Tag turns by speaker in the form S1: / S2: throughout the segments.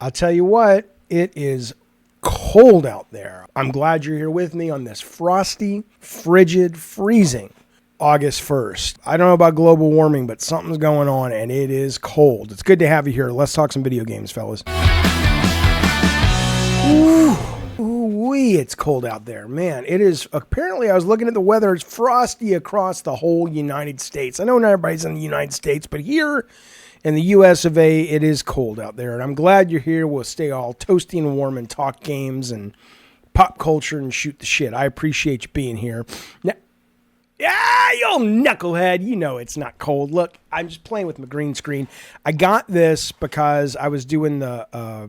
S1: I'll tell you what, it is cold out there. I'm glad you're here with me on this frosty, frigid, freezing August 1st. I don't know about global warming, but something's going on and it is cold. It's good to have you here. Let's talk some video games, fellas. Ooh-wee, it's cold out there. Man, it is. Apparently, I was looking at the weather. It's frosty across the whole United States. I know not everybody's in the United States, but here in the US of A, it is cold out there. And I'm glad you're here. We'll stay all toasty and warm and talk games and pop culture and shoot the shit. I appreciate you being here. Now, yeah, you old knucklehead. You know it's not cold. Look, I'm just playing with my green screen. I got this because I was doing the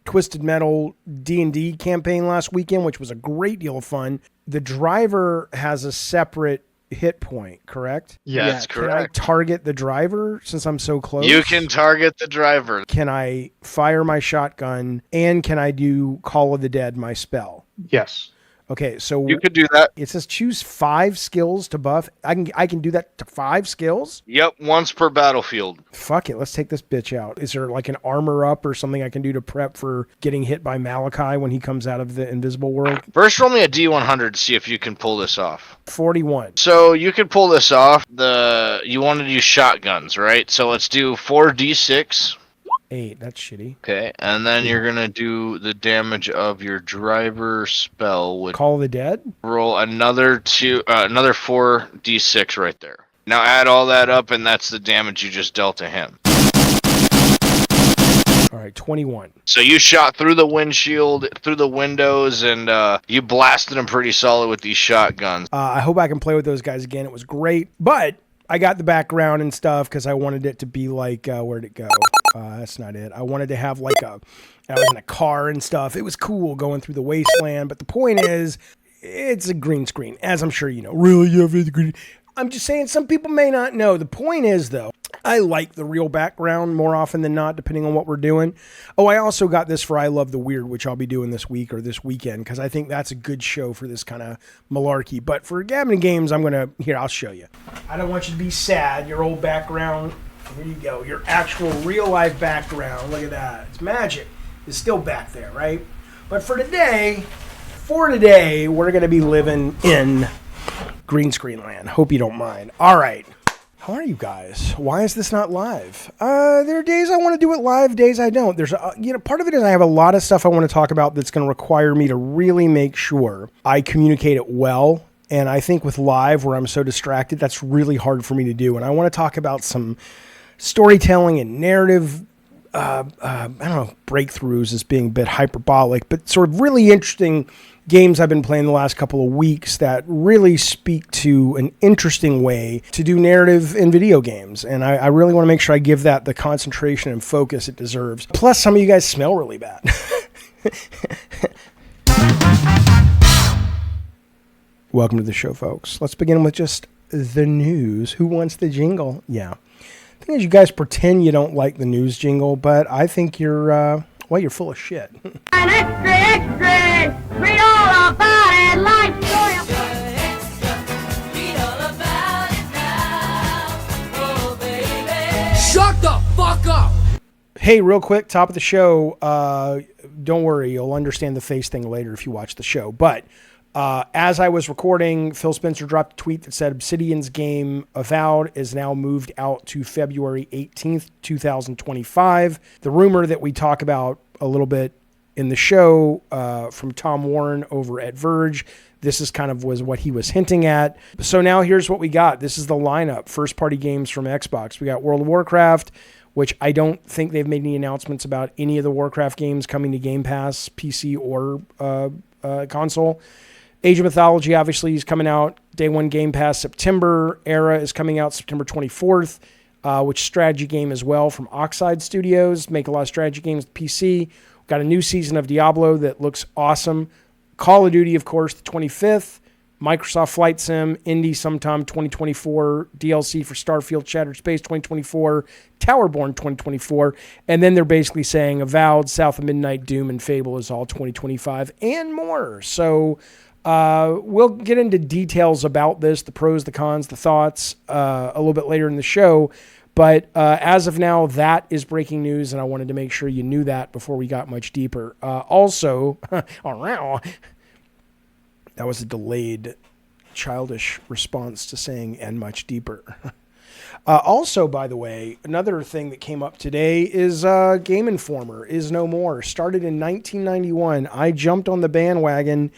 S1: Twisted Metal D&D campaign last weekend, which was a great deal of fun. The driver has a separate hit point, correct?
S2: Yeah, that's correct.
S1: Can I target the driver since I'm so close?
S2: You can target the driver.
S1: Can I fire my shotgun, and can I do Call of the Dead, my spell?
S3: Yes.
S1: Okay, so
S2: you could do that.
S1: It says choose 5 skills to buff. I can do that to 5 skills?
S2: Yep, once per battlefield.
S1: Fuck it, let's take this bitch out. Is there like an armor up or something I can do to prep for getting hit by Malachi when he comes out of the invisible world?
S2: First, roll me a D100 to see if you can pull this off.
S1: 41.
S2: So you could pull this off. You wanted to use shotguns, right? So let's do 4d6.
S1: 8, that's shitty.
S2: Okay, and then you're gonna do the damage of your driver spell with
S1: Call of the Dead.
S2: Roll another 4d6 right there. Now add all that up, and that's the damage you just dealt to him.
S1: All right, 21.
S2: So you shot through the windshield, through the windows, and you blasted him pretty solid with these shotguns.
S1: I hope I can play with those guys again. It was great, but I got the background and stuff because I wanted it to be like, where'd it go? That's not it. I wanted to have like I was in a car and stuff. It was cool going through the wasteland, but the point is, it's a green screen, as I'm sure you know. Really? You have a green? I'm just saying some people may not know. The point is, though, I like the real background more often than not, depending on what we're doing. Oh, I also got this for I Love the Weird, which I'll be doing this week or this weekend, because I think that's a good show for this kind of malarkey. But for Gabbin&GAMES, I'll show you. I don't want you to be sad. Your old background, here you go. Your actual real-life background, look at that. It's magic. It's still back there, right? But for today, we're going to be living in green screen land. Hope you don't mind. All right. How are you guys? Why is this not live? There are days I want to do it live, days I don't. There's part of it is I have a lot of stuff I want to talk about that's going to require me to really make sure I communicate it well. And I think with live, where I'm so distracted, that's really hard for me to do. And I want to talk about some storytelling and narrative, breakthroughs as being a bit hyperbolic, but sort of really interesting games I've been playing the last couple of weeks that really speak to an interesting way to do narrative in video games. And I really want to make sure I give that the concentration and focus it deserves. Plus, some of you guys smell really bad. Welcome to the show, folks. Let's begin with just the news. Who wants the jingle? Yeah. The thing is, you guys pretend you don't like the news jingle, but I think you're full of shit.
S4: An extra, extra, read all about it, life story.
S5: Shut the fuck up!
S1: Hey, real quick, top of the show. Don't worry, you'll understand the face thing later if you watch the show. But as I was recording, Phil Spencer dropped a tweet that said Obsidian's game Avowed is now moved out to February 18th, 2025. The rumor that we talk about a little bit in the show from Tom Warren over at Verge, this is kind of was what he was hinting at. So now here's what we got. This is the lineup. First party games from Xbox. We got World of Warcraft, which I don't think they've made any announcements about any of the Warcraft games coming to Game Pass, PC or console. Age of Mythology, obviously, is coming out day one Game Pass September. Era is coming out September 24th, which strategy game as well from Oxide Studios. Make a lot of strategy games with PC. Got a new season of Diablo that looks awesome. Call of Duty, of course, the 25th. Microsoft Flight Sim, Indy sometime 2024. DLC for Starfield Shattered Space 2024. Towerborn 2024. And then they're basically saying Avowed, South of Midnight, Doom, and Fable is all 2025 and more. So we'll get into details about this, the pros, the cons, the thoughts a little bit later in the show. But as of now, that is breaking news, and I wanted to make sure you knew that before we got much deeper. Also, that was a delayed, childish response to saying "and much deeper." Also, by the way, another thing that came up today is Game Informer is no more. Started in 1991. I jumped on the bandwagon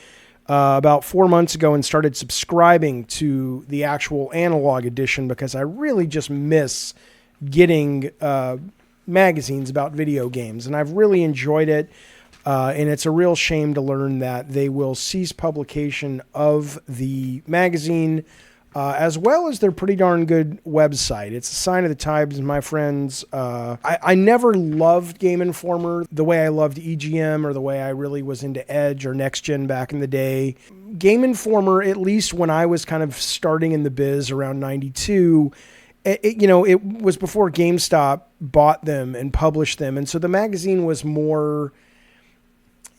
S1: about 4 months ago and started subscribing to the actual analog edition because I really just miss getting magazines about video games, and I've really enjoyed it. And it's a real shame to learn that they will cease publication of the magazine, as well as their pretty darn good website. It's a sign of the times, my friends. I never loved Game Informer the way I loved EGM or the way I really was into Edge or Next Gen back in the day. Game Informer, at least when I was kind of starting in the biz around 92, it was before GameStop bought them and published them. And so the magazine was more...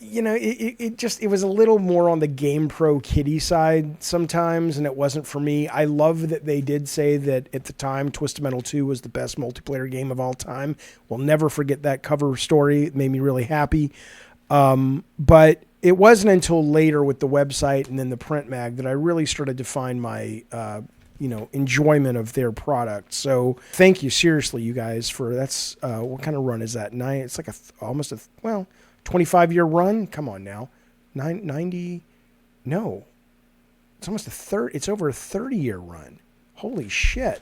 S1: it was a little more on the GamePro kiddie side sometimes, and it wasn't for me. I love that they did say that at the time, Twisted Metal 2 was the best multiplayer game of all time. We'll never forget that cover story. It made me really happy. But it wasn't until later with the website and then the print mag that I really started to find my, enjoyment of their product. So thank you, seriously, you guys, for that's, what kind of run is that? It's like almost 25-year run? Come on now. 90? No. It's almost it's over a 30-year run. Holy shit.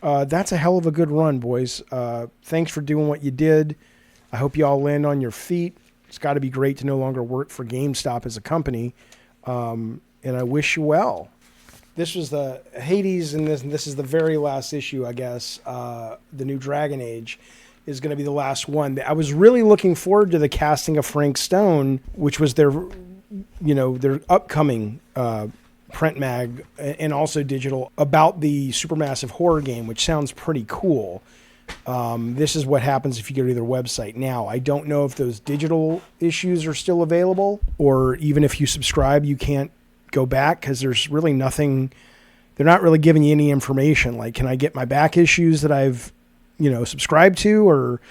S1: That's a hell of a good run, boys. Thanks for doing what you did. I hope you all land on your feet. It's got to be great to no longer work for GameStop as a company. And I wish you well. This was the Hades, and this is the very last issue, I guess. The new Dragon Age is going to be the last one. I was really looking forward to the casting of Frank Stone, which was their upcoming print mag and also digital about the Supermassive Horror game, which sounds pretty cool. This is what happens if you go to their website now. I don't know if those digital issues are still available, or even if you subscribe, you can't go back because there's really nothing. They're not really giving you any information. Like, can I get my back issues that I've subscribed to, or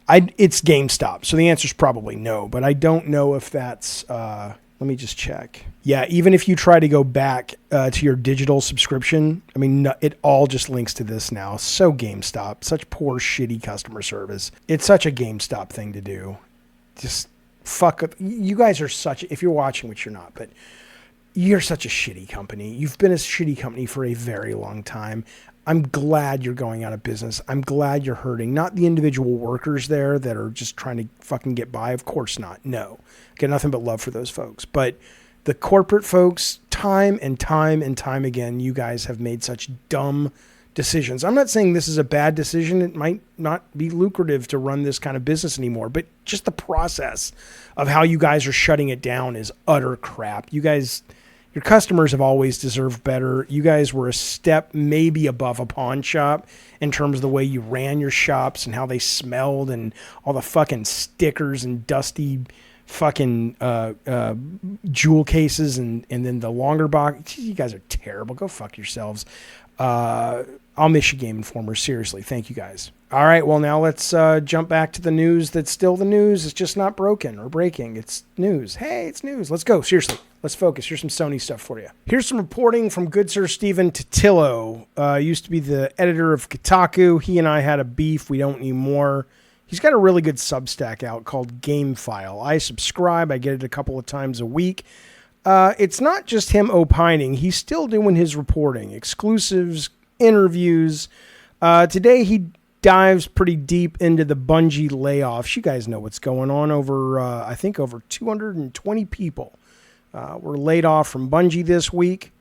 S1: it's GameStop. So the answer is probably no, but I don't know if that's, let me just check. Yeah. Even if you try to go back to your digital subscription, it all just links to this now. So GameStop, such poor, shitty customer service. It's such a GameStop thing to do. Just fuck up. You guys are if you're watching, which you're not, but you're such a shitty company. You've been a shitty company for a very long time. I'm glad you're going out of business. I'm glad you're hurting. Not the individual workers there that are just trying to fucking get by. Of course not. No. Got nothing but love for those folks. But the corporate folks, time and time and time again, you guys have made such dumb decisions. I'm not saying this is a bad decision. It might not be lucrative to run this kind of business anymore, but just the process of how you guys are shutting it down is utter crap. You guys... Your customers have always deserved better. You guys were a step maybe above a pawn shop in terms of the way you ran your shops and how they smelled and all the fucking stickers and dusty fucking jewel cases and then the longer box. You guys are terrible. Go fuck yourselves. I'll miss you, Game Informer. Seriously. Thank you, guys. All right. Well, now let's jump back to the news that's still the news. It's just not broken or breaking. It's news. Hey, it's news. Let's go. Seriously. Let's focus. Here's some Sony stuff for you. Here's some reporting from good Sir Stephen Totillo. Used to be the editor of Kotaku. He and I had a beef. We don't anymore. He's got a really good Substack out called GameFile. I subscribe. I get it a couple of times a week. It's not just him opining. He's still doing his reporting, exclusives, interviews. Today he dives pretty deep into the Bungie layoffs. You guys know what's going on. I think over 220 people were laid off from Bungie this week.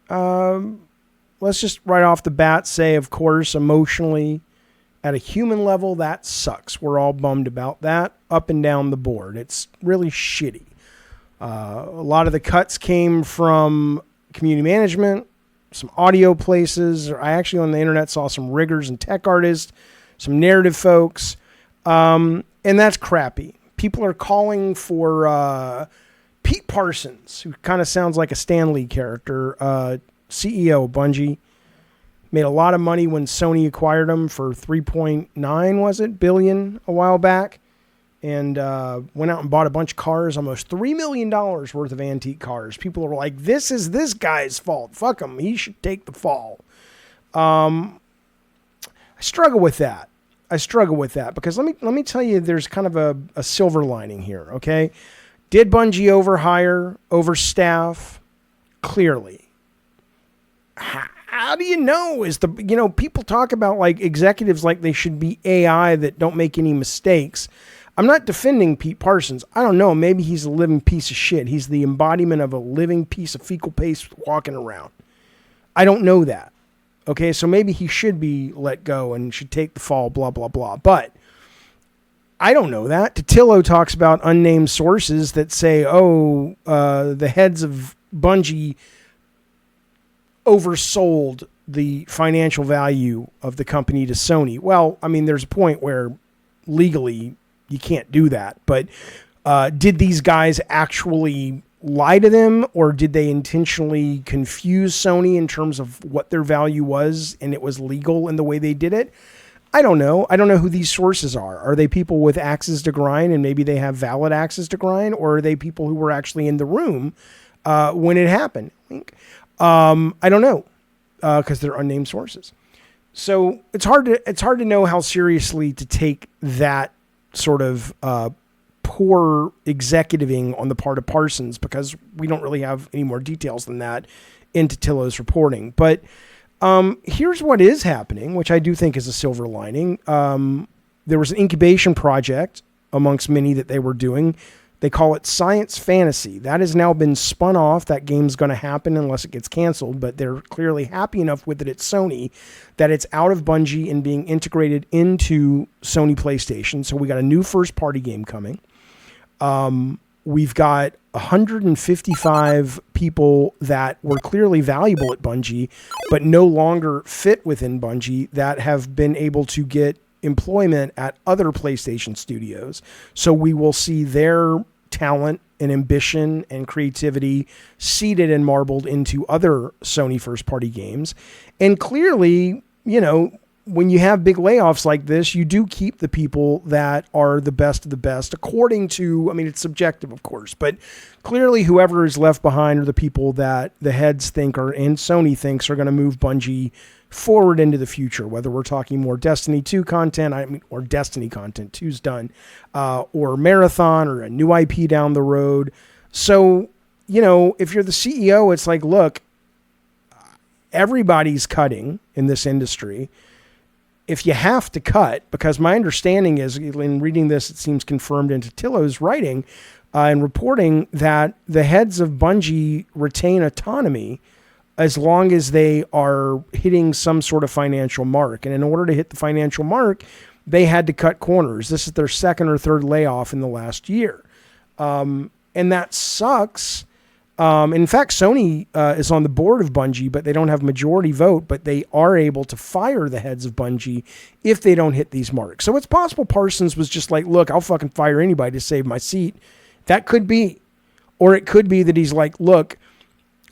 S1: Let's just right off the bat say, of course, emotionally, at a human level, that sucks. We're all bummed about that up and down the board. It's really shitty. A lot of the cuts came from community management, some audio places. I actually on the internet saw some riggers and tech artists, some narrative folks, and that's crappy. People are calling for Pete Parsons, who kind of sounds like a Stan Lee character, CEO of Bungie, Made a lot of money when Sony acquired them for 3.9 billion a while back, and went out and bought a bunch of cars, almost $3 million worth of antique cars. People are like, this is this guy's fault. Fuck him. He should take the fall. I struggle with that. Because let me tell you, there's kind of a silver lining here. Okay. Did Bungie overhire, overstaff? Clearly. How do you know? People talk about like executives like they should be AI that don't make any mistakes. I'm not defending Pete Parsons. I don't know. Maybe he's a living piece of shit. He's the embodiment of a living piece of fecal paste walking around. I don't know that. Okay, so maybe he should be let go and should take the fall, blah, blah, blah. But I don't know that. Totillo talks about unnamed sources that say, the heads of Bungie oversold the financial value of the company to Sony. Well, I mean, there's a point where legally you can't do that. But did these guys actually lie to them, or did they intentionally confuse Sony in terms of what their value was and it was legal in the way they did it? I don't know. I don't know who these sources are. Are they people with axes to grind and maybe they have valid axes to grind, or are they people who were actually in the room when it happened? I don't know because they're unnamed sources. So it's hard to know how seriously to take that sort of poor executiving on the part of Parsons, because we don't really have any more details than that in Totillo's reporting. But here's what is happening, which I do think is a silver lining. There was an incubation project amongst many that they were doing. They call it Science Fantasy. That has now been spun off. That game's going to happen unless it gets canceled, but they're clearly happy enough with it at Sony that it's out of Bungie and being integrated into Sony PlayStation. So we got a new first-party game coming. We've got 155 people that were clearly valuable at Bungie, but no longer fit within Bungie, that have been able to get employment at other PlayStation studios. So we will see their talent and ambition and creativity seeded and marbled into other Sony first-party games. And clearly, when you have big layoffs like this, you do keep the people that are the best of the best, according to, it's subjective, of course, but clearly whoever is left behind are the people that the heads think and Sony thinks are going to move Bungie forward into the future, whether we're talking more Destiny 2 content, or Destiny content, 2's done, or Marathon, or a new IP down the road. So, if you're the CEO, it's like, look, everybody's cutting in this industry. If you have to cut, because my understanding is, in reading this, it seems confirmed in Totillo's writing and reporting, that the heads of Bungie retain autonomy as long as they are hitting some sort of financial mark. And in order to hit the financial mark, they had to cut corners. This is their second or third layoff in the last year. And that sucks. In fact, Sony is on the board of Bungie, but they don't have majority vote, but they are able to fire the heads of Bungie if they don't hit these marks. So it's possible Parsons was just like, look, I'll fucking fire anybody to save my seat. That could be. Or it could be that he's like, look,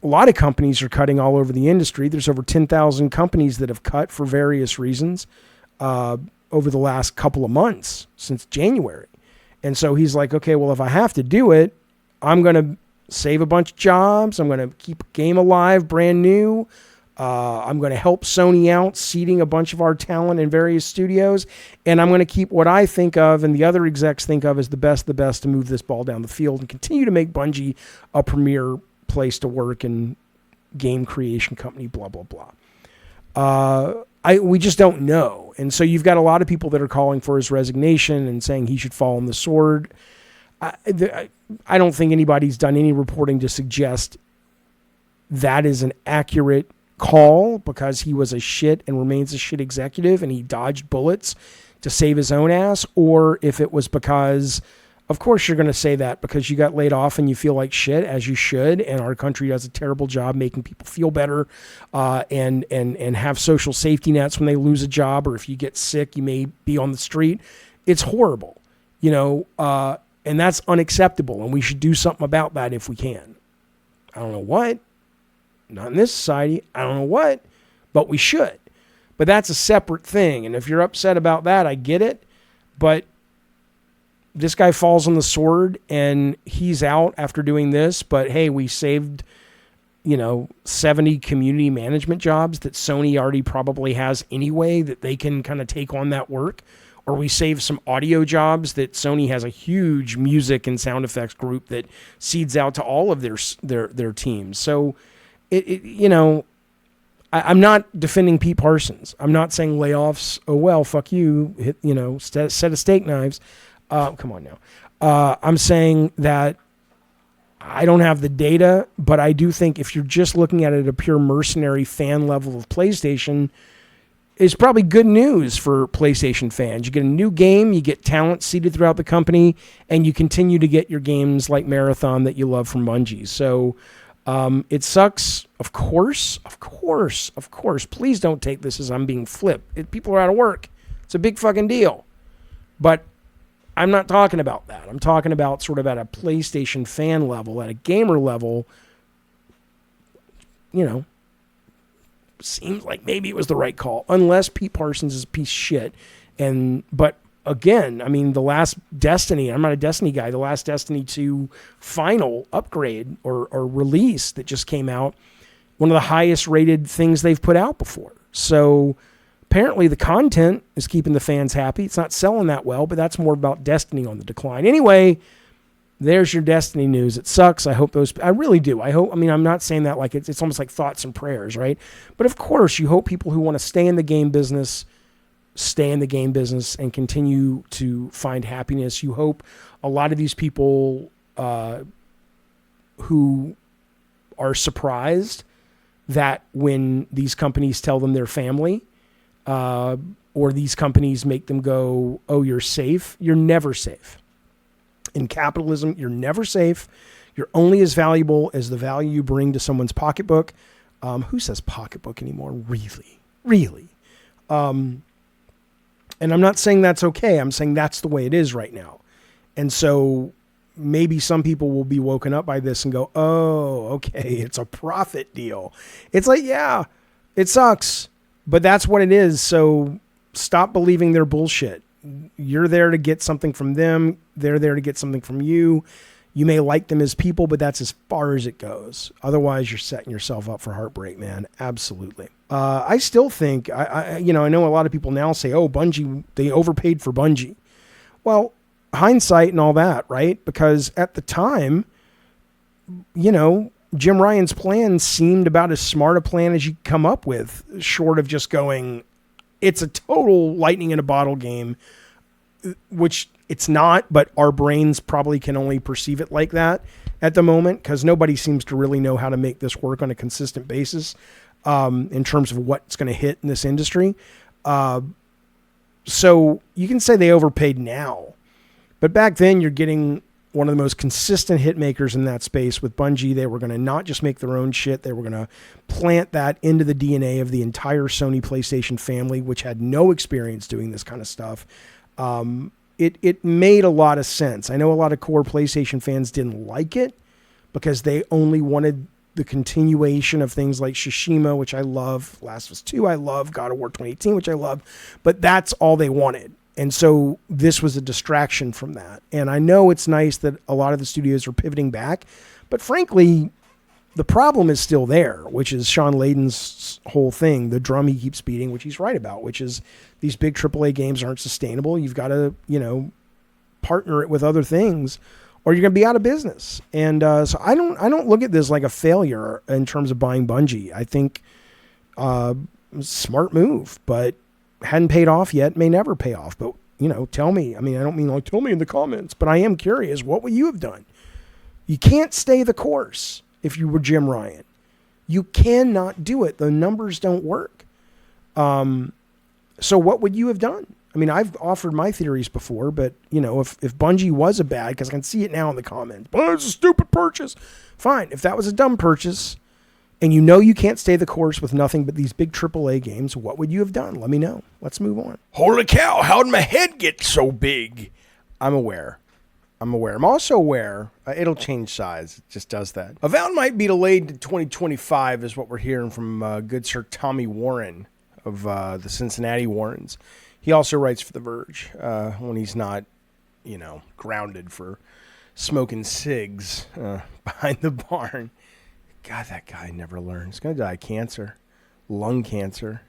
S1: a lot of companies are cutting all over the industry. There's over 10,000 companies that have cut for various reasons over the last couple of months since January. And so he's like, okay, well, if I have to do it, I'm going to save a bunch of jobs. I'm going to keep a game alive, brand new. I'm going to help Sony out, seeding a bunch of our talent in various studios. And I'm going to keep what I think of and the other execs think of as the best to move this ball down the field and continue to make Bungie a premier place to work and game creation company, blah, blah, blah. We just don't know. And so you've got a lot of people that are calling for his resignation and saying he should fall on the sword. I don't think anybody's done any reporting to suggest that is an accurate call, because he was a shit and remains a shit executive and he dodged bullets to save his own ass, or if it was because, of course you're going to say that because you got laid off and you feel like shit, as you should, and our country does a terrible job making people feel better and have social safety nets when they lose a job, or if you get sick, you may be on the street. It's horrible, and that's unacceptable, and we should do something about that if we can. I don't know what. Not in this society. I don't know what, but we should. But that's a separate thing. And if you're upset about that, I get it. But this guy falls on the sword and he's out after doing this. But hey, we saved, 70 community management jobs that Sony already probably has anyway, that they can kind of take on that work. Or we saved some audio jobs that Sony has a huge music and sound effects group that seeds out to all of their teams. So I'm not defending Pete Parsons. I'm not saying layoffs. Oh, well, fuck you. Hit, set of steak knives. Come on now. I'm saying that I don't have the data, but I do think if you're just looking at it at a pure mercenary fan level of PlayStation, it's probably good news for PlayStation fans. You get a new game, you get talent seeded throughout the company, and you continue to get your games like Marathon that you love from Bungie. So it sucks, of course. Please don't take this as I'm being flipped. People are out of work. It's a big fucking deal. But I'm not talking about that. I'm talking about sort of at a PlayStation fan level, at a gamer level, seems like maybe it was the right call, unless Pete Parsons is a piece of shit. But again, I mean, the last Destiny, I'm not a Destiny guy, the last Destiny 2 final upgrade or release that just came out, one of the highest rated things they've put out before. So apparently the content is keeping the fans happy. It's not selling that well, but that's more about Destiny on the decline. Anyway, there's your Destiny news. It sucks. I really do. I'm not saying that like it's almost like thoughts and prayers, right? But of course, you hope people who want to stay in the game business and continue to find happiness. You hope a lot of these people who are surprised that when these companies tell them they're family, or these companies make them go, oh, you're safe. You're never safe. In capitalism, you're never safe. You're only as valuable as the value you bring to someone's pocketbook. Who says pocketbook anymore? Really. And I'm not saying that's okay. I'm saying that's the way it is right now. And so maybe some people will be woken up by this and go, oh, okay, it's a profit deal. It's like, yeah, it sucks, but that's what it is. So stop believing their bullshit. You're there to get something from them. They're there to get something from you. You may like them as people, but that's as far as it goes. Otherwise, you're setting yourself up for heartbreak, man. Absolutely. I still think, I know a lot of people now say, oh, Bungie, they overpaid for Bungie. Well, hindsight and all that, right? Because at the time, Jim Ryan's plan seemed about as smart a plan as you could come up with, short of just going, it's a total lightning in a bottle game, which it's not, but our brains probably can only perceive it like that at the moment because nobody seems to really know how to make this work on a consistent basis in terms of what's going to hit in this industry. So you can say they overpaid now, but back then you're getting one of the most consistent hit makers in that space with Bungie. They were going to not just make their own shit. They were going to plant that into the DNA of the entire Sony PlayStation family, which had no experience doing this kind of stuff. It made a lot of sense. I know a lot of core PlayStation fans didn't like it because they only wanted the continuation of things like Tsushima, which I love, Last of Us 2, I love, God of War 2018, which I love, but that's all they wanted. And so this was a distraction from that. And I know it's nice that a lot of the studios are pivoting back, but frankly, the problem is still there, which is Sean Layden's whole thing, the drum he keeps beating, which he's right about, which is these big AAA games aren't sustainable. You've got to, partner it with other things or you're going to be out of business. And so I don't look at this like a failure in terms of buying Bungie. I think smart move, but hadn't paid off yet, may never pay off. But, tell me. I mean, I don't mean like tell me in the comments, but I am curious. What would you have done? You can't stay the course if you were Jim Ryan. You cannot do it. The numbers don't work. So what would you have done? I mean, I've offered my theories before, but, if Bungie was a bad, because I can see it now in the comments, but it's a stupid purchase. Fine. If that was a dumb purchase, and you can't stay the course with nothing but these big AAA games, what would you have done? Let me know. Let's move on. Holy cow, how'd my head get so big? I'm aware. I'm also aware it'll change size. It just does that. Avowed might be delayed to 2025 is what we're hearing from good Sir Tommy Warren. of the Cincinnati Warrens. He also writes for The Verge when he's not, grounded for smoking cigs behind the barn. God, that guy never learns. He's going to die of cancer, lung cancer,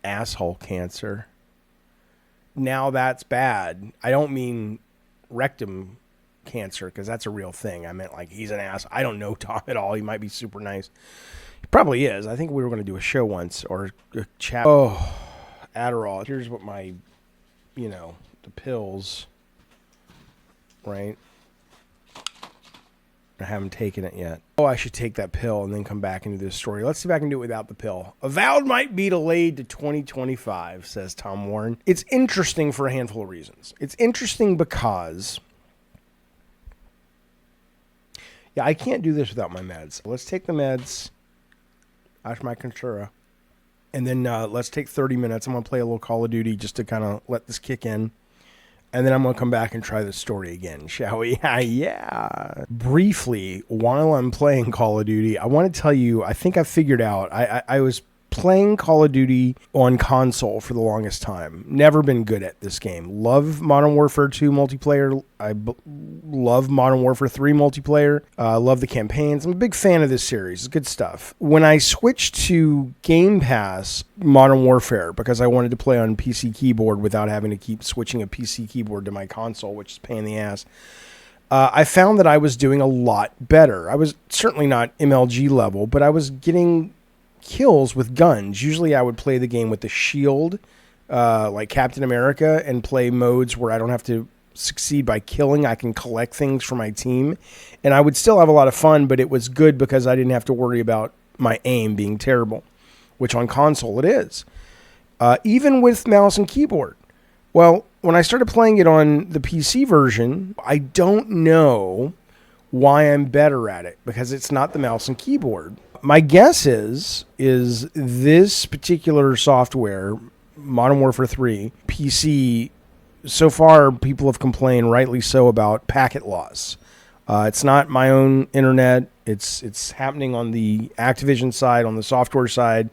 S1: asshole cancer. Now that's bad. I don't mean rectum cancer, because that's a real thing. I meant like he's an ass. I don't know Tom at all. He might be super nice. He probably is. I think we were going to do a show once or a chat. Oh, Adderall. Here's what my, the pills, right? I haven't taken it yet. Oh, I should take that pill and then come back and do this story. Let's see if I can do it without the pill. Avowed might be delayed to 2025, says Tom Warren. It's interesting for a handful of reasons. It's interesting because, I can't do this without my meds. Let's take the meds. Ash my Contura. And then let's take 30 minutes. I'm going to play a little Call of Duty just to kind of let this kick in. And then I'm going to come back and try the story again, shall we? Yeah. Briefly, while I'm playing Call of Duty, I want to tell you, I think I figured out, I was playing Call of Duty on console for the longest time. Never been good at this game. Love Modern Warfare 2 multiplayer. Love Modern Warfare 3 multiplayer. Love the campaigns. I'm a big fan of this series. It's good stuff. When I switched to Gamepass Modern Warfare, because I wanted to play on PC keyboard without having to keep switching a PC keyboard to my console, which is a pain in the ass, I found that I was doing a lot better. I was certainly not MLG level, but I was getting kills with guns. Usually I would play the game with the shield, like Captain America, and play modes where I don't have to succeed by killing. I can collect things for my team, and I would still have a lot of fun, but it was good because I didn't have to worry about my aim being terrible, which on console it is. Even with mouse and keyboard. Well, when I started playing it on the PC version, I don't know why I'm better at it, because it's not the mouse and keyboard. My guess is this particular software, Modern Warfare 3, PC, so far people have complained, rightly so, about packet loss. It's not my own internet. It's happening on the Activision side, on the software side,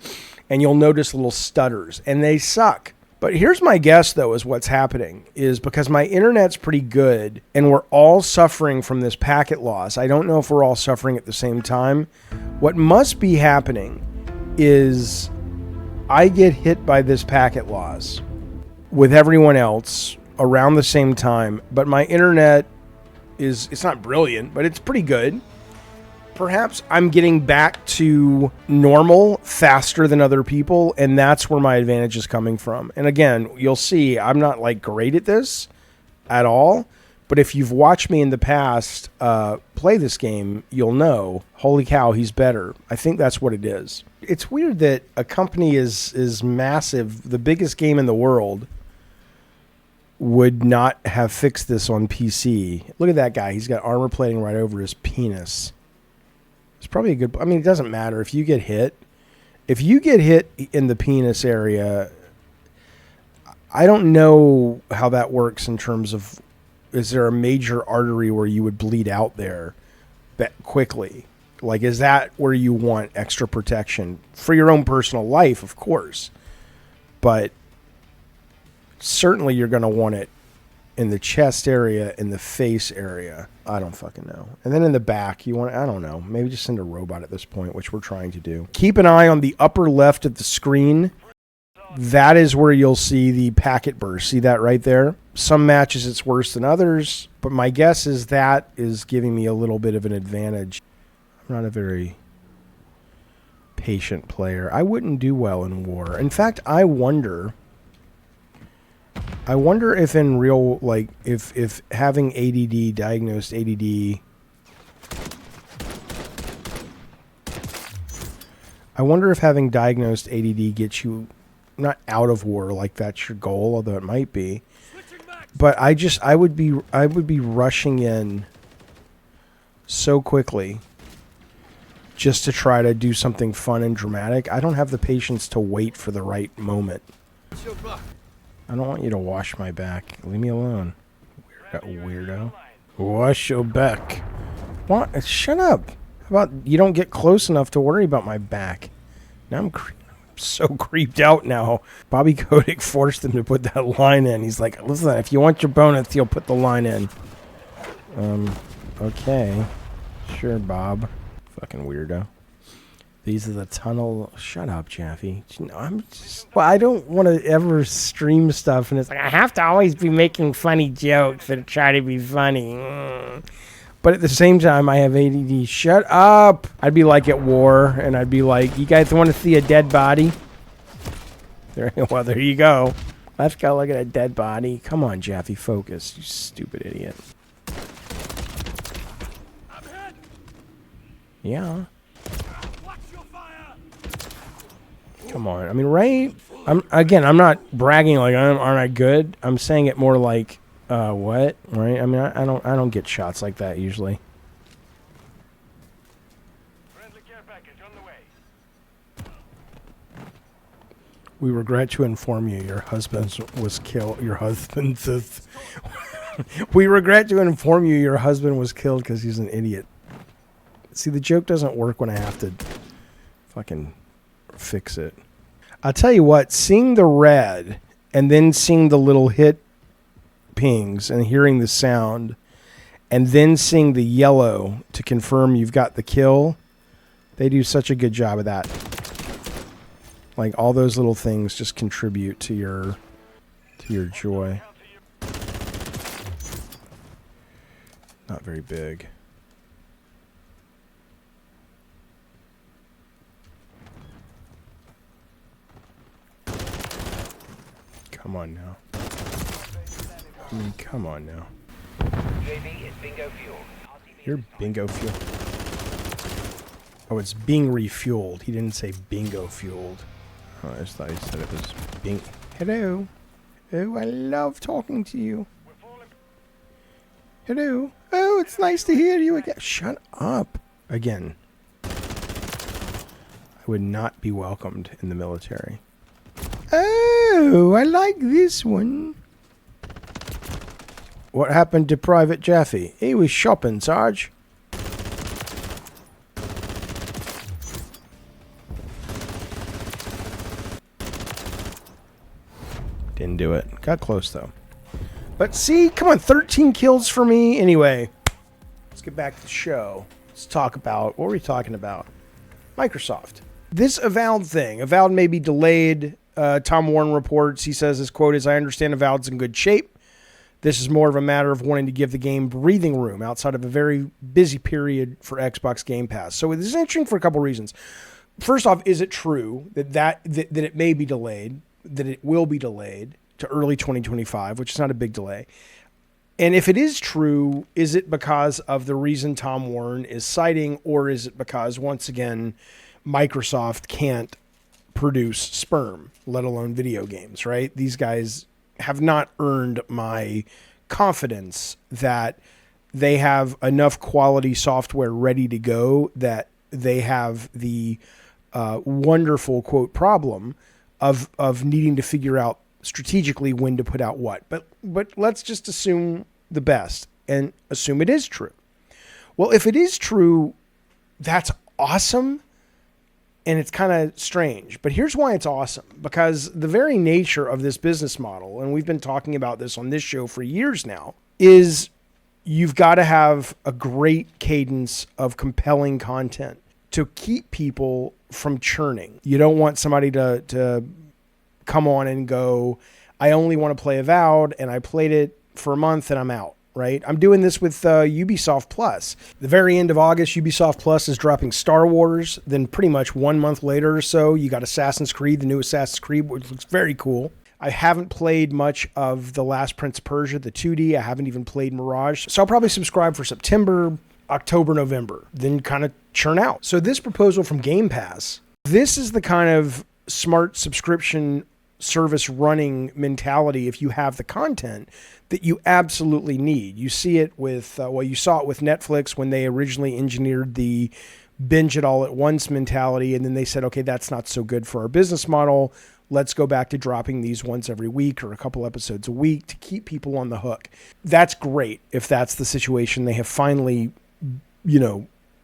S1: and you'll notice little stutters, and they suck. But here's my guess, though, is what's happening is because my internet's pretty good and we're all suffering from this packet loss. I don't know if we're all suffering at the same time. What must be happening is I get hit by this packet loss with everyone else around the same time, but my internet it's not brilliant, but it's pretty good. Perhaps I'm getting back to normal faster than other people, and that's where my advantage is coming from. And again, you'll see I'm not like great at this at all, but if you've watched me in the past play this game, you'll know, holy cow, he's better. I think that's what it is. It's weird that a company is massive, the biggest game in the world, would not have fixed this on PC. Look at that guy. He's got armor plating right over his penis. It's probably a good... I mean, it doesn't matter if you get hit. If you get hit in the penis area, I don't know how that works in terms of... Is there a major artery where you would bleed out there quickly? Like, is that where you want extra protection? For your own personal life, of course. But certainly you're going to want it in the chest area, in the face area. I don't fucking know. And then in the back, you want, I don't know, maybe just send a robot at this point, which we're trying to do. Keep an eye on the upper left of the screen. That is where you'll see the packet burst. See that right there? Some matches it's worse than others, but my guess is that is giving me a little bit of an advantage. I'm not a very patient player. I wouldn't do well in war. In fact, I wonder if in real, like, if having ADD, diagnosed ADD, I wonder if having diagnosed ADD gets you not out of war, like that's your goal, although it might be. But I would be rushing in so quickly just to try to do something fun and dramatic. I don't have the patience to wait for the right moment. I don't want you to wash my back. Leave me alone. Weirdo. Wash your back. What? Shut up. How about you don't get close enough to worry about my back? Now I'm so creeped out now. Bobby Kotick forced him to put that line in. He's like, listen, if you want your bonus, you'll put the line in. Okay. Sure, Bob. Fucking weirdo. These are the tunnel. Shut up, Jaffy. Well, I don't want to ever stream stuff, and it's like I have to always be making funny jokes that try to be funny. But at the same time, I have ADD. Shut up! I'd be like at war, and I'd be like, "You guys want to see a dead body?" Well, there you go. Let's go look at a dead body. Come on, Jaffy, focus. You stupid idiot. Yeah. Come on. I mean, right? I'm not bragging like aren't I good? I'm saying it more like, what? Right? I mean, I don't get shots like that usually. Friendly care package on the way. We regret to inform you your husband was killed. We regret to inform you your husband was killed because he's an idiot. See, the joke doesn't work when I have to fucking fix it. I'll tell you what, seeing the red and then seeing the little hit pings and hearing the sound and then seeing the yellow to confirm you've got the kill, they do such a good job of that. Like, all those little things just contribute to your joy. Not very big. Come on now. I mean, come on now.
S3: JB is bingo fuel.
S1: You're bingo fuel. Oh, it's being refueled. He didn't say bingo fueled. Oh, I just thought he said it was bing. Hello. Oh, I love talking to you. Hello. Oh, it's nice to hear you again. Shut up. Again. I would not be welcomed in the military. Oh, I like this one. What happened to Private Jaffy? He was shopping, Sarge. Didn't do it. Got close, though. But see, come on, 13 kills for me. Anyway, let's get back to the show. Let's talk about, what were we talking about? Microsoft. This Avowed thing. Avowed may be delayed. Tom Warren reports, he says, his quote is, I understand Avowed's in good shape. This is more of a matter of wanting to give the game breathing room outside of a very busy period for Xbox Game Pass. So this is interesting for a couple reasons. First off, is it true that it may be delayed, that it will be delayed to early 2025, which is not a big delay? And if it is true, is it because of the reason Tom Warren is citing, or is it because, once again, Microsoft can't produce sperm, let alone video games, right? These guys have not earned my confidence that they have enough quality software ready to go, that they have the wonderful, quote, problem of needing to figure out strategically when to put out what. But let's just assume the best and assume it is true. Well, if it is true, that's awesome. And it's kind of strange, but here's why it's awesome. Because the very nature of this business model, and we've been talking about this on this show for years now, is you've got to have a great cadence of compelling content to keep people from churning. You don't want somebody to come on and go, I only want to play Avowed, and I played it for a month and I'm out. Right? I'm doing this with Ubisoft Plus. The very end of August, Ubisoft Plus is dropping Star Wars. Then pretty much 1 month later or so, you got Assassin's Creed, the new Assassin's Creed, which looks very cool. I haven't played much of The Last Prince of Persia, the 2D. I haven't even played Mirage. So I'll probably subscribe for September, October, November, then kind of churn out. So this proposal from Game Pass, this is the kind of smart subscription service running mentality, if you have the content, that you absolutely need. You see it with, you saw it with Netflix when they originally engineered the binge it all at once mentality, and then they said, okay, that's not so good for our business model. Let's go back to dropping these once every week or a couple episodes a week to keep people on the hook. That's great if that's the situation. They have finally,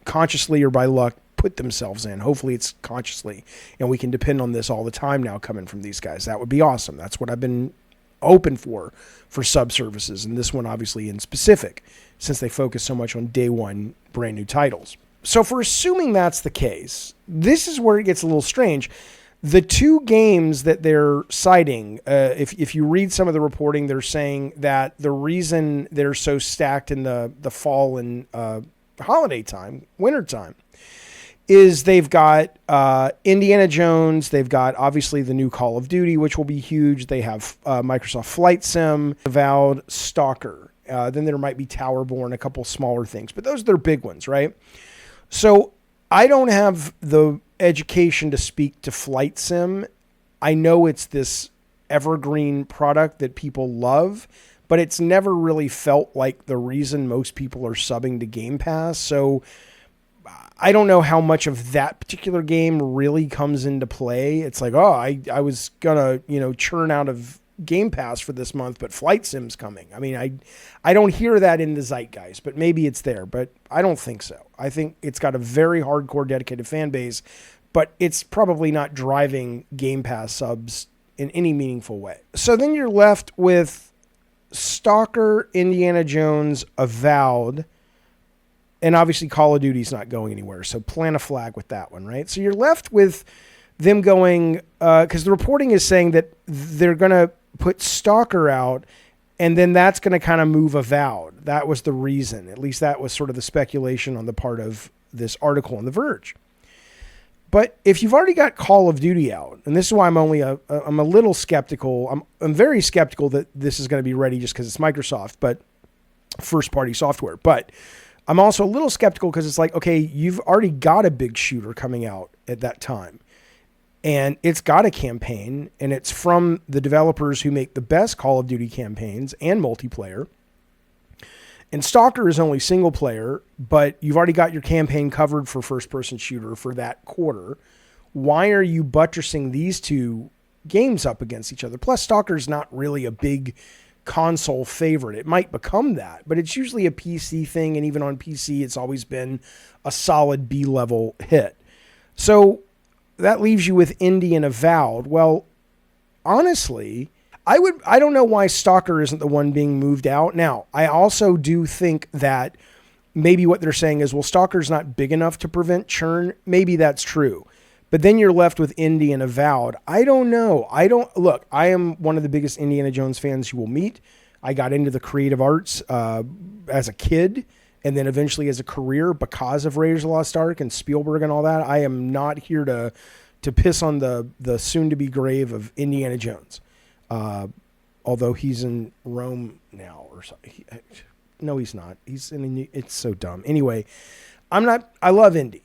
S1: consciously or by luck, put themselves in. Hopefully it's consciously, and we can depend on this all the time now coming from these guys. That would be awesome. That's what I've been open for sub-services, and this one obviously in specific, since they focus so much on day one brand new titles. So for assuming that's the case, this is where it gets a little strange. The two games that they're citing, if you read some of the reporting, they're saying that the reason they're so stacked in the fall and holiday time, winter time, is they've got Indiana Jones, they've got obviously the new Call of Duty, which will be huge. They have Microsoft Flight Sim, Avowed, Stalker. Then there might be Towerborn, a couple smaller things, but those are their big ones, right? So I don't have the education to speak to Flight Sim. I know it's this evergreen product that people love, but it's never really felt like the reason most people are subbing to Game Pass. So I don't know how much of that particular game really comes into play. It's like, oh, I was gonna, churn out of Game Pass for this month, but Flight Sim's coming. I mean, I don't hear that in the zeitgeist, but maybe it's there, but I don't think so. I think it's got a very hardcore dedicated fan base, but it's probably not driving Game Pass subs in any meaningful way. So then you're left with Stalker, Indiana Jones, Avowed, and obviously Call of Duty's not going anywhere. So plant a flag with that one, right? So you're left with them going, because the reporting is saying that they're going to put Stalker out, and then that's going to kind of move Avowed. That was the reason. At least that was sort of the speculation on the part of this article on The Verge. But if you've already got Call of Duty out, and this is why I'm a little skeptical. I'm very skeptical that this is going to be ready just because it's Microsoft, but first party software. But I'm also a little skeptical because it's like, okay, you've already got a big shooter coming out at that time, and it's got a campaign, and it's from the developers who make the best Call of Duty campaigns and multiplayer. And Stalker is only single player, but you've already got your campaign covered for first-person shooter for that quarter. Why are you buttressing these two games up against each other? Plus, Stalker's not really a big console favorite. It might become that, but it's usually a PC thing, and even on PC, it's always been a solid B-level hit. So that leaves you with Indy and Avowed. Well, honestly, I don't know why Stalker isn't the one being moved out. Now, I also do think that maybe what they're saying is, well, Stalker's not big enough to prevent churn. Maybe that's true. But then you're left with Indy and Avowed. I don't know. I am one of the biggest Indiana Jones fans you will meet. I got into the creative arts as a kid, and then eventually as a career because of Raiders of the Lost Ark and Spielberg and all that. I am not here to piss on the soon-to-be grave of Indiana Jones. Although he's in Rome now or something. No, he's not. It's so dumb. Anyway, I love Indy,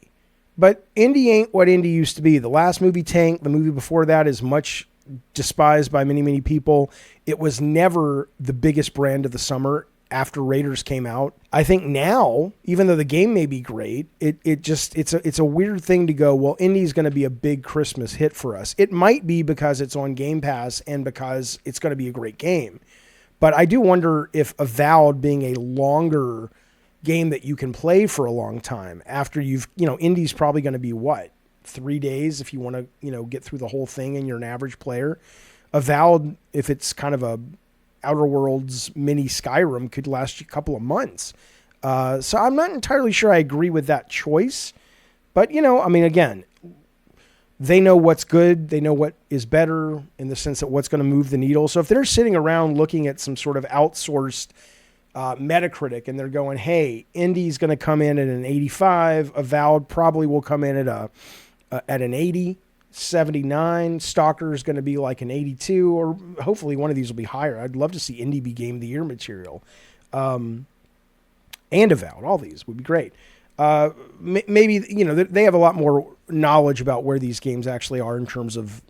S1: but Indy ain't what Indy used to be. The last movie tanked. The movie before that is much despised by many, many people. It was never the biggest brand of the summer after Raiders came out. I think now, even though the game may be great, it's a weird thing to go, well, Indy's going to be a big Christmas hit for us. It might be because it's on Game Pass and because it's going to be a great game. But I do wonder if Avowed being a longer game that you can play for a long time after Indy's probably going to be 3 days if you want to, get through the whole thing and you're an average player. Avowed, if it's kind of a Outer Worlds mini Skyrim, could last you a couple of months. So I'm not entirely sure I agree with that choice. But, again, they know what's good. They know what is better in the sense that what's going to move the needle. So if they're sitting around looking at some sort of outsourced Metacritic and they're going, hey, Indy's going to come in at an 85. Avowed probably will come in at an 80. 79. Stalker is going to be like an 82, or hopefully one of these will be higher. I'd love to see Indy be Game of the Year material. And Avowed, all these would be great. Maybe, they have a lot more knowledge about where these games actually are in terms of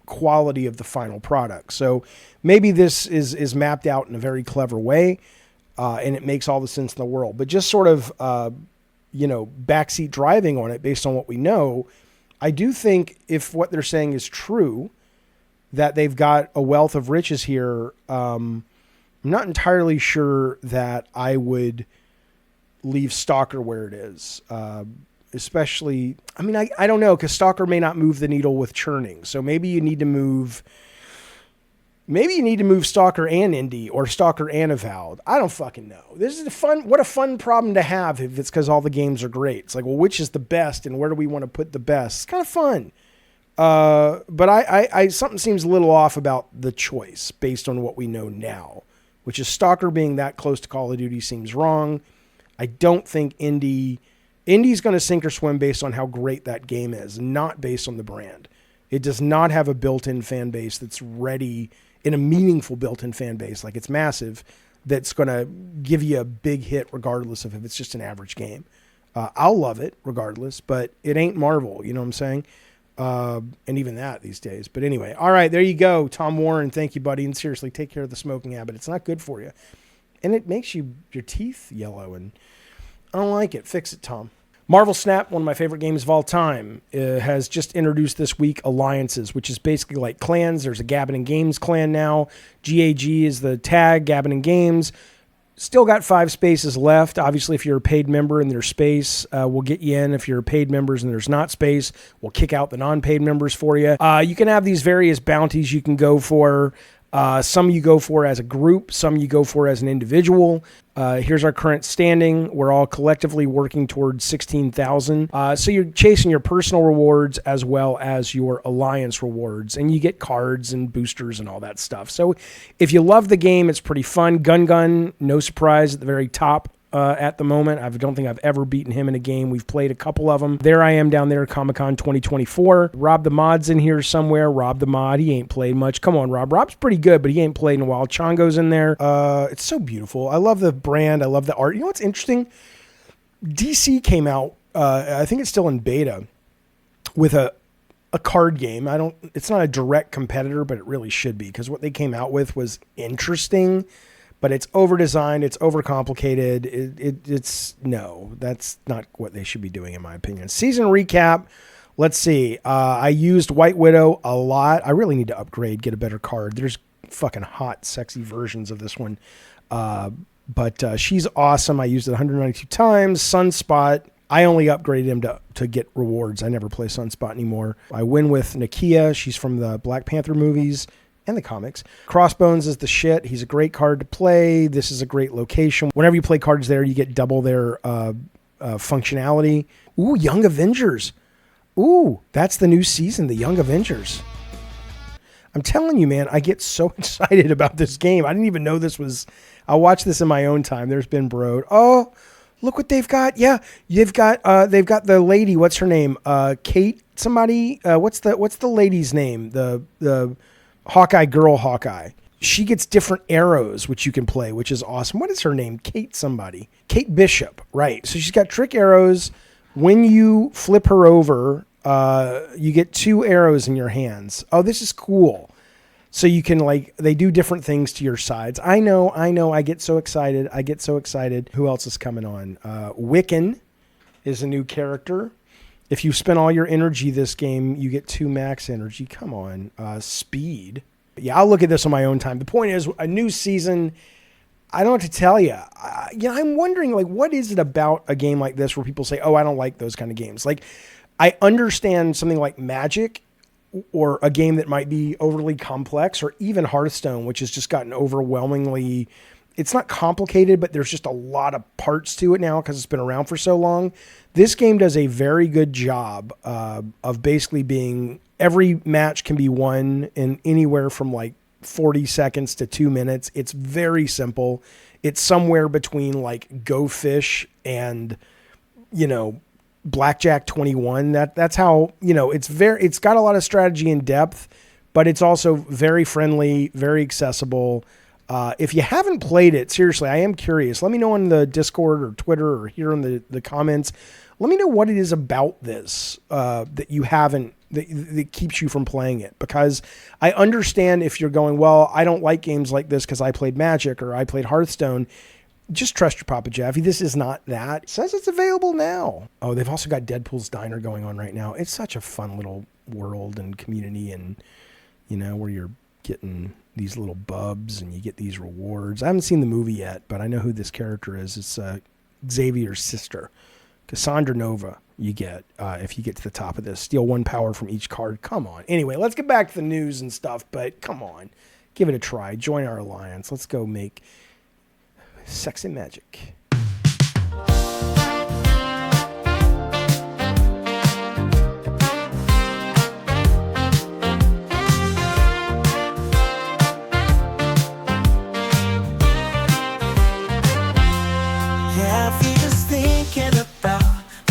S1: quality of the final product. So maybe this is mapped out in a very clever way, and it makes all the sense in the world. But just sort of, backseat driving on it based on what we know, I do think if what they're saying is true, that they've got a wealth of riches here. I'm not entirely sure that I would leave Stalker where it is. especially, I mean, I don't know, because Stalker may not move the needle with churning. So maybe you need to move Stalker and Indy or Stalker and Avowed. I don't fucking know. This is what a fun problem to have if it's because all the games are great. It's like, well, which is the best and where do we want to put the best? It's kind of fun. But I something seems a little off about the choice based on what we know now, which is Stalker being that close to Call of Duty seems wrong. I don't think Indy's going to sink or swim based on how great that game is, not based on the brand. It does not have a built-in fan base that's ready in a meaningful built-in fan base. Like, it's massive, that's going to give you a big hit regardless of if it's just an average game. I'll love it regardless, but it ain't Marvel. You know what I'm saying? And even that these days. But anyway, all right, there you go. Tom Warren, thank you, buddy. And seriously, take care of the smoking habit. It's not good for you. And it makes your teeth yellow, and I don't like it. Fix it, Tom. Marvel Snap, one of my favorite games of all time, has just introduced this week alliances, which is basically like clans. There's a Gabbin&GAMES clan now. GAG is the tag, Gabbin&GAMES. Still got 5 spaces left. Obviously, if you're a paid member and there's space, we'll get you in. If you're paid members and there's not space, we'll kick out the non-paid members for you. You can have these various bounties you can go for. Some you go for as a group, some you go for as an individual. Here's our current standing. We're all collectively working towards 16,000. So you're chasing your personal rewards as well as your alliance rewards, and you get cards and boosters and all that stuff. So if you love the game, it's pretty fun. Gun, no surprise, at the very top. At the moment, I don't think I've ever beaten him in a game. We've played a couple of them. There I am down there at Comic-Con 2024. Rob the Mod's in here somewhere. Rob the Mod, he ain't played much. Come on, Rob. Rob's pretty good, but he ain't played in a while. Chongo's in there. It's so beautiful. I love the brand. I love the art. You know what's interesting? DC came out, I think it's still in beta, with a card game. It's not a direct competitor, but it really should be, because what they came out with was interesting. But it's over-designed, it's over-complicated. No, that's not what they should be doing, in my opinion. Season recap, let's see. I used White Widow a lot. I really need to upgrade, get a better card. There's fucking hot, sexy versions of this one. But she's awesome. I used it 192 times. Sunspot, I only upgraded him to get rewards. I never play Sunspot anymore. I win with Nakia. She's from the Black Panther movies and the comics. Crossbones is the shit. He's a great card to play. This is a great location. Whenever you play cards there, you get double their functionality. Ooh, Young Avengers. Ooh, that's the new season, the Young Avengers. I'm telling you, man, I get so excited about this game. I didn't even know this was... I'll watch this in my own time. There's been Broad. Oh, look what they've got. Yeah, they've got the lady. What's her name? Kate somebody? What's the lady's name? The Hawkeye girl Hawkeye. She gets different arrows, which you can play, which is awesome. What is her name? Kate somebody. Kate Bishop, right. So she's got trick arrows. When you flip her over, you get 2 arrows in your hands. Oh, this is cool. So you can, they do different things to your sides. I know. I get so excited. Who else is coming on? Wiccan is a new character. If you spend all your energy this game, you get 2 max energy. Come on. Speed. Yeah, I'll look at this on my own time. The point is, a new season, I don't know what to tell you. I'm wondering, what is it about a game like this where people say, oh, I don't like those kind of games? I understand something like Magic, or a game that might be overly complex, or even Hearthstone, which has just gotten overwhelmingly... It's not complicated, but there's just a lot of parts to it now because it's been around for so long. This game does a very good job of basically being... Every match can be won in anywhere from 40 seconds to 2 minutes. It's very simple. It's somewhere between Go Fish and, Blackjack 21. That's how, it's got a lot of strategy and depth, but it's also very friendly, very accessible. If you haven't played it, seriously, I am curious. Let me know on the Discord or Twitter or here in the comments. Let me know what it is about this that you haven't, that keeps you from playing it. Because I understand if you're going, well, I don't like games like this because I played Magic or I played Hearthstone. Just trust your Papa Jaffe. This is not that. It says it's available now. Oh, they've also got Deadpool's Diner going on right now. It's such a fun little world and community, and where you're getting these little bubs and you get these rewards. I haven't seen the movie yet, but I know who this character is. It's Xavier's sister, Cassandra Nova. you get if you get to the top of this. Steal 1 power from each card. Come on. Anyway, let's get back to the news and stuff, but come on. Give it a try. Join our alliance. Let's go make sexy magic.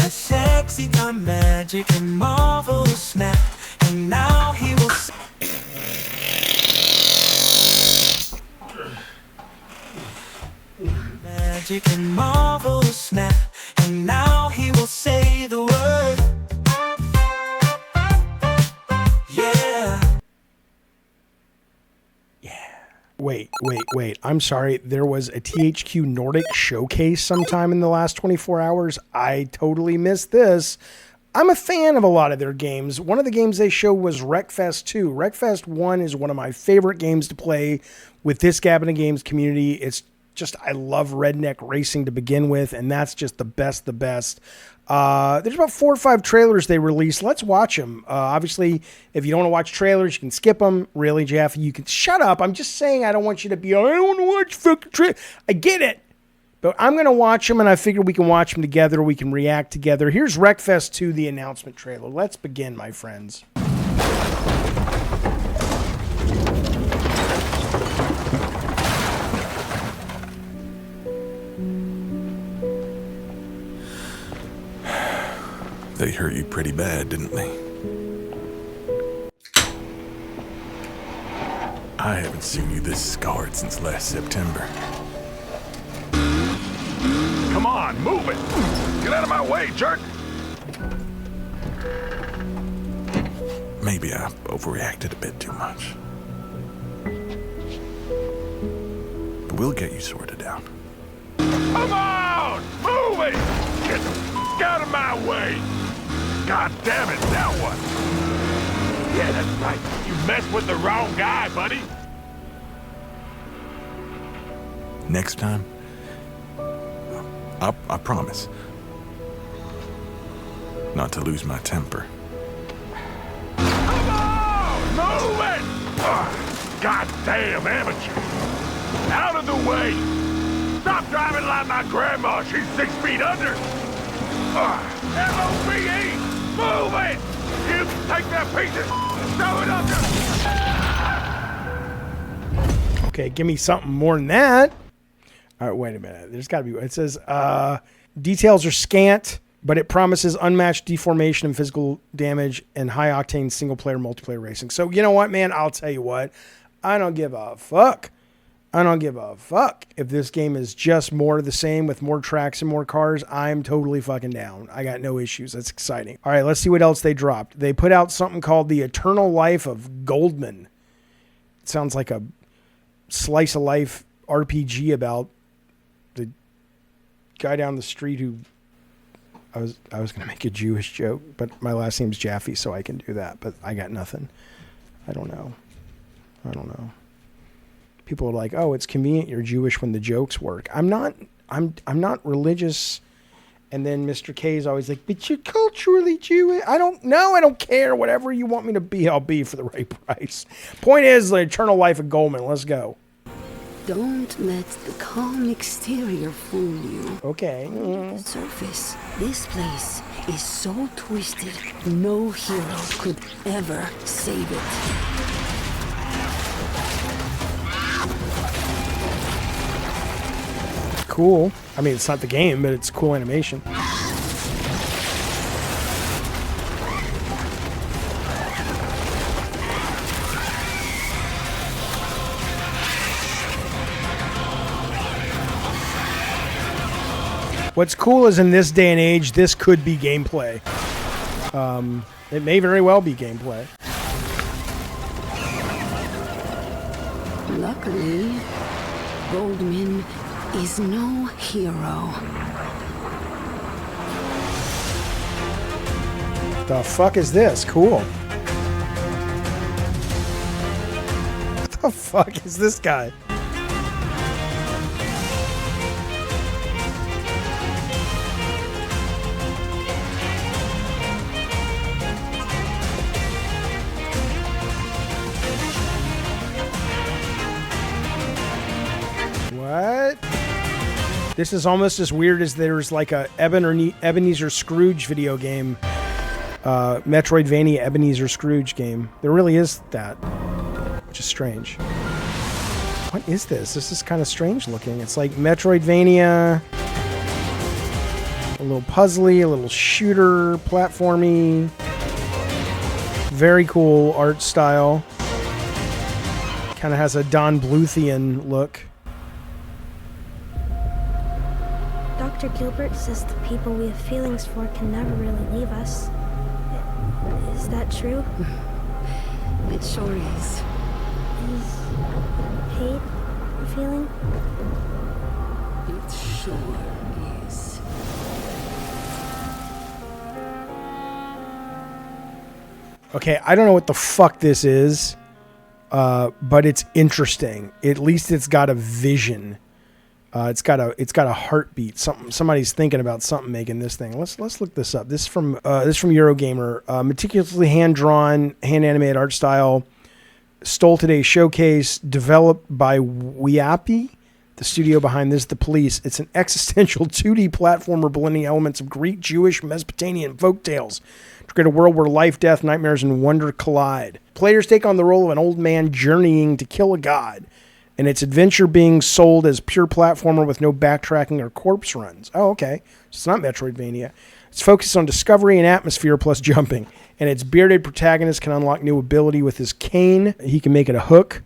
S5: Sexy got magic and marvelous snap, and now he will magic and marvelous snap, and now he will say the word.
S1: Wait. I'm sorry. There was a THQ Nordic showcase sometime in the last 24 hours. I totally missed this. I'm a fan of a lot of their games. One of the games they showed was Wreckfest 2. Wreckfest 1 is one of my favorite games to play with this Gabbin&GAMES community. It's just, I love redneck racing to begin with, and that's just the best. There's about 4 or 5 trailers they released. Let's watch them. Obviously, if you don't want to watch trailers, you can skip them. Really, Jaff, you can shut up. I'm just saying I don't want you to be, I don't want to watch fucking trailers. I get it. But I'm going to watch them, and I figure we can watch them together. We can react together. Here's Wreckfest 2, the announcement trailer. Let's begin, my friends.
S6: They hurt you pretty bad, didn't they? I haven't seen you this scarred since last September.
S7: Come on, move it! Get out of my way, jerk!
S6: Maybe I overreacted a bit too much. But we'll get you sorted out.
S7: Come on! Move it! Get the f*** out of my way! God damn it, now what? Yeah, that's right. You messed with the wrong guy, buddy.
S6: Next time, I promise not to lose my temper.
S7: Come on! Move it! God damn amateur! Out of the way! Stop driving like my grandma. She's 6 feet under. M-O-V-E! Move it! You take that piece and throw it up there.
S1: Okay, give me something more than that. All right, wait a minute. There's got to be. It says details are scant, but it promises unmatched deformation and physical damage and high-octane single-player multiplayer racing. So you know what, man? I'll tell you what. I don't give a fuck. I don't give a fuck if this game is just more of the same with more tracks and more cars. I'm totally fucking down. I got no issues. That's exciting. All right, let's see what else they dropped. They put out something called The Eternal Life of Goldman. It sounds like a slice of life RPG about the guy down the street who I was going to make a Jewish joke, but my last name's Jaffe, so I can do that, but I got nothing. I don't know. People are like, "Oh, it's convenient you're Jewish when the jokes work." I'm not religious. And then Mr. K is always like, "But you're culturally Jewish." I don't know. I don't care. Whatever you want me to be, I'll be for the right price. Point is, the eternal life of Goldman. Let's go.
S8: Don't let the calm exterior fool you.
S1: Okay.
S8: The surface. This place is so twisted, no hero could ever save it.
S1: Cool. I mean, it's not the game, but it's cool animation. What's cool is in this day and age, this could be gameplay. It may very well be gameplay.
S8: Luckily, Goldman is no hero.
S1: The fuck is this? Cool. What the fuck is this guy? This is almost as weird as there's like a Ebenezer Scrooge video game. Metroidvania Ebenezer Scrooge game. There really is that, which is strange. What is this? This is kind of strange looking. It's like Metroidvania, a little puzzly, a little shooter, platformy. Very cool art style. Kind of has a Don Bluthian look.
S9: Dr. Gilbert says the people we have feelings for can never really leave us. Is that true?
S8: It sure is.
S9: Is hate a feeling?
S8: It sure is.
S1: Okay, I don't know what the fuck this is, but it's interesting. At least it's got a vision. It's got a heartbeat. Somebody's thinking about something making this thing. Let's look this up. This is from Eurogamer. Meticulously hand drawn, hand animated art style. Stole Today's Showcase. Developed by Weapi, the studio behind this, The Police. It's an existential 2D platformer blending elements of Greek, Jewish, Mesopotamian folktales to create a world where life, death, nightmares, and wonder collide. Players take on the role of an old man journeying to kill a god, and its adventure being sold as pure platformer with no backtracking or corpse runs. Oh, okay. So it's not Metroidvania. It's focused on discovery and atmosphere plus jumping. And its bearded protagonist can unlock new ability with his cane. He can make it a hook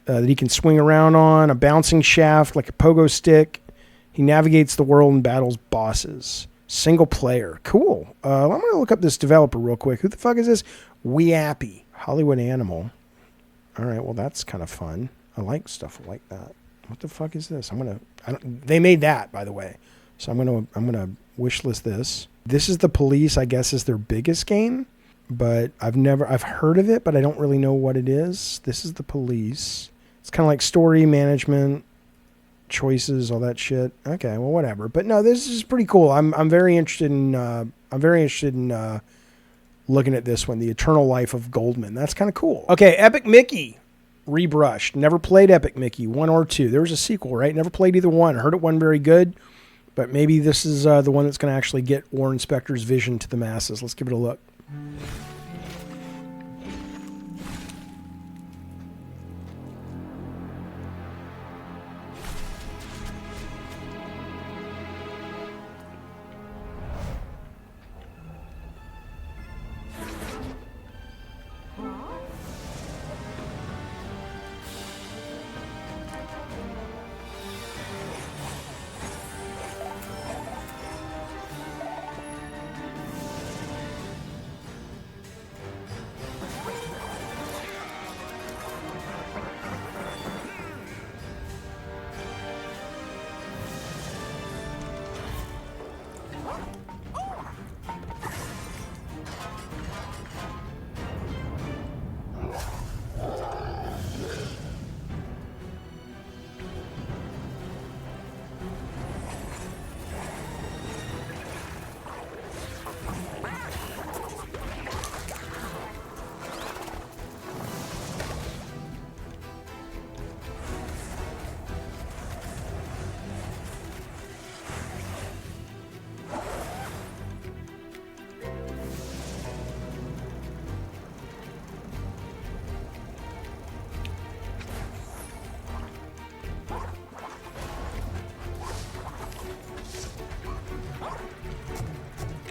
S1: that he can swing around on, a bouncing shaft like a pogo stick. He navigates the world and battles bosses. Single player. Cool. I'm going to look up this developer real quick. Who the fuck is this? Weapi. Hollywood Animal. All right, well, that's kind of fun. I like stuff like that. What the fuck is this? They made that, by the way. So I'm gonna wishlist this. This is The Police, I guess, is their biggest game, but I've heard of it, but I don't really know what it is. This is The Police. It's kind of like story management, choices, all that shit. Okay, well, whatever. But no, this is pretty cool. I'm very interested in looking at this one, The Eternal Life of Goldman. That's kind of cool. Okay, Epic Mickey. Rebrushed. Never played Epic Mickey 1 or 2. There was a sequel, right? Never played either one. Heard it wasn't very good, but maybe this is the one that's going to actually get Warren Spector's vision to the masses. Let's give it a look.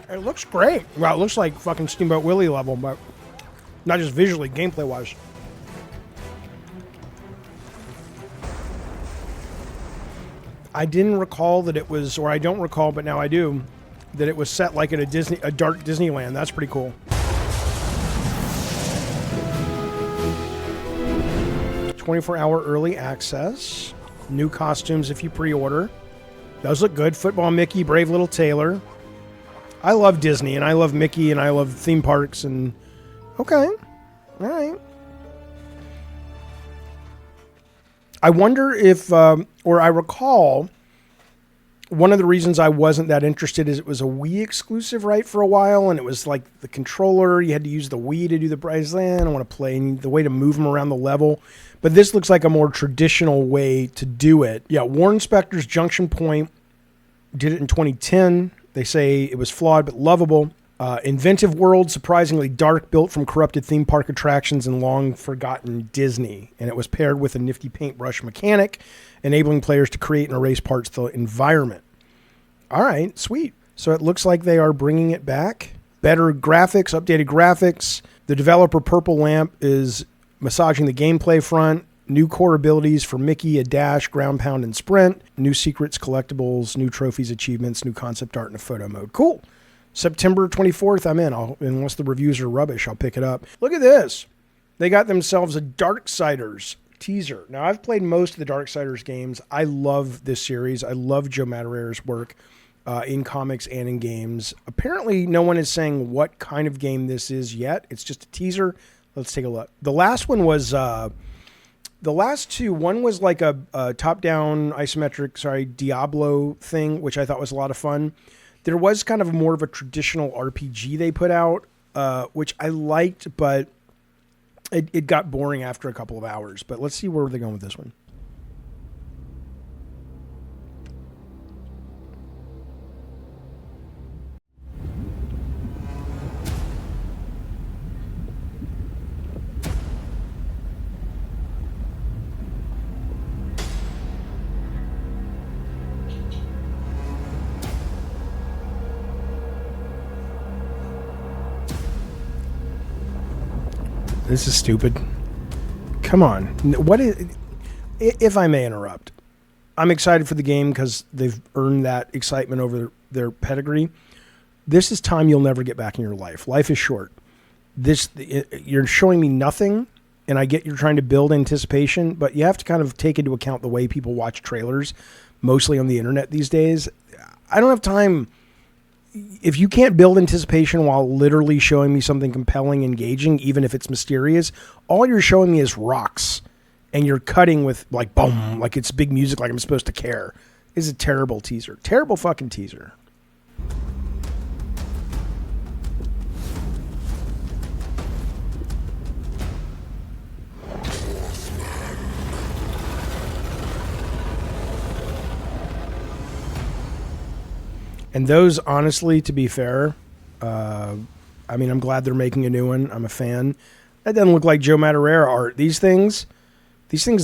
S1: It looks great. Well, it looks like fucking Steamboat Willie level, but not just visually, gameplay-wise. I didn't recall that it was, or I don't recall, but now I do, that it was set like at a dark Disneyland. That's pretty cool. $24-hour early access. New costumes if you pre-order. Those look good. Football Mickey, Brave Little Tailor. I love Disney, and I love Mickey, and I love theme parks, and... Okay. All right. I wonder if, or I recall, one of the reasons I wasn't that interested is it was a Wii exclusive, right, for a while, and it was like the controller, you had to use the Wii to do the prize land, I want to play, and the way to move them around the level. But this looks like a more traditional way to do it. Yeah, Warren Spector's Junction Point did it in 2010. They say it was flawed but lovable. Inventive world, surprisingly dark, built from corrupted theme park attractions and long forgotten Disney. And it was paired with a nifty paintbrush mechanic, enabling players to create and erase parts of the environment. All right, sweet. So it looks like they are bringing it back. Better graphics, updated graphics. The developer Purple Lamp is massaging the gameplay front. New core abilities for Mickey, a dash, ground pound, and sprint. New secrets, collectibles, new trophies, achievements, new concept art, and a photo mode. Cool. September 24th, I'm in. Unless the reviews are rubbish, I'll pick it up. Look at this. They got themselves a Darksiders teaser. Now, I've played most of the Darksiders games. I love this series. I love Joe Madureira's work in comics and in games. Apparently, no one is saying what kind of game this is yet. It's just a teaser. Let's take a look. The last one was... the last two, one was like a top-down isometric, Diablo thing, which I thought was a lot of fun. There was kind of more of a traditional RPG they put out, which I liked, but it got boring after a couple of hours. But let's see where they're going with this one. This is stupid. Come on. What is, if I may interrupt, I'm excited for the game because they've earned that excitement over their pedigree. This is time you'll never get back in your life. Life is short. You're showing me nothing, and I get you're trying to build anticipation, but you have to kind of take into account the way people watch trailers, mostly on the internet these days. I don't have time. If you can't build anticipation while literally showing me something compelling, engaging, even if it's mysterious, all you're showing me is rocks, and you're cutting with like boom, like it's big music, like I'm supposed to care. It's a terrible teaser. Terrible fucking teaser. And those, honestly, to be fair, I mean, I'm glad they're making a new one. I'm a fan. That doesn't look like Joe Madureira art. These things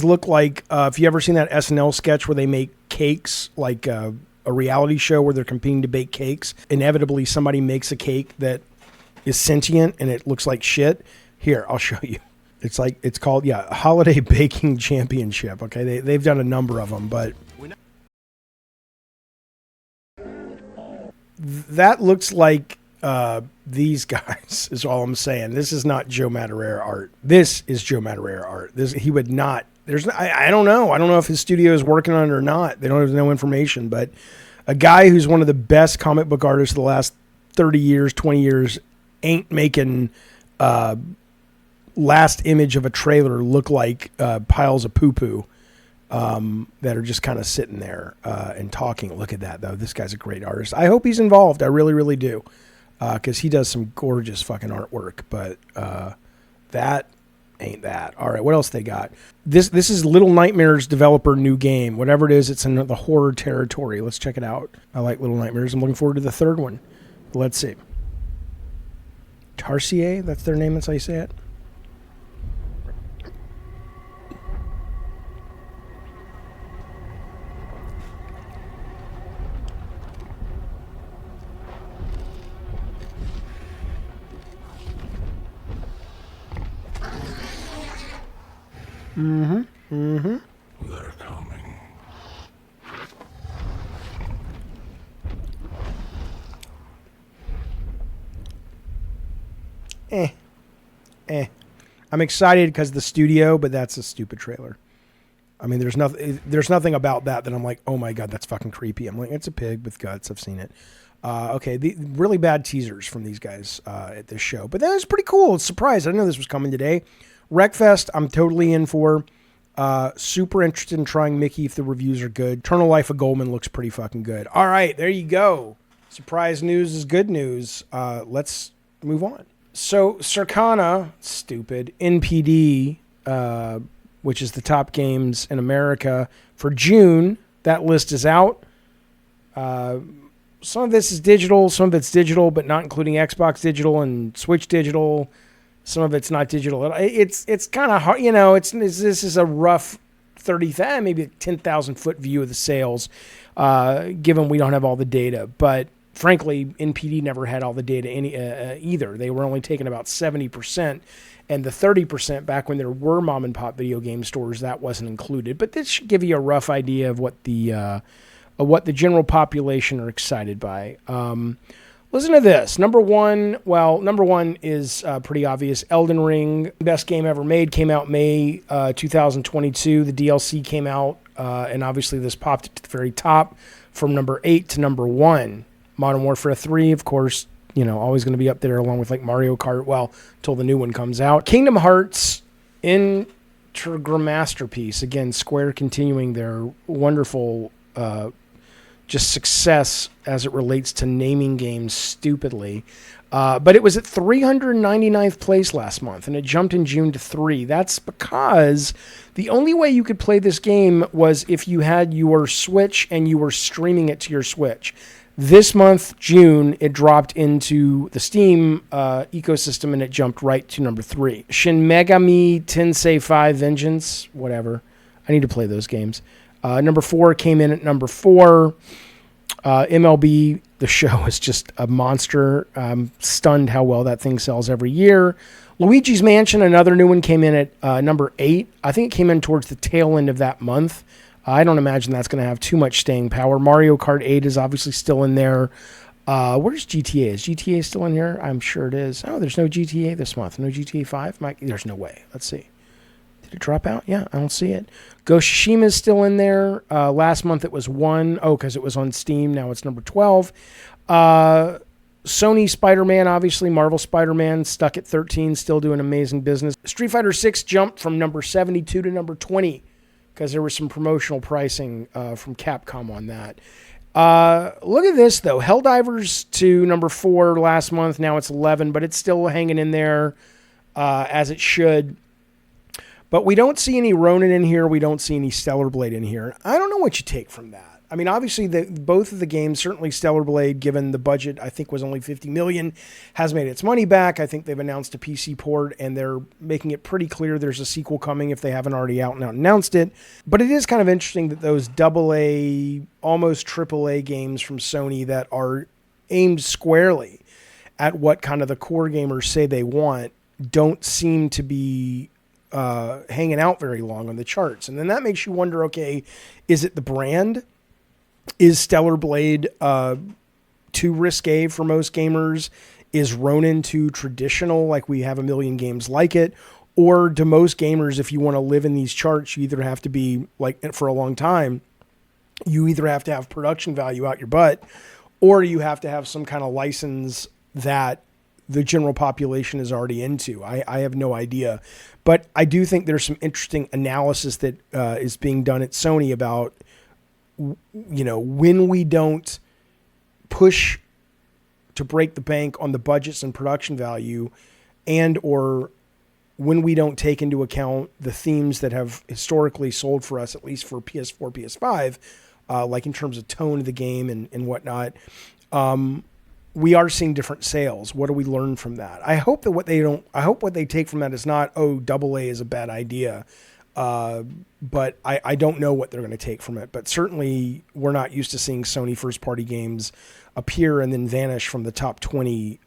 S1: look like, if you ever seen that SNL sketch where they make cakes, like a reality show where they're competing to bake cakes. Inevitably, somebody makes a cake that is sentient and it looks like shit. Here, I'll show you. It's called Holiday Baking Championship. Okay, they've done a number of them, but that looks like these guys is all I'm saying. This is not Joe Madureira art. This is Joe Madureira art. He would not. I don't know. I don't know if his studio is working on it or not. They don't have no information. But a guy who's one of the best comic book artists of the last 30 years, 20 years, ain't making last image of a trailer look like piles of poo-poo that are just kind of sitting there and talking. Look at that, though. This guy's a great artist. I hope he's involved. I really, really do. Because he does some gorgeous fucking artwork. But that ain't that. All right, what else they got? This is Little Nightmares developer new game. Whatever it is, it's in the horror territory. Let's check it out. I like Little Nightmares. I'm looking forward to the third one. Let's see. Tarsier, that's their name. That's how you say it.
S6: They're coming.
S1: I'm excited because the studio, but that's a stupid trailer. I mean, there's nothing about that I'm like, oh my God, that's fucking creepy. I'm like, it's a pig with guts. I've seen it. Okay, the really bad teasers from these guys at this show, but that was pretty cool. It's a surprise. I didn't know this was coming today. Wreckfest, I'm totally in for. Super interested in trying Mickey if the reviews are good. Eternal Life of Goldman looks pretty fucking good. All right, there you go. Surprise news is good news. Let's move on. So Circana, stupid, NPD, which is the top games in America for June. That list is out. Some of this is digital, some of it's digital, but not including Xbox digital and Switch digital. Some of it's not digital. It's kind of hard, this is a rough 30,000, maybe 10,000 foot view of the sales, given we don't have all the data. But frankly, NPD never had all the data either. They were only taking about 70%, and the 30% back when there were mom and pop video game stores, that wasn't included. But this should give you a rough idea of what the general population are excited by. Listen to this. Number one is pretty obvious. Elden Ring, best game ever made, came out May 2022. The DLC came out, and obviously this popped at the very top from number 8 to number 1. Modern Warfare 3, of course, always going to be up there along with like Mario Kart, until the new one comes out. Kingdom Hearts, Integral Masterpiece. Again, Square continuing their wonderful just success as it relates to naming games stupidly. But it was at 399th place last month, and it jumped in June to 3. That's because the only way you could play this game was if you had your Switch and you were streaming it to your Switch. This month, June, it dropped into the Steam ecosystem, and it jumped right to number 3. Shin Megami Tensei 5 Vengeance, whatever. I need to play those games. Number 4 came in at number 4. MLB, the show, is just a monster. I'm stunned how well that thing sells every year. Luigi's Mansion, another new one, came in at number 8. I think it came in towards the tail end of that month. I don't imagine that's going to have too much staying power. Mario Kart 8 is obviously still in there. Where's GTA? Is GTA still in here? I'm sure it is. Oh, there's no GTA this month. No GTA 5? There's no way. Let's see. Did it drop out? Yeah, I don't see it. Ghost of Tsushima is still in there. Last month it was 1. Oh, because it was on Steam. Now it's number 12. Sony Spider-Man, obviously. Marvel Spider-Man stuck at 13, still doing amazing business. Street Fighter 6 jumped from number 72 to number 20 because there was some promotional pricing from Capcom on that. Look at this, though. Helldivers to number 4 last month. Now it's 11, but it's still hanging in there as it should. But we don't see any Ronin in here. We don't see any Stellar Blade in here. I don't know what you take from that. I mean, obviously, both of the games, certainly Stellar Blade, given the budget, I think was only $50 million, has made its money back. I think they've announced a PC port, and they're making it pretty clear there's a sequel coming if they haven't already out and out announced it. But it is kind of interesting that those AA, almost AAA games from Sony that are aimed squarely at what kind of the core gamers say they want don't seem to be hanging out very long on the charts. And then that makes you wonder, okay, is it the brand? Is Stellar Blade too risque for most gamers? Is Ronin too traditional, like we have a million games like it? Or do most gamers, if you want to live in these charts, you either have to be, like for a long time, you either have to have production value out your butt, or you have to have some kind of license that the general population is already into. I have no idea. But I do think there's some interesting analysis that is being done at Sony about, when we don't push to break the bank on the budgets and production value, and or when we don't take into account the themes that have historically sold for us, at least for PS4, PS5, like in terms of tone of the game and whatnot, we are seeing different sales. What do we learn from that? I hope that what they take from that is not, AA is a bad idea. But I don't know what they're going to take from it. But certainly we're not used to seeing Sony first party games appear and then vanish from the top 20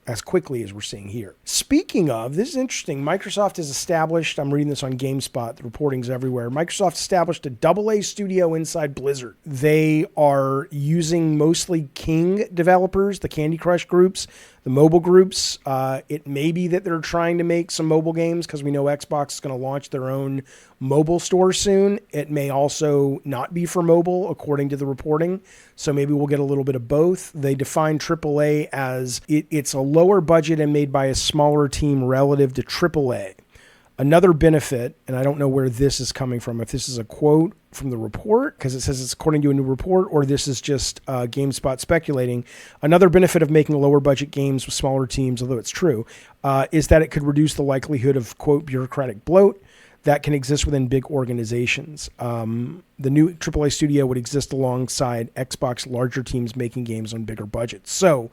S1: as quickly as we're seeing here. Speaking of, this is interesting. Microsoft has established, I'm reading this on GameSpot, the reporting's everywhere. Microsoft established a AA studio inside Blizzard. They are using mostly King developers, the Candy Crush groups, the mobile groups. It may be that they're trying to make some mobile games because we know Xbox is going to launch their own mobile store soon. It may also not be for mobile, according to the reporting. So maybe we'll get a little bit of both. They define AAA as it's a lower budget and made by a smaller team relative to AAA. Another benefit, and I don't know where this is coming from, if this is a quote from the report, because it says it's according to a new report, or this is just GameSpot speculating. Another benefit of making lower budget games with smaller teams, although it's true, is that it could reduce the likelihood of, quote, bureaucratic bloat. that can exist within big organizations. The new AAA studio would exist alongside Xbox larger teams making games on bigger budgets. So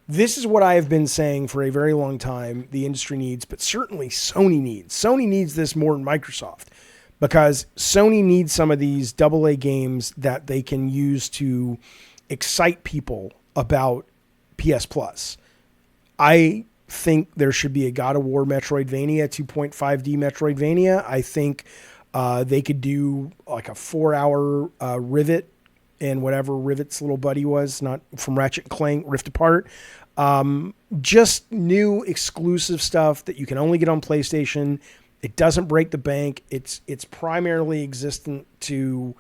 S1: this is what I have been saying for a very long time the industry needs, but certainly Sony needs. Sony needs this more than Microsoft, because Sony needs some of these AA games that they can use to excite people about PS Plus. I think there should be a God of War Metroidvania, 2.5D Metroidvania. I think they could do like a 4-hour Rivet and whatever Rivet's little buddy was, not from Ratchet & Clank, Rift Apart. Just new exclusive stuff that you can only get on PlayStation. It doesn't break the bank. It's primarily existent to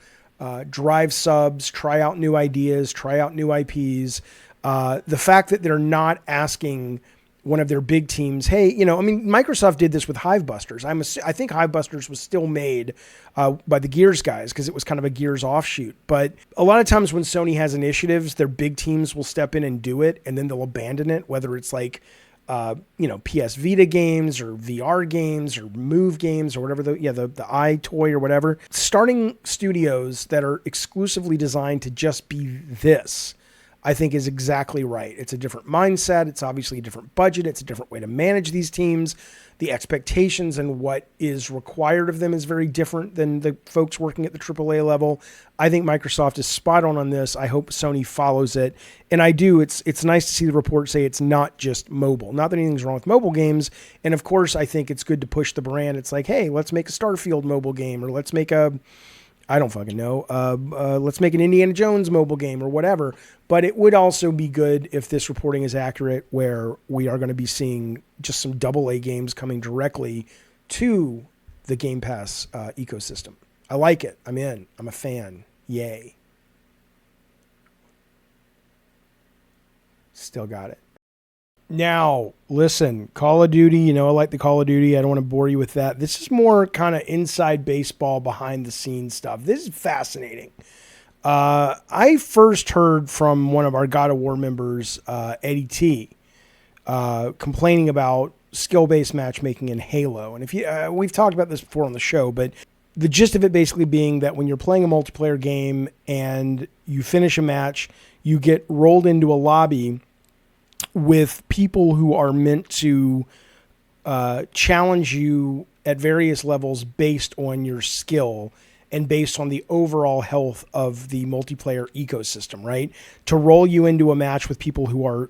S1: drive subs, try out new ideas, try out new IPs. The fact that they're not asking one of their big teams, hey, Microsoft did this with Hivebusters. I think Hivebusters was still made by the Gears guys because it was kind of a Gears offshoot. But a lot of times when Sony has initiatives, their big teams will step in and do it, and then they'll abandon it, whether it's like PS Vita games or VR games or Move games or whatever, the iToy or whatever. Starting studios that are exclusively designed to just be this, I think, is exactly right. It's a different mindset. It's obviously a different budget. It's a different way to manage these teams. The expectations and what is required of them is very different than the folks working at the AAA level. I think Microsoft is spot on this. I hope Sony follows it. And I do. It's nice to see the report say it's not just mobile. Not that anything's wrong with mobile games. And of course, I think it's good to push the brand. It's like, hey, let's make a Starfield mobile game, or let's make I don't fucking know. Let's make an Indiana Jones mobile game or whatever. But it would also be good if this reporting is accurate, where we are going to be seeing just some AA games coming directly to the Game Pass ecosystem. I like it. I'm in. I'm a fan. Yay. Still got it. Now, listen, Call of Duty, I like the Call of Duty. I don't want to bore you with that. This is more kind of inside baseball, behind the scenes stuff. This is fascinating. I first heard from one of our God of War members, Eddie T, complaining about skill-based matchmaking in Halo. And we've talked about this before on the show, but the gist of it basically being that when you're playing a multiplayer game and you finish a match, you get rolled into a lobby with people who are meant to challenge you at various levels based on your skill and based on the overall health of the multiplayer ecosystem, right? To roll you into a match with people who are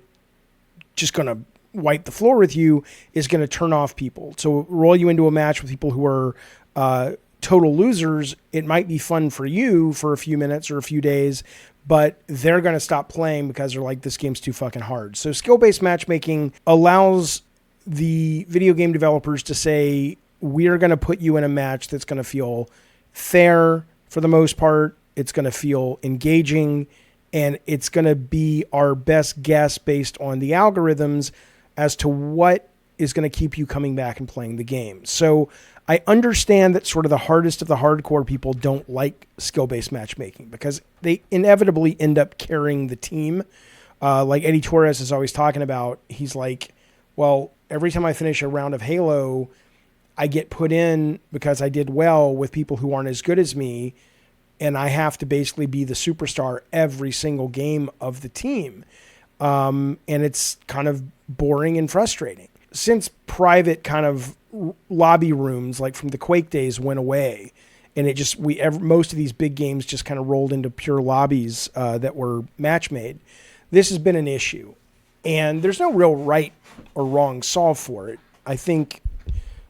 S1: just going to wipe the floor with you is going to turn off people. So roll you into a match with people who are total losers, it might be fun for you for a few minutes or a few days, but they're going to stop playing because they're like, this game's too fucking hard. So skill-based matchmaking allows the video game developers to say, we're going to put you in a match that's going to feel fair for the most part. It's going to feel engaging, and it's going to be our best guess based on the algorithms as to what is going to keep you coming back and playing the game. So I understand that sort of the hardest of the hardcore people don't like skill-based matchmaking because they inevitably end up carrying the team. Like Eddie Torres is always talking about, he's like, well, every time I finish a round of Halo, I get put in because I did well with people who aren't as good as me, and I have to basically be the superstar every single game of the team. And it's kind of boring and frustrating. Since private kind of lobby rooms, like from the Quake days, went away, and it just most of these big games just kind of rolled into pure lobbies that were match made. This has been an issue, and there's no real right or wrong solve for it. I think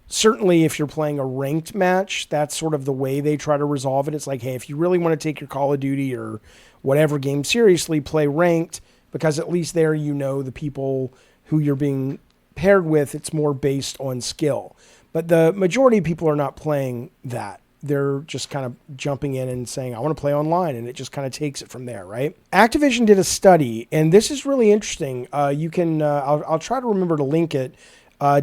S1: certainly if you're playing a ranked match, that's sort of the way they try to resolve it. It's like, hey, if you really want to take your Call of Duty or whatever game seriously, play ranked, because at least there the people who you're being paired with, it's more based on skill. But the majority of people are not playing that. They're just kind of jumping in and saying, I want to play online, and it just kind of takes it from there, right? Activision did a study, and this is really interesting. You can, I'll try to remember to link it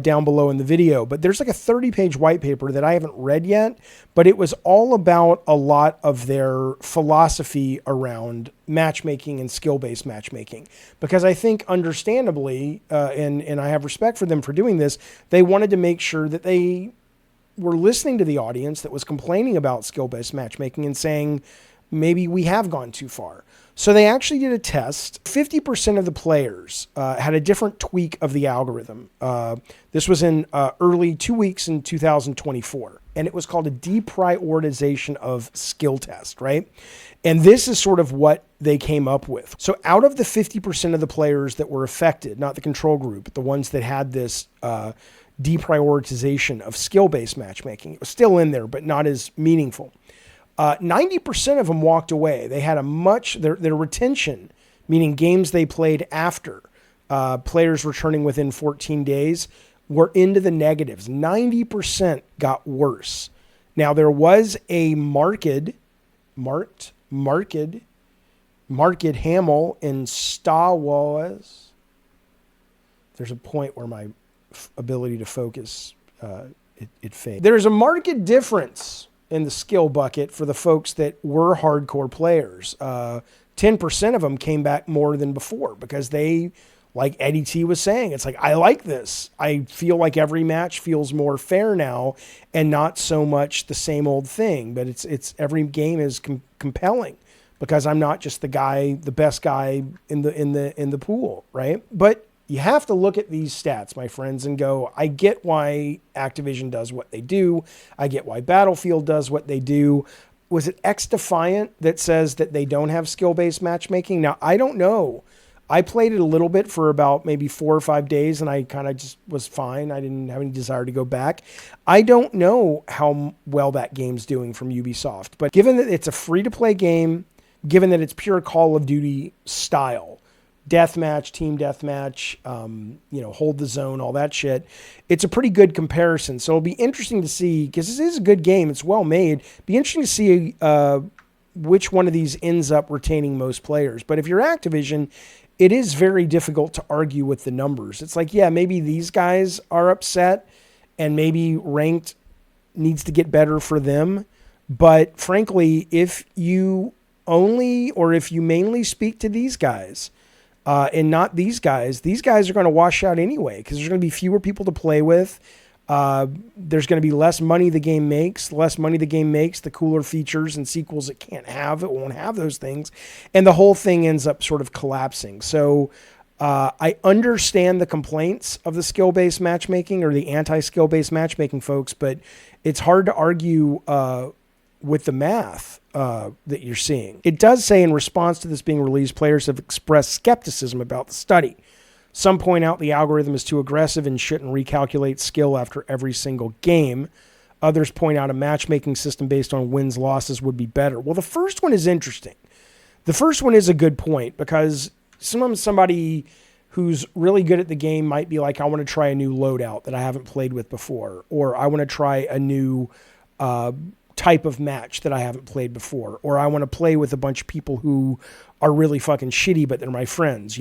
S1: down below in the video, but there's like a 30-page white paper that I haven't read yet, but it was all about a lot of their philosophy around matchmaking and skill-based matchmaking. Because I think understandably, and I have respect for them for doing this, they wanted to make sure that they were listening to the audience that was complaining about skill-based matchmaking and saying, maybe we have gone too far. So they actually did a test. 50% of the players had a different tweak of the algorithm. This was in early 2 weeks in 2024. And it was called a deprioritization of skill test, right? And this is sort of what they came up with. So out of the 50% of the players that were affected, not the control group, but the ones that had this deprioritization of skill-based matchmaking, it was still in there, but not as meaningful. 90% of them walked away. They had their retention, meaning games they played after, players returning within 14 days, were into the negatives. 90% got worse. Now, there was a marked Hamel in Star Wars. There's a point where my ability to focus, it fades. There's a marked difference in the skill bucket for the folks that were hardcore players. 10% of them came back more than before because they, like Eddie T was saying, it's like, I like this. I feel like every match feels more fair now and not so much the same old thing, but it's every game is compelling because I'm not just the best guy in the pool, right? But you have to look at these stats, my friends, and go, I get why Activision does what they do. I get why Battlefield does what they do. Was it X-Defiant that says that they don't have skill-based matchmaking? Now, I don't know. I played it a little bit for about maybe 4 or 5 days, and I kind of just was fine. I didn't have any desire to go back. I don't know how well that game's doing from Ubisoft, but given that it's a free-to-play game, given that it's pure Call of Duty style, deathmatch, team deathmatch, hold the zone, all that shit, it's a pretty good comparison. So it'll be interesting to see, because this is a good game, it's well made, be interesting to see which one of these ends up retaining most players. But if you're Activision, it is very difficult to argue with the numbers. It's like, yeah, maybe these guys are upset and maybe ranked needs to get better for them. But frankly, if you mainly speak to these guys, and not these guys are going to wash out anyway because there's going to be fewer people to play with. There's going to be less money the game makes. The less money the game makes, the cooler features and sequels it can't have. It won't have those things. And the whole thing ends up sort of collapsing. So I understand the complaints of the skill-based matchmaking or the anti-skill-based matchmaking folks, but it's hard to argue with the math that you're seeing. It does say in response to this being released, players have expressed skepticism about the study. Some point out the algorithm is too aggressive and shouldn't recalculate skill after every single game. Others point out a matchmaking system based on wins, losses would be better. Well, the first one is interesting. The first one is a good point because sometimes somebody who's really good at the game might be like, I want to try a new loadout that I haven't played with before, or I want to try a new type of match that I haven't played before, or I want to play with a bunch of people who are really fucking shitty, but they're my friends,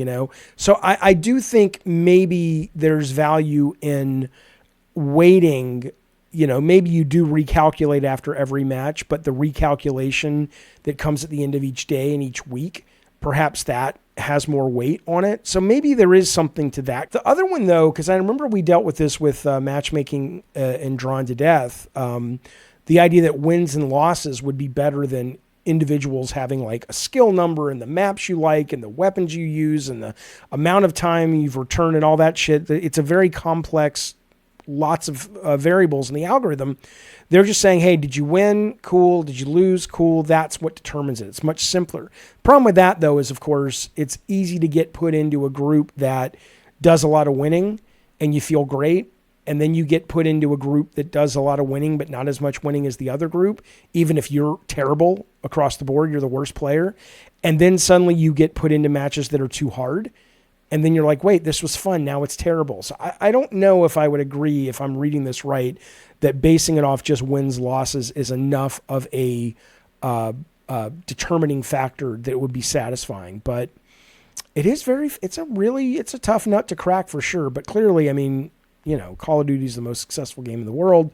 S1: So I do think maybe there's value in waiting, maybe you do recalculate after every match, but the recalculation that comes at the end of each day and each week, perhaps that has more weight on it. So maybe there is something to that. The other one though, because I remember we dealt with this with matchmaking and Drawn to Death, the idea that wins and losses would be better than individuals having like a skill number and the maps you like and the weapons you use and the amount of time you've returned and all that shit. It's a very complex, lots of variables in the algorithm. They're just saying, hey, did you win? Cool. Did you lose? Cool. That's what determines it. It's much simpler. Problem with that though is, of course, it's easy to get put into a group that does a lot of winning and you feel great. And then you get put into a group that does a lot of winning, but not as much winning as the other group. Even if you're terrible across the board, you're the worst player. And then suddenly you get put into matches that are too hard. And then you're like, wait, this was fun. Now it's terrible. So I don't know if I would agree, if I'm reading this right, that basing it off just wins, losses is enough of a determining factor that it would be satisfying. But it's a tough nut to crack for sure. But clearly, I mean, Call of Duty is the most successful game in the world.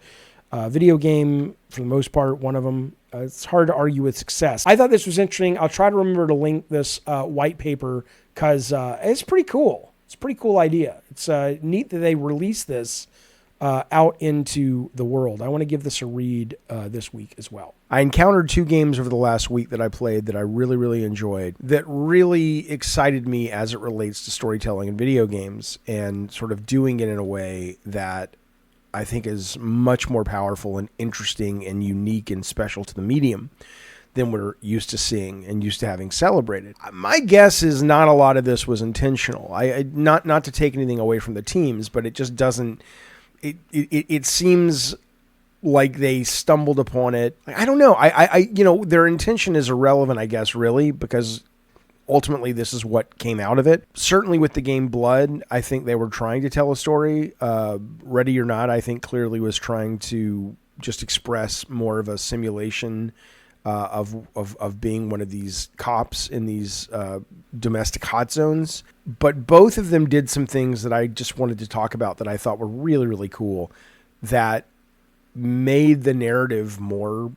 S1: Video game, for the most part, one of them. It's hard to argue with success. I thought this was interesting. I'll try to remember to link this white paper because it's pretty cool. It's a pretty cool idea. It's neat that they released this out into the world. I want to give this a read this week as well. I encountered 2 games over the last week that I played that I really, really enjoyed, that really excited me as it relates to storytelling in video games, and sort of doing it in a way that I think is much more powerful and interesting and unique and special to the medium than we're used to seeing and used to having celebrated. My guess is not a lot of this was intentional. Not to take anything away from the teams, but it just doesn't. It seems like they stumbled upon it. I don't know. Their intention is irrelevant, I guess, really, because ultimately this is what came out of it. Certainly with the game Blood, I think they were trying to tell a story. Ready or Not, I think clearly was trying to just express more of a simulation of being one of these cops in these domestic hot zones. But both of them did some things that I just wanted to talk about that I thought were really, really cool, that made the narrative more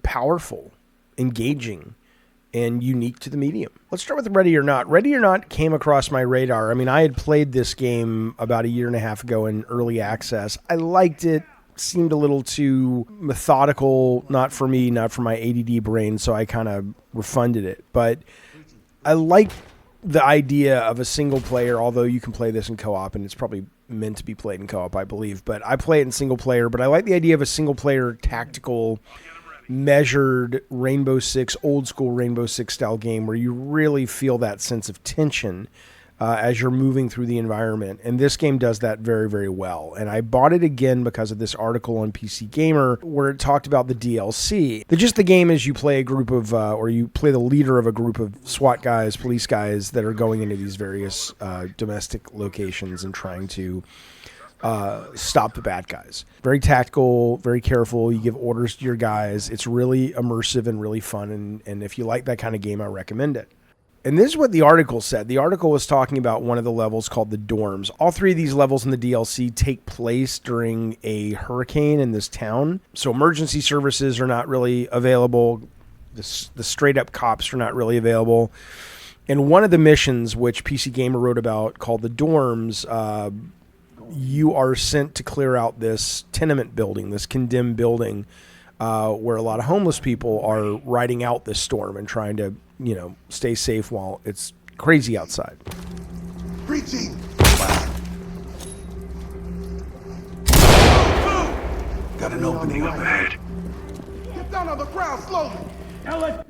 S1: powerful, engaging, and unique to the medium. Let's start with Ready or Not. Ready or Not came across my radar. I mean, I had played this game about a year and a half ago in early access. I liked it. Seemed a little too methodical, not for me, not for my ADD brain, so I kind of refunded it. But I like the idea of a single player, although you can play this in co-op, and it's probably meant to be played in co-op, I believe. But I play it in single player, but I like the idea of a single player tactical, measured Rainbow Six, old school Rainbow Six style game where you really feel that sense of tension as you're moving through the environment. And this game does that very, very well. And I bought it again because of this article on PC Gamer where it talked about the DLC. The game is you play a group of, or you play the leader of a group of SWAT guys, police guys that are going into these various domestic locations and trying to stop the bad guys. Very tactical, very careful. You give orders to your guys. It's really immersive and really fun. And if you like that kind of game, I recommend it. And this is what the article said. The article was talking about one of the levels called the Dorms. All 3 of these levels in the DLC take place during a hurricane in this town. So emergency services are not really available. The straight up cops are not really available. And one of the missions, which PC Gamer wrote about, called the Dorms, you are sent to clear out this tenement building, this condemned building, where a lot of homeless people are riding out this storm and trying to, stay safe while it's crazy outside.
S7: Breaching!
S6: Got an opening up ahead.
S7: Get down on the ground slowly!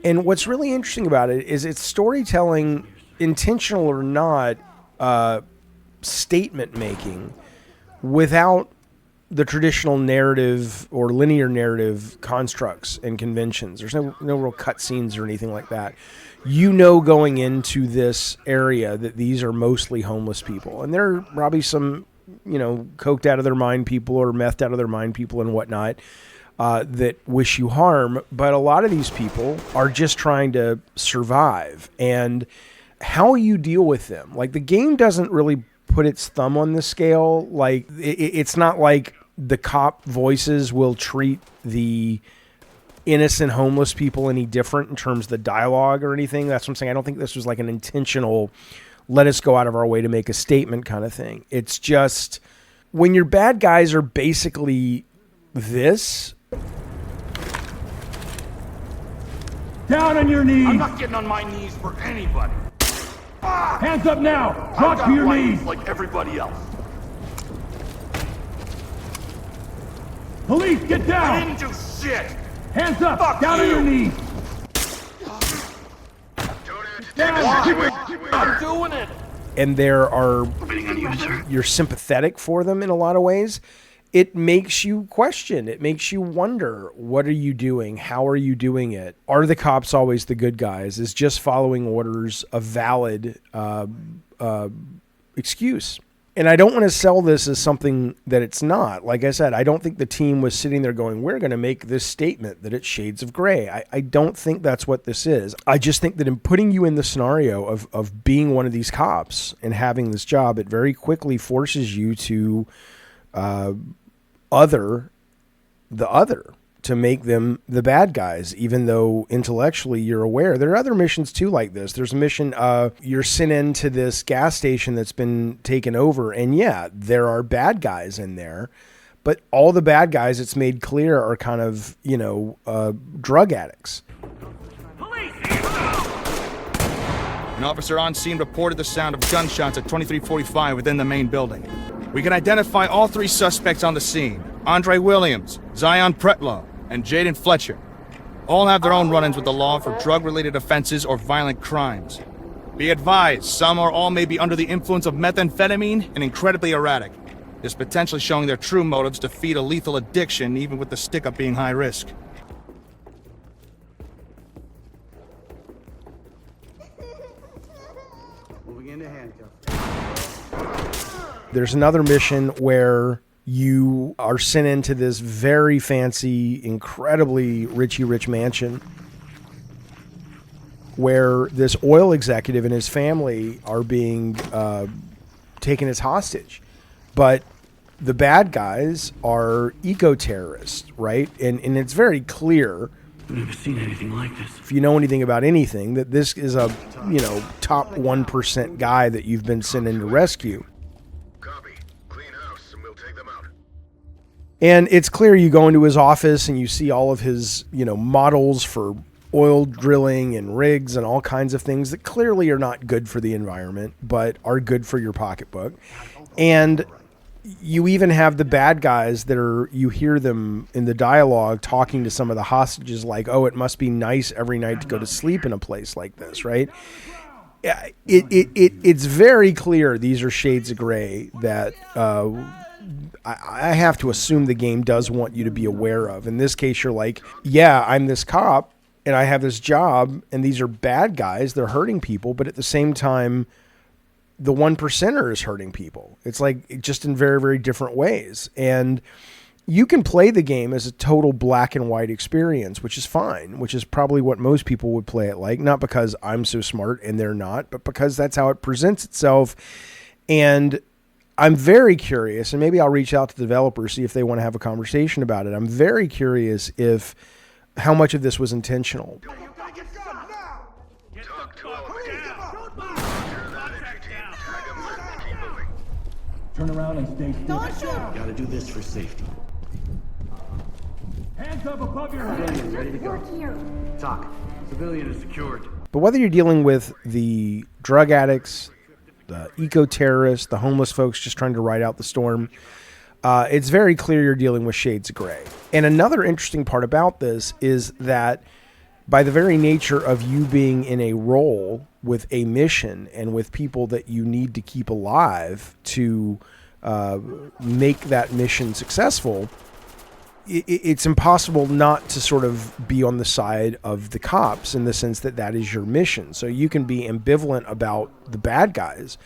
S1: And what's really interesting about it is it's storytelling, intentional or not, statement making without the traditional narrative or linear narrative constructs and conventions. There's no real cutscenes or anything like that. Going into this area that these are mostly homeless people. And there are probably some, coked out of their mind people or methed out of their mind people and whatnot that wish you harm. But a lot of these people are just trying to survive. And how you deal with them. Like, the game doesn't really put its thumb on the scale. Like, it's not like the cop voices will treat the innocent homeless people any different in terms of the dialogue or anything. That's what I'm saying. I don't think this was like an intentional, let us go out of our way to make a statement kind of thing. It's just when your bad guys are basically this.
S7: Down on your knees!
S10: I'm not getting on my knees for anybody.
S7: Hands up now! Drop to your knees!
S10: Like everybody else.
S7: Police, get down!
S10: I didn't do shit!
S7: Hands up!
S10: Fuck
S7: down
S10: you.
S7: on your knees!
S10: I'm doing it!
S1: And you're sympathetic for them in a lot of ways. It makes you question. It makes you wonder, what are you doing? How are you doing it? Are the cops always the good guys? Is just following orders a valid excuse? And I don't want to sell this as something that it's not. Like I said, I don't think the team was sitting there going, we're going to make this statement that it's shades of gray. I don't think that's what this is. I just think that in putting you in the scenario of being one of these cops and having this job, it very quickly forces you to other the other. to make them the bad guys, even though intellectually you're aware. There are other missions too like this. There's a mission, you're sent into this gas station that's been taken over, and yeah, there are bad guys in there, but all the bad guys, it's made clear, are kind of, drug addicts.
S11: An officer on scene reported the sound of gunshots at 2345 within the main building. We can identify all 3 suspects on the scene: Andre Williams, Zion Pretlow, and Jaden Fletcher. All have their own run-ins with the law for drug-related offenses or violent crimes. Be advised, some or all may be under the influence of methamphetamine and incredibly erratic. This potentially showing their true motives to feed a lethal addiction, even with the stick-up being high risk.
S1: There's another mission where you are sent into this very fancy, incredibly rich mansion where this oil executive and his family are being taken as hostage. But the bad guys are eco-terrorists, right? And it's very clear,
S12: I've never seen anything like this.
S1: if you know anything about anything, that this is a, top 1% guy that you've been sent in to rescue. And it's clear, you go into his office and you see all of his, models for oil drilling and rigs and all kinds of things that clearly are not good for the environment, but are good for your pocketbook. And you even have the bad guys you hear them in the dialogue talking to some of the hostages like, oh, it must be nice every night to go to sleep in a place like this, right? It's very clear these are shades of gray that I have to assume the game does want you to be aware of. In this case, you're like, yeah, I'm this cop and I have this job and these are bad guys. They're hurting people. But at the same time, the 1%er is hurting people. It's like just in very, very different ways. And you can play the game as a total black and white experience, which is fine, which is probably what most people would play it like. Not because I'm so smart and they're not, but because that's how it presents itself. And I'm very curious, and maybe I'll reach out to the developers, see if they want to have a conversation about it. I'm very curious how much of this was intentional.
S12: Turn around and stay still. Gotta do this for safety. Hands up above your head. Civilian ready to go. Talk. Civilian is secured.
S1: But whether you're dealing with the drug addicts, the eco-terrorists, the homeless folks just trying to ride out the storm, it's very clear you're dealing with shades of gray. And another interesting part about this is that by the very nature of you being in a role with a mission and with people that you need to keep alive to make that mission successful, it's impossible not to sort of be on the side of the cops in the sense that that is your mission. So you can be ambivalent about the bad guys,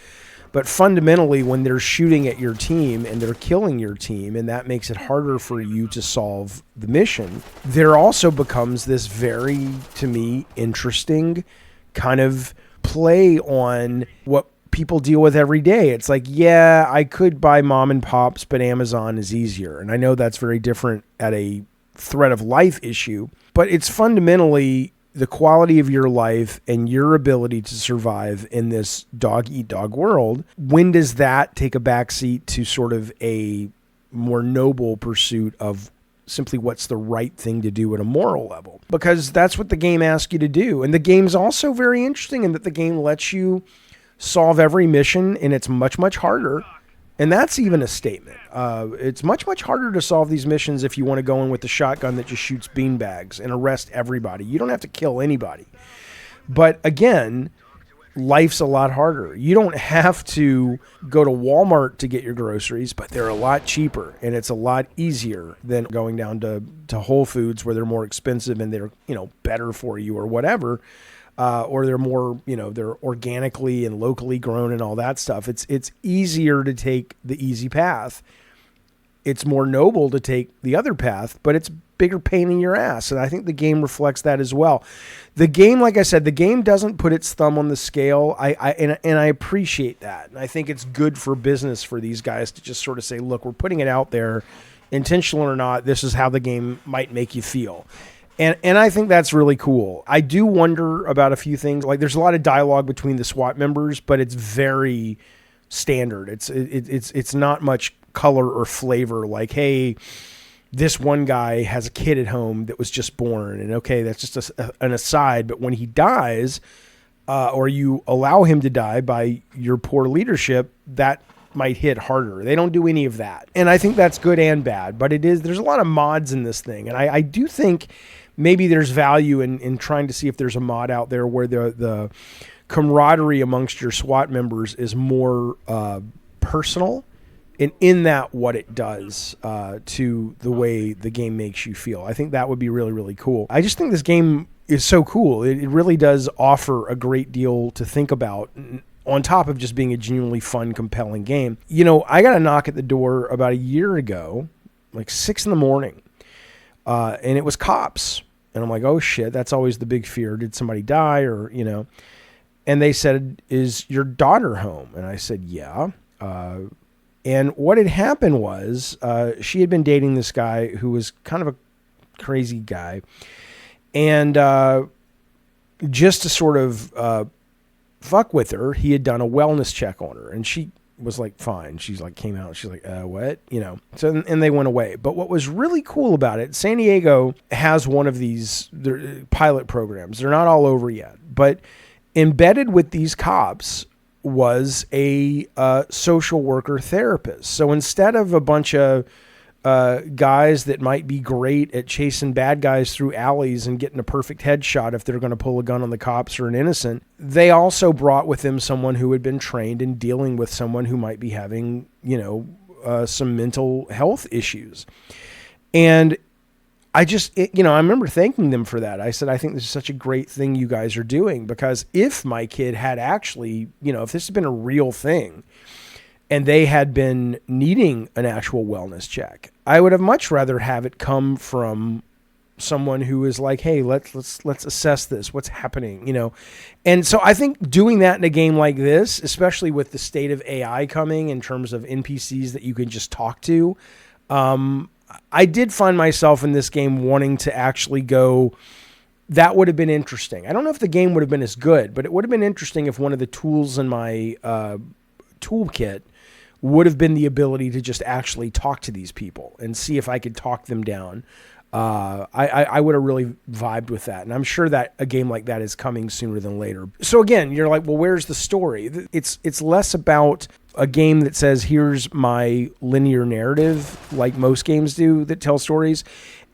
S1: but fundamentally when they're shooting at your team and they're killing your team and that makes it harder for you to solve the mission, there also becomes this very, to me, interesting kind of play on what people deal with every day. It's like, yeah, I could buy mom and pops, but Amazon is easier. And I know that's very different at a threat of life issue, but it's fundamentally the quality of your life and your ability to survive in this dog-eat-dog world. When does that take a backseat to sort of a more noble pursuit of simply what's the right thing to do at a moral level? Because that's what the game asks you to do. And the game's also very interesting in that the game lets you solve every mission, and it's much, much harder. And that's even a statement. It's much, much harder to solve these missions if you want to go in with the shotgun that just shoots beanbags and arrest everybody. You don't have to kill anybody. But again, life's a lot harder. You don't have to go to Walmart to get your groceries, but they're a lot cheaper, and it's a lot easier than going down to Whole Foods where they're more expensive and they're, better for you or whatever. Or they're more, they're organically and locally grown and all that stuff. It's easier to take the easy path. It's more noble to take the other path, but it's bigger pain in your ass. And I think the game reflects that as well. The game, like I said, the game doesn't put its thumb on the scale. And I appreciate that. And I think it's good for business for these guys to just sort of say, look, we're putting it out there intentional or not, this is how the game might make you feel. And I think that's really cool. I do wonder about a few things. Like, there's a lot of dialogue between the SWAT members, but it's very standard. It's not much color or flavor. Like, hey, this one guy has a kid at home that was just born, and okay, that's just an aside. But when he dies, or you allow him to die by your poor leadership, that might hit harder. They don't do any of that, and I think that's good and bad. But there's a lot of mods in this thing, and I do think maybe there's value in trying to see if there's a mod out there where the camaraderie amongst your SWAT members is more personal, and in that what it does to the way the game makes you feel. I think that would be really, really cool. I just think this game is so cool. It really does offer a great deal to think about, on top of just being a genuinely fun, compelling game. You know, I got a knock at the door about a year ago, like 6 a.m, and it was cops. And I'm like, oh shit, that's always the big fear. Did somebody die, or, you know? And they said, is your daughter home? And I said, yeah. And what had happened was she had been dating this guy who was kind of a crazy guy. And just to sort of fuck with her, he had done a wellness check on her. And she was like, fine. She's like, came out. She's like, what? You know, so, and they went away. But what was really cool about it, San Diego has one of these pilot programs. They're not all over yet, but embedded with these cops was a social worker therapist. So instead of a bunch of guys that might be great at chasing bad guys through alleys and getting a perfect headshot if they're going to pull a gun on the cops or an innocent, they also brought with them someone who had been trained in dealing with someone who might be having, you know, some mental health issues. And I just, I remember thanking them for that. I said, I think this is such a great thing you guys are doing, because if my kid had actually, if this had been a real thing and they had been needing an actual wellness check, I would have much rather have it come from someone who is like, hey, let's assess this. What's happening, And so I think doing that in a game like this, especially with the state of AI coming in terms of NPCs that you can just talk to, I did find myself in this game wanting to actually go, that would have been interesting. I don't know if the game would have been as good, but it would have been interesting if one of the tools in my toolkit would have been the ability to just actually talk to these people and see if I could talk them down. I would have really vibed with that. And I'm sure that a game like that is coming sooner than later. So again, you're like, well, where's the story? It's less about a game that says, here's my linear narrative, like most games do that tell stories,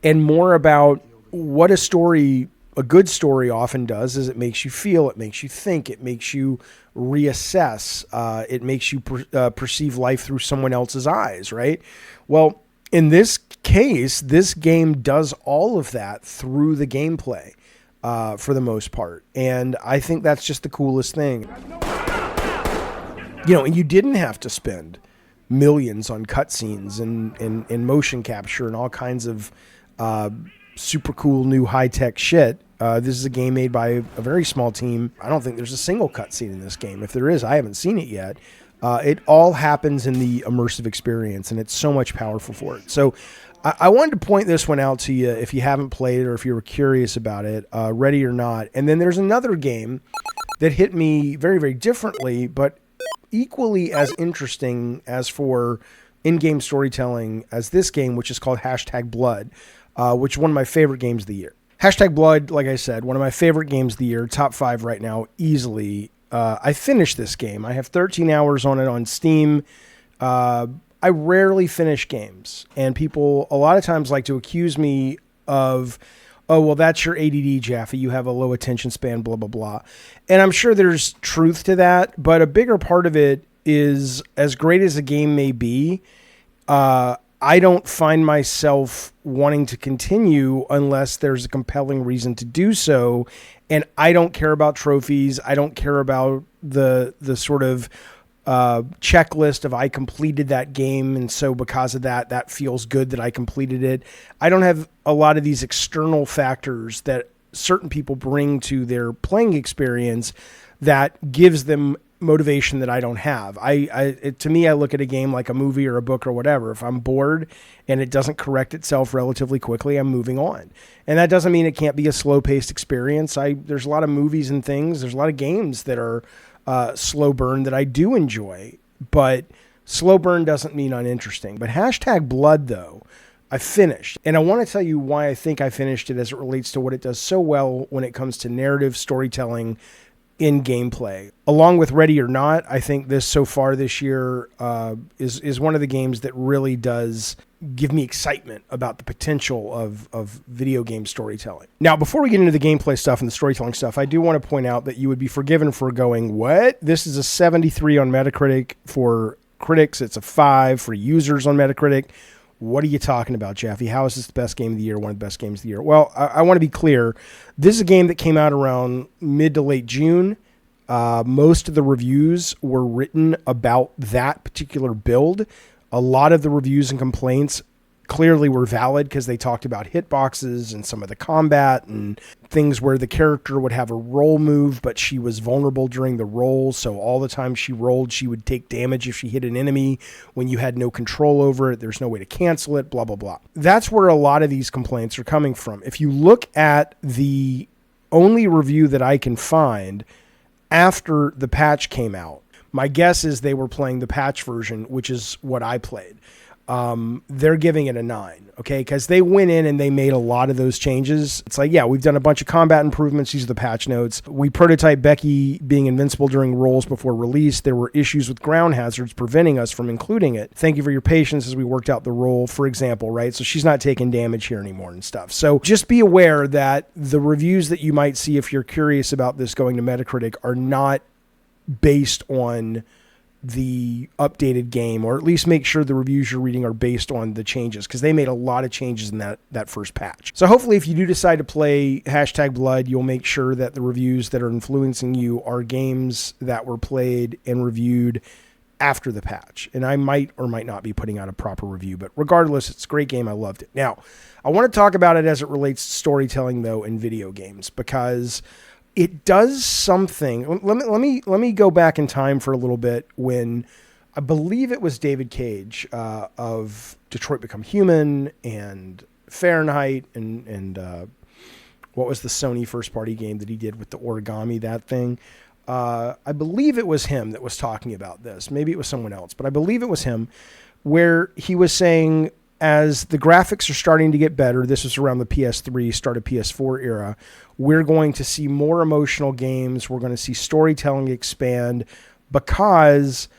S1: and more about what a good story often does is it makes you feel, it makes you think, it makes you reassess, it makes you perceive life through someone else's eyes, right? Well, in this case, this game does all of that through the gameplay for the most part. And I think that's just the coolest thing. And you didn't have to spend millions on cutscenes and motion capture and all kinds of super cool new high-tech shit. This is a game made by a very small team. I don't think there's a single cutscene in this game. If there is, I haven't seen it yet. It all happens in the immersive experience, and it's so much powerful for it. So I wanted to point this one out to you if you haven't played it or if you were curious about it, Ready or Not. And then there's another game that hit me very, very differently, but equally as interesting as for in-game storytelling as this game, which is called #Blood, which is one of my favorite games of the year. #Blood, like I said, one of my favorite games of the year, top 5 right now, easily. I finished this game. I have 13 hours on it on Steam. I rarely finish games, and people a lot of times like to accuse me of, oh, well, that's your ADD, Jaffa. You have a low attention span, blah, blah, blah. And I'm sure there's truth to that, but a bigger part of it is, as great as a game may be, I don't find myself wanting to continue unless there's a compelling reason to do so. And I don't care about trophies. I don't care about the sort of checklist of I completed that game, and so because of that, that feels good that I completed it. I don't have a lot of these external factors that certain people bring to their playing experience that gives them motivation that I don't have. To me, I look at a game like a movie or a book or whatever. If I'm bored and it doesn't correct itself relatively quickly, I'm moving on. And that doesn't mean it can't be a slow-paced experience. There's a lot of movies and things. There's a lot of games that are slow burn that I do enjoy, but slow burn doesn't mean uninteresting. But #Blood, though, I finished. And I want to tell you why I think I finished it as it relates to what it does so well when it comes to narrative storytelling in gameplay. Along with Ready or Not, I think this so far this year is one of the games that really does give me excitement about the potential of video game storytelling. Now, before we get into the gameplay stuff and the storytelling stuff, I do want to point out that you would be forgiven for going, what? This is a 73 on Metacritic for critics. It's a 5 for users on Metacritic. What are you talking about, Jaffe? How is this the best game of the year, one of the best games of the year? Well, I want to be clear. This is a game that came out around mid to late June. Most of the reviews were written about that particular build. A lot of the reviews and complaints clearly were valid because they talked about hitboxes and some of the combat and things where the character would have a roll move, but she was vulnerable during the roll. So all the time she rolled, she would take damage if she hit an enemy when you had no control over it. There's no way to cancel it, blah, blah, blah. That's where a lot of these complaints are coming from. If you look at the only review that I can find after the patch came out, my guess is they were playing the patch version, which is what I played. They're giving it a 9, okay? Because they went in and they made a lot of those changes. It's like, yeah, we've done a bunch of combat improvements. These are the patch notes. We prototyped Becky being invincible during rolls before release. There were issues with ground hazards preventing us from including it. Thank you for your patience as we worked out the roll, for example, right? So she's not taking damage here anymore and stuff. So just be aware that the reviews that you might see if you're curious about this going to Metacritic are not based on the updated game, or at least make sure the reviews you're reading are based on the changes, because they made a lot of changes in that first patch. So hopefully if you do decide to play #Blood, you'll make sure that the reviews that are influencing you are games that were played and reviewed after the patch. And I might or might not be putting out a proper review, but regardless, it's a great game. I loved it. Now, I want to talk about it as it relates to storytelling, though, in video games, because it does something. Let me go back in time for a little bit when I believe it was David Cage of Detroit Become Human and Fahrenheit and what was the Sony first party game that he did with the origami, that thing. I believe it was him that was talking about this. Maybe it was someone else, but I believe it was him, where he was saying, as the graphics are starting to get better, this was around the PS3, start of PS4 era, we're going to see more emotional games. We're going to see storytelling expand because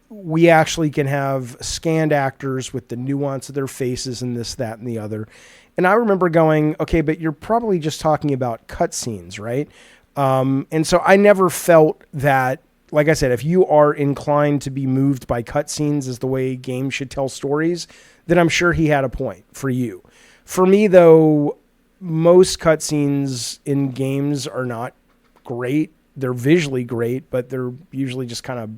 S1: we actually can have scanned actors with the nuance of their faces and this, that, and the other. And I remember going, okay, but you're probably just talking about cutscenes, right? And so I never felt that, like I said, if you are inclined to be moved by cutscenes as the way games should tell stories, then I'm sure he had a point for you. For me, though, most cutscenes in games are not great. They're visually great, but they're usually just kind of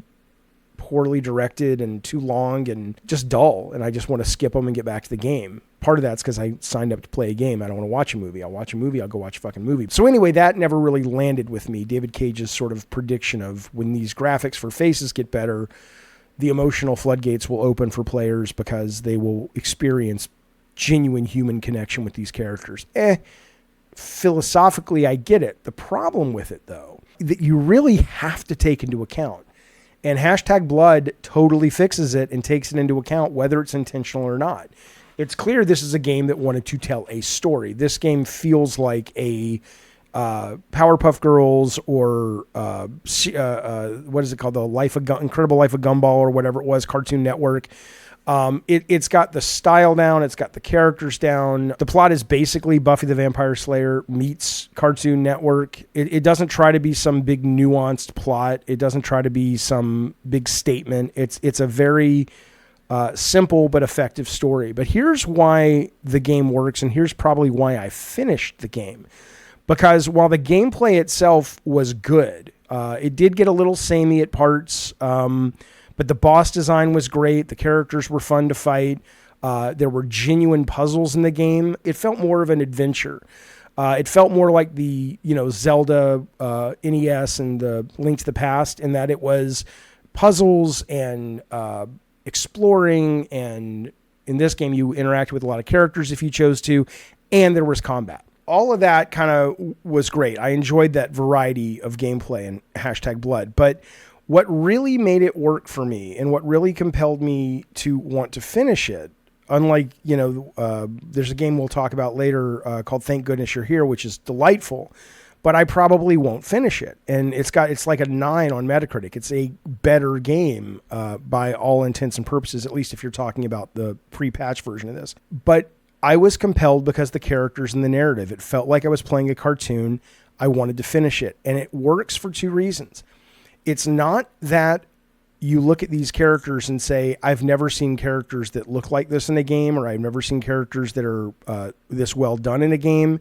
S1: poorly directed and too long and just dull. And I just want to skip them and get back to the game. Part of that's because I signed up to play a game. I don't want to watch a movie. I'll watch a movie. I'll go watch a fucking movie. So anyway, that never really landed with me. David Cage's sort of prediction of when these graphics for faces get better, the emotional floodgates will open for players because they will experience genuine human connection with these characters. Philosophically, I get it. The problem with it, though, that you really have to take into account, and #Blood totally fixes it and takes it into account whether it's intentional or not. It's clear this is a game that wanted to tell a story. This game feels like a Powerpuff Girls or what is it called? The Incredible Life of Gumball or whatever it was, Cartoon Network. It's got the style down. It's got the characters down. The plot is basically Buffy the Vampire Slayer meets Cartoon Network. It doesn't try to be some big nuanced plot. It doesn't try to be some big statement. It's a very simple but effective story. But here's why the game works, and here's probably why I finished the game. Because while the gameplay itself was good, it did get a little samey at parts, but the boss design was great. The characters were fun to fight. There were genuine puzzles in the game. It felt more of an adventure. It felt more like the, Zelda NES and the Link to the Past, in that it was puzzles and exploring, and in this game you interacted with a lot of characters if you chose to, and there was combat. All of that kind of was great. I enjoyed that variety of gameplay and #blood. But what really made it work for me, and what really compelled me to want to finish it, unlike, there's a game we'll talk about later called Thank Goodness You're Here, which is delightful, but I probably won't finish it. And it's like a 9 on Metacritic. It's a better game by all intents and purposes, at least if you're talking about the pre-patch version of this. But I was compelled because the characters and the narrative. It felt like I was playing a cartoon. I wanted to finish it. And it works for 2 reasons. It's not that you look at these characters and say, I've never seen characters that look like this in a game, or I've never seen characters that are this well done in a game.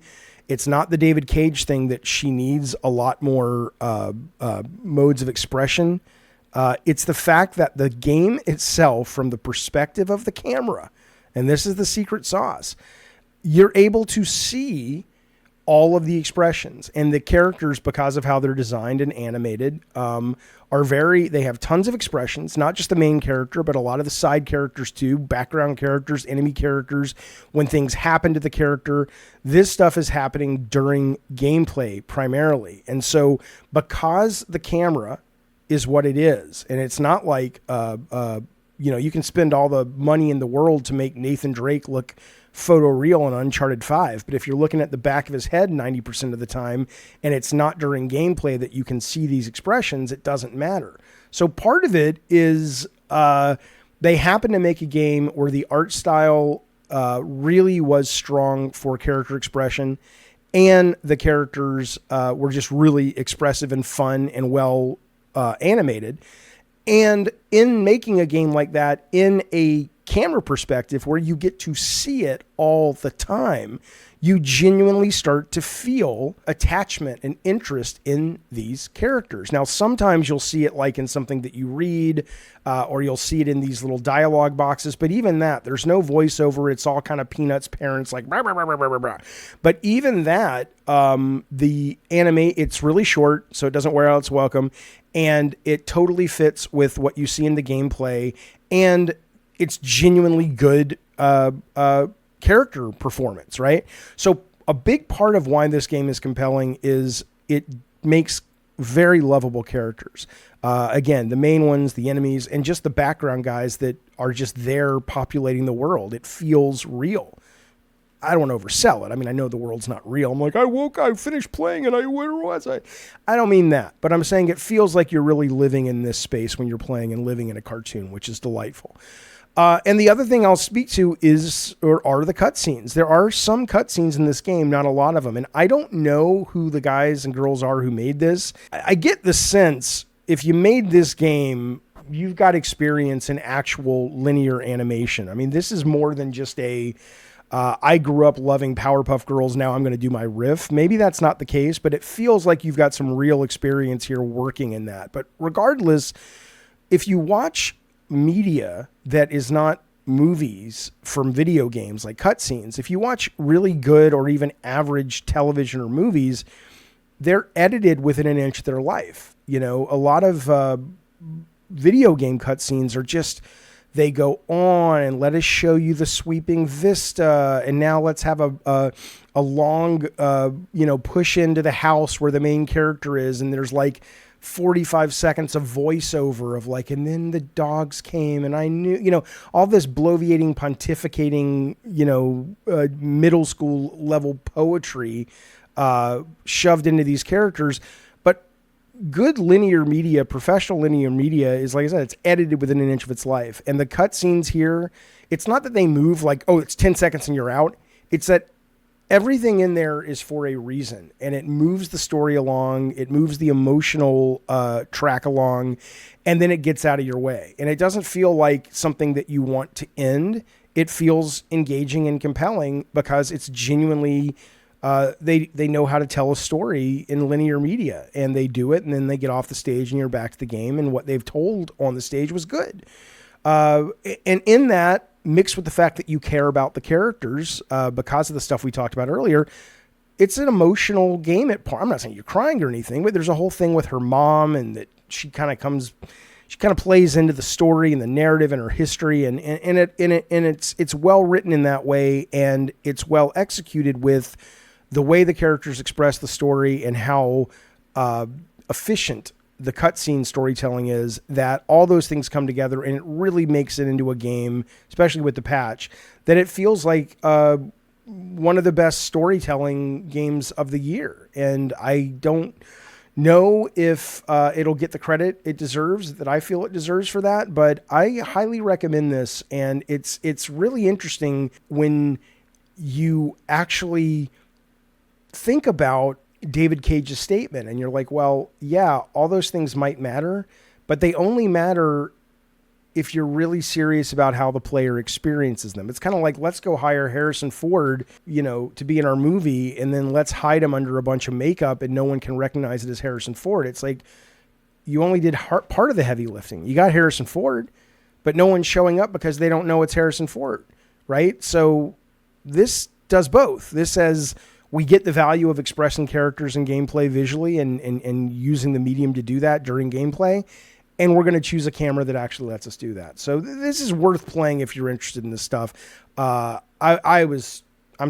S1: It's not the David Cage thing that she needs a lot more modes of expression. It's the fact that the game itself, from the perspective of the camera, and this is the secret sauce, you're able to see all of the expressions, and the characters, because of how they're designed and animated, they have tons of expressions, not just the main character, but a lot of the side characters too, background characters, enemy characters. When things happen to the character, this stuff is happening during gameplay primarily. And so because the camera is what it is, and it's not like, you can spend all the money in the world to make Nathan Drake look photoreal in Uncharted 5, but if you're looking at the back of his head 90% of the time, and it's not during gameplay that you can see these expressions, it doesn't matter. So part of it is they happen to make a game where the art style really was strong for character expression, and the characters were just really expressive and fun and well animated. And in making a game like that in a camera perspective where you get to see it all the time, you genuinely start to feel attachment and interest in these characters. Now, sometimes you'll see it like in something that you read, or you'll see it in these little dialogue boxes, but even that, there's no voiceover. It's all kind of Peanuts parents like blah, blah, blah, blah, blah, blah. But even that, the anime, it's really short, so it doesn't wear out its welcome, and it totally fits with what you see in the gameplay, and it's genuinely good character performance, right? So a big part of why this game is compelling is it makes very lovable characters. Again, the main ones, the enemies, and just the background guys that are just there populating the world. It feels real. I don't want to oversell it. I mean, I know the world's not real. I'm like, I finished playing and where was I? I don't mean that, but I'm saying it feels like you're really living in this space when you're playing and living in a cartoon, which is delightful. And the other thing I'll speak to are the cutscenes. There are some cutscenes in this game, not a lot of them. And I don't know who the guys and girls are who made this. I get the sense if you made this game, you've got experience in actual linear animation. I mean, this is more than just I grew up loving Powerpuff Girls, now I'm going to do my riff. Maybe that's not the case, but it feels like you've got some real experience here working in that. But regardless, if you watch media that is not movies from video games like cutscenes, if you watch really good or even average television or movies, they're edited within an inch of their life. A lot of video game cutscenes are just, they go on and let us show you the sweeping vista, and now let's have a long push into the house where the main character is, and there's like 45 seconds of voiceover of like, and then the dogs came and I knew, all this bloviating, pontificating, middle school level poetry shoved into these characters. But good linear media, professional linear media is, like I said, it's edited within an inch of its life. And the cutscenes here, it's not that they move like, oh, it's 10 seconds and you're out. It's that everything in there is for a reason, and it moves the story along. It moves the emotional track along, and then it gets out of your way. And it doesn't feel like something that you want to end. It feels engaging and compelling because it's genuinely, they know how to tell a story in linear media, and they do it, and then they get off the stage and you're back to the game, and what they've told on the stage was good. And in that, mixed with the fact that you care about the characters because of the stuff we talked about earlier, it's an emotional game at part. I'm not saying you're crying or anything, but there's a whole thing with her mom and that she kind of plays into the story and the narrative and her history, and it's well written in that way, and it's well executed with the way the characters express the story and how efficient the cutscene storytelling is, that all those things come together, and it really makes it into a game, especially with the patch, that it feels like one of the best storytelling games of the year. And I don't know if it'll get the credit it deserves, that I feel it deserves for that, but I highly recommend this. And it's really interesting when you actually think about David Cage's statement and you're like, well, yeah, all those things might matter, but they only matter if you're really serious about how the player experiences them. It's kind of like, let's go hire Harrison Ford, to be in our movie, and then let's hide him under a bunch of makeup and no one can recognize it as Harrison Ford. It's like, you only did part of the heavy lifting. You got Harrison Ford, but no one's showing up because they don't know it's Harrison Ford, right? So this does both. This says we get the value of expressing characters and gameplay visually and using the medium to do that during gameplay. And we're going to choose a camera that actually lets us do that. So this is worth playing if you're interested in this stuff. I'm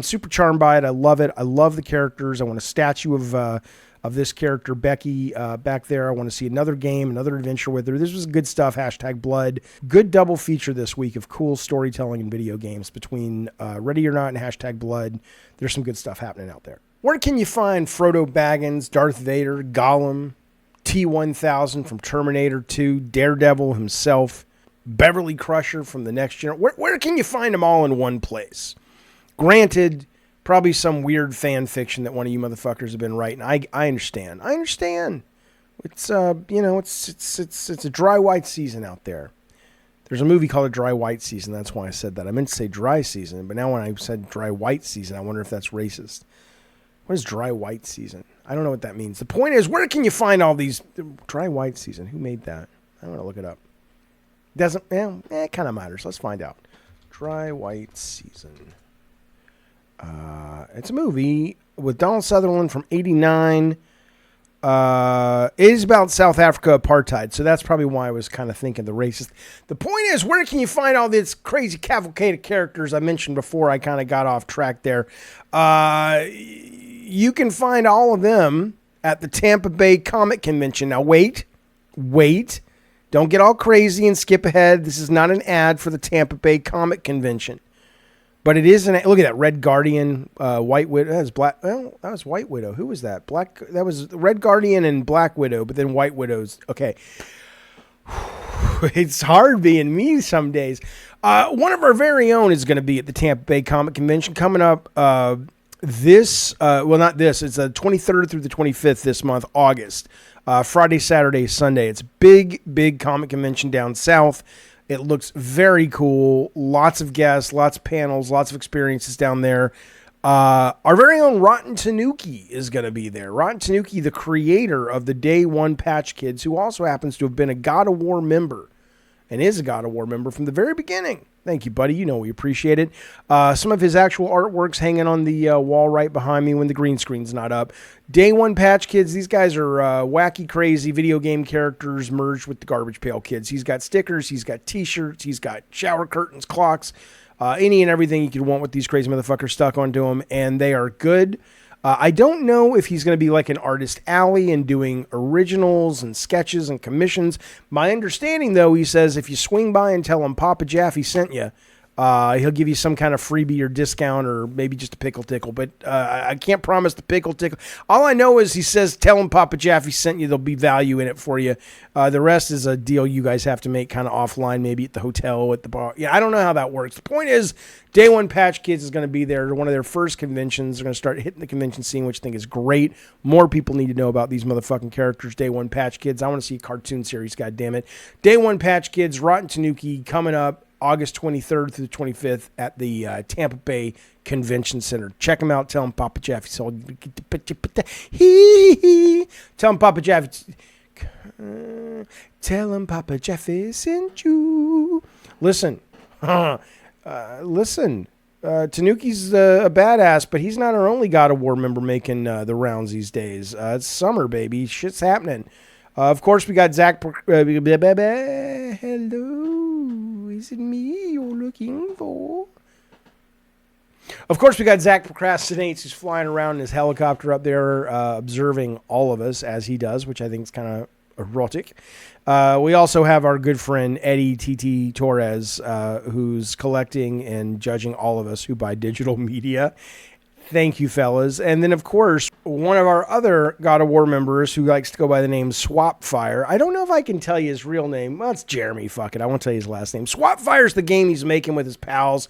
S1: super charmed by it. I love it. I love the characters. I want a statue of this character, Becky, back there. I want to see another game, another adventure with her. This was good stuff. #Blood. Good double feature this week of cool storytelling in video games between Ready or Not and #Blood. There's some good stuff happening out there. Where can you find Frodo Baggins, Darth Vader, Gollum, T-1000 from Terminator 2, Daredevil himself, Beverly Crusher from the Next Gen? Where can you find them all in one place? Granted, probably some weird fan fiction that one of you motherfuckers have been writing. I understand. It's it's a dry white season out there. There's a movie called A Dry White Season. That's why I said that. I meant to say dry season, but now when I said dry white season, I wonder if that's racist. What is dry white season? I don't know what that means. The point is, where can you find all these dry white season? Who made that? I want to look it up. It kind of matters. Let's find out. Dry white season. It's a movie with Donald Sutherland from '89. It is about South Africa apartheid, so that's probably why I was kind of thinking the racist. The point is, where can you find all this crazy cavalcade of characters I mentioned before? I kind of got off track there. You can find all of them at the Tampa Bay Comic Convention. Now, wait. Don't get all crazy and skip ahead. This is not an ad for the Tampa Bay Comic Convention. But it is look at that, Red Guardian, White Widow. That was Black. Well, that was White Widow. Who was that? That was Red Guardian and Black Widow. But then White Widow's okay. It's hard being me some days. One of our very own is going to be at the Tampa Bay Comic Convention coming up. It's the 23rd through the 25th this month, August. Friday, Saturday, Sunday. It's big comic convention down south. It looks very cool. Lots of guests, lots of panels, lots of experiences down there. Our very own Rotten Tanuki is going to be there. Rotten Tanuki, the creator of the Day One Patch Kids, who also happens to have been a God of War member and is a God of War member from the very beginning. Thank you, buddy. You know we appreciate it. Some of his actual artwork's hanging on the wall right behind me when the green screen's not up. Day One Patch Kids, these guys are wacky, crazy video game characters merged with the Garbage Pail Kids. He's got stickers, he's got t-shirts, he's got shower curtains, clocks, any and everything you could want with these crazy motherfuckers stuck onto them, and they are good. I don't know if he's going to be like an artist alley and doing originals and sketches and commissions. My understanding, though, he says if you swing by and tell him Papa Jaff sent you, he'll give you some kind of freebie or discount or maybe just a pickle tickle. But I can't promise the pickle tickle. All I know is he says tell him Papa Jaff sent you. There'll be value in it for you. The rest is a deal you guys have to make kind of offline, maybe at the hotel, at the bar. Yeah, I don't know how that works. The point is, Day One Patch Kids is going to be there. One of their first conventions. They're going to start hitting the convention scene, which I think is great. More people need to know about these motherfucking characters. Day One Patch Kids. I want to see a cartoon series, goddammit. Day One Patch Kids, Rotten Tanuki, coming up August 23rd through the 25th at the Tampa Bay Convention Center. Check them out. Tell them Papa Jaff sold. Tell them Papa Jaff. Tell him Papa Jaff sent you. Listen. Tanuki's a badass, but he's not our only God of War member making the rounds these days. It's summer, baby. Shit's happening. Of course, we got Zach. Hello, is it me you're looking for? Of course, we got Zach Procrastinates, who's flying around in his helicopter up there, observing all of us as he does, which I think is kind of erotic. We also have our good friend Eddie TT Torres, who's collecting and judging all of us who buy digital media. Thank you, fellas. And then, of course, one of our other God of War members who likes to go by the name Swapfire. I don't know if I can tell you his real name. Well, it's Jeremy. Fuck it. I won't tell you his last name. Swapfire's the game he's making with his pals.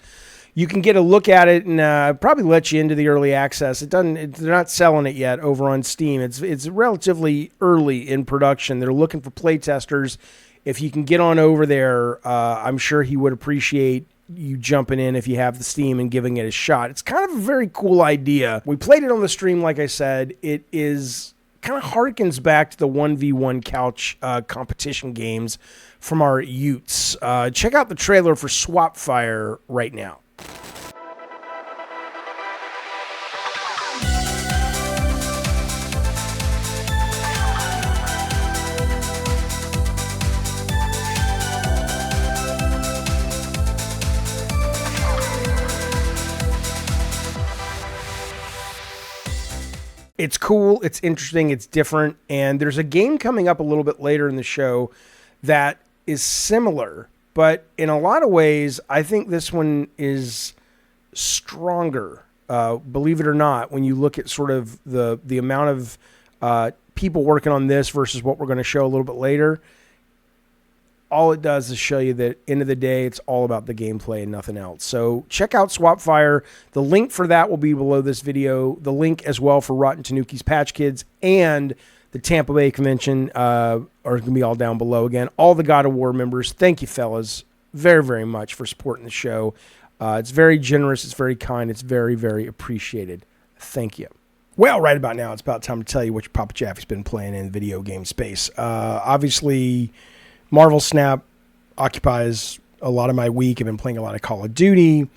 S1: You can get a look at it and probably let you into the early access. They're not selling it yet over on Steam. It's relatively early in production. They're looking for playtesters. If you can get on over there, I'm sure he would appreciate you jumping in if you have the Steam and giving it a shot. It's kind of a very cool idea. We played it on the stream, like I said. It is kind of harkens back to the 1v1 couch competition games from our youths. Check out the trailer for Swapfire right now. It's cool, it's interesting, it's different, and there's a game coming up a little bit later in the show that is similar, but in a lot of ways, I think this one is stronger, believe it or not, when you look at sort of the amount of people working on this versus what we're going to show a little bit later. All it does is show you that, end of the day, it's all about the gameplay and nothing else. So check out Swapfire. The link for that will be below this video. The link as well for Rotten Tanuki's Patch Kids and the Tampa Bay Convention are going to be all down below again. All the God of War members, thank you, fellas, very, very much for supporting the show. It's very generous. It's very kind. It's very, very appreciated. Thank you. Well, right about now, it's about time to tell you what your Papa Jaffy's been playing in the video game space. Obviously, Marvel Snap occupies a lot of my week. I've been playing a lot of Call of Duty.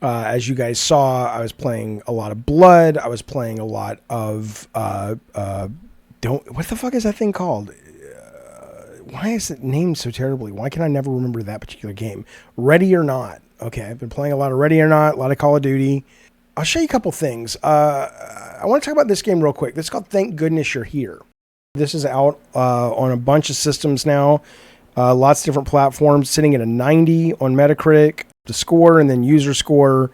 S1: As you guys saw, I was playing a lot of Blood. I was playing a lot of... what the fuck is that thing called? Why is it named so terribly? Why can I never remember that particular game? Ready or Not. Okay, I've been playing a lot of Ready or Not, a lot of Call of Duty. I'll show you a couple things. I want to talk about this game real quick. This is called Thank Goodness You're Here. This is out on a bunch of systems now. Lots of different platforms, sitting at a 90 on Metacritic. The score and then user score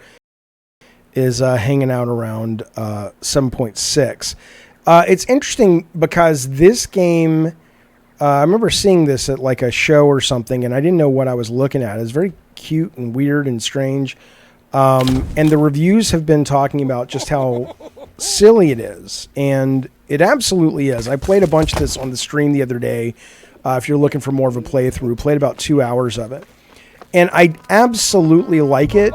S1: is hanging out around 7.6. It's interesting because this game, I remember seeing this at like a show or something, and I didn't know what I was looking at. It's very cute and weird and strange. And the reviews have been talking about just how silly it is. And it absolutely is. I played a bunch of this on the stream the other day. If you're looking for more of a playthrough, played about 2 hours of it. And I absolutely like it.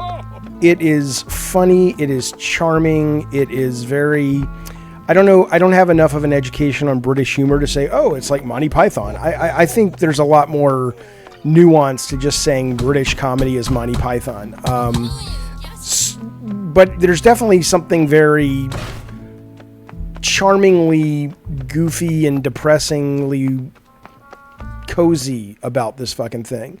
S1: It is funny. It is charming. It is very... I don't know. I don't have enough of an education on British humor to say, oh, it's like Monty Python. I think there's a lot more nuance to just saying British comedy is Monty Python. But there's definitely something very charmingly goofy and depressingly cozy about this fucking thing.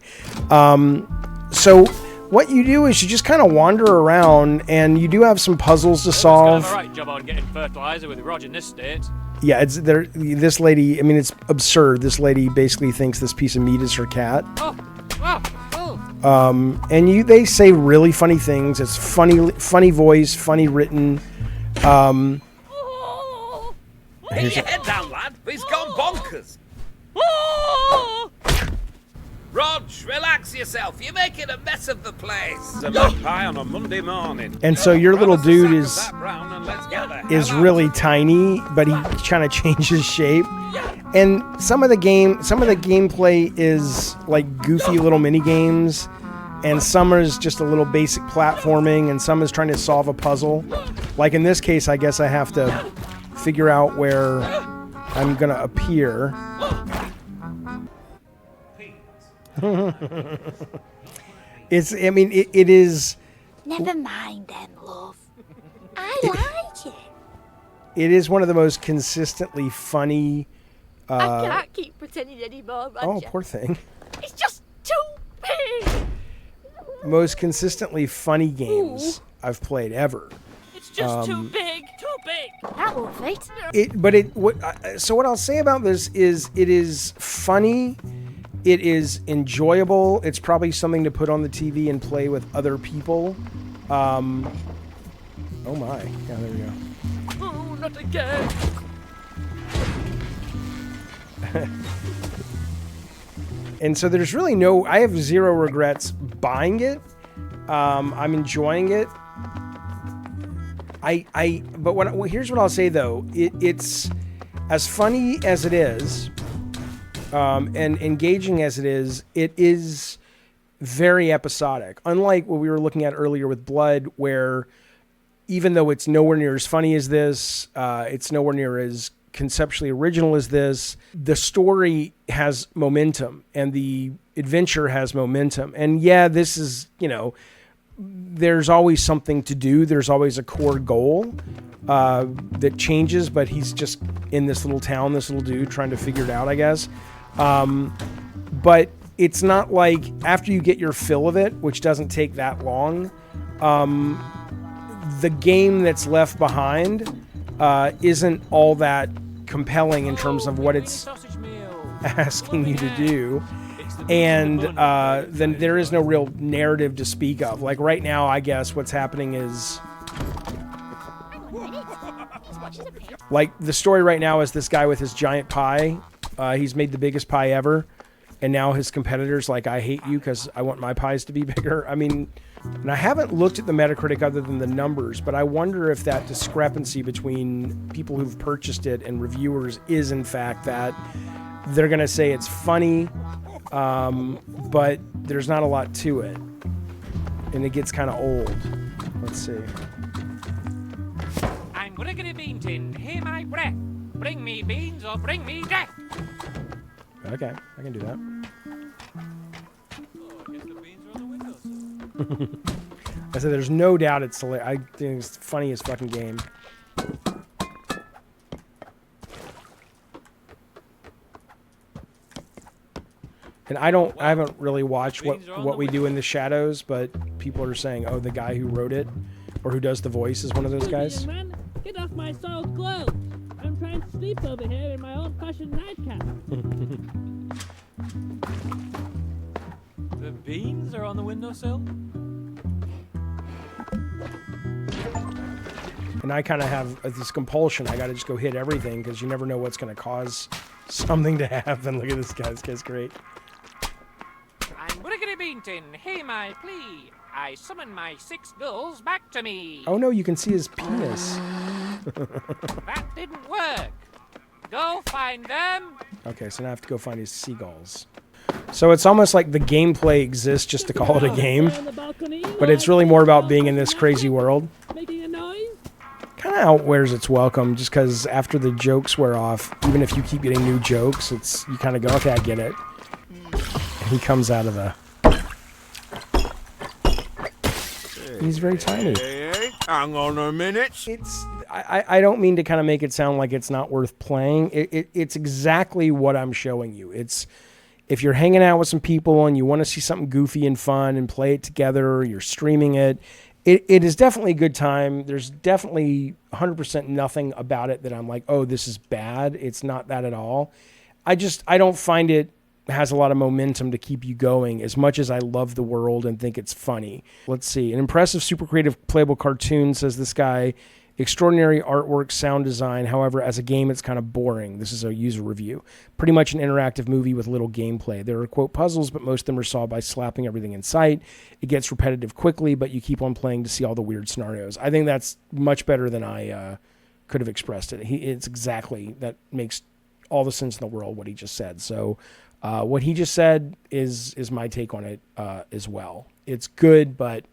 S1: So what you do is you just kind of wander around, and you do have some puzzles to solve.
S13: All right, job on getting fertilizer with Roger in this state.
S1: Yeah, it's there. This lady, I mean, it's absurd. This lady basically thinks this piece of meat is her cat. And they say really funny things. It's funny voice, funny written.
S14: Get your head down, lad. He's gone bonkers. Rog, relax yourself. You're making a mess of the place.
S15: It's a magpie on a Monday morning.
S1: And so your little dude is really tiny, but he kind of changes shape. And some of the gameplay is like goofy little mini games, and some is just a little basic platforming, and some is trying to solve a puzzle. Like in this case, I guess I have to figure out where I'm gonna appear. It is
S16: Never mind them, love. I like it.
S1: It is one of the most consistently funny.
S16: I can't keep pretending anymore, Roger.
S1: Oh, poor thing.
S16: It's just too big.
S1: Most consistently funny games I've played ever.
S16: It's just too big. Too big. That won't fit.
S1: So what I'll say about this is it is funny. It is enjoyable. It's probably something to put on the TV and play with other people. Oh my. Yeah, there we go.
S16: Oh, not again.
S1: And so there's really I have zero regrets buying it. I'm enjoying it. Here's what I'll say though. It's as funny as it is, and engaging as it is very episodic. Unlike what we were looking at earlier with Blood, where even though it's nowhere near as funny as this, it's nowhere near as conceptually original as this, the story has momentum and the adventure has momentum. And yeah, this is, there's always something to do. There's always a core goal that changes, but he's just in this little town, this little dude trying to figure it out, I guess. But it's not like after you get your fill of it, which doesn't take that long, the game that's left behind isn't all that compelling in terms of what it's asking you to do. And then there is no real narrative to speak of. Like right now, I guess what's happening is like the story right now is this guy with his giant pie. He's made the biggest pie ever. And now his competitors like, I hate you because I want my pies to be bigger. I mean, and I haven't looked at the Metacritic other than the numbers, but I wonder if that discrepancy between people who've purchased it and reviewers is in fact that they're going to say it's funny, but there's not a lot to it. And it gets kind of old. Let's see.
S13: I'm Gregory Beanton. Hear my breath. Bring me beans or bring me death.
S1: Okay, I can do that. I said there's no doubt it's hilarious. I think it's the funniest fucking game. And I haven't really watched what we do in the shadows, but people are saying, oh, the guy who wrote it or who does the voice is one of those guys.
S17: Man, get off my soiled clothes. I'm trying to sleep over here in my old-fashioned nightcap.
S13: The beans are on the windowsill?
S1: And I kind of have this compulsion. I got to just go hit everything because you never know what's going to cause something to happen. Look at this guy. This guy's great.
S13: I'm Gregory Beanton. Hear my plea. I summon my 6 girls back to me.
S1: Oh, no, you can see his penis.
S13: That didn't work. Go find them.
S1: Okay, so now I have to go find his seagulls. So it's almost like the gameplay exists just to call it a game, but it's really more about being in this crazy world. Kind of outwears its welcome just because after the jokes wear off, even if you keep getting new jokes, you kind of go, okay, I get it. And he comes out of the... He's very tiny.
S10: Hey, hang on a minute.
S1: I don't mean to kind of make it sound like it's not worth playing. It's exactly what I'm showing you. It's if you're hanging out with some people and you want to see something goofy and fun and play it together, or you're streaming it, it is definitely a good time. There's definitely 100% nothing about it that I'm like, oh, this is bad. It's not that at all. I don't find it has a lot of momentum to keep you going as much as I love the world and think it's funny. Let's see. An impressive, super creative, playable cartoon, says this guy. Extraordinary artwork, sound design. However, as a game, it's kind of boring. This is a user review. Pretty much an interactive movie with little gameplay. There are, quote, puzzles, but most of them are solved by slapping everything in sight. It gets repetitive quickly, but you keep on playing to see all the weird scenarios. I think that's much better than I could have expressed it. It's exactly, that makes all the sense in the world what he just said. So what he just said is my take on it as well. It's good, but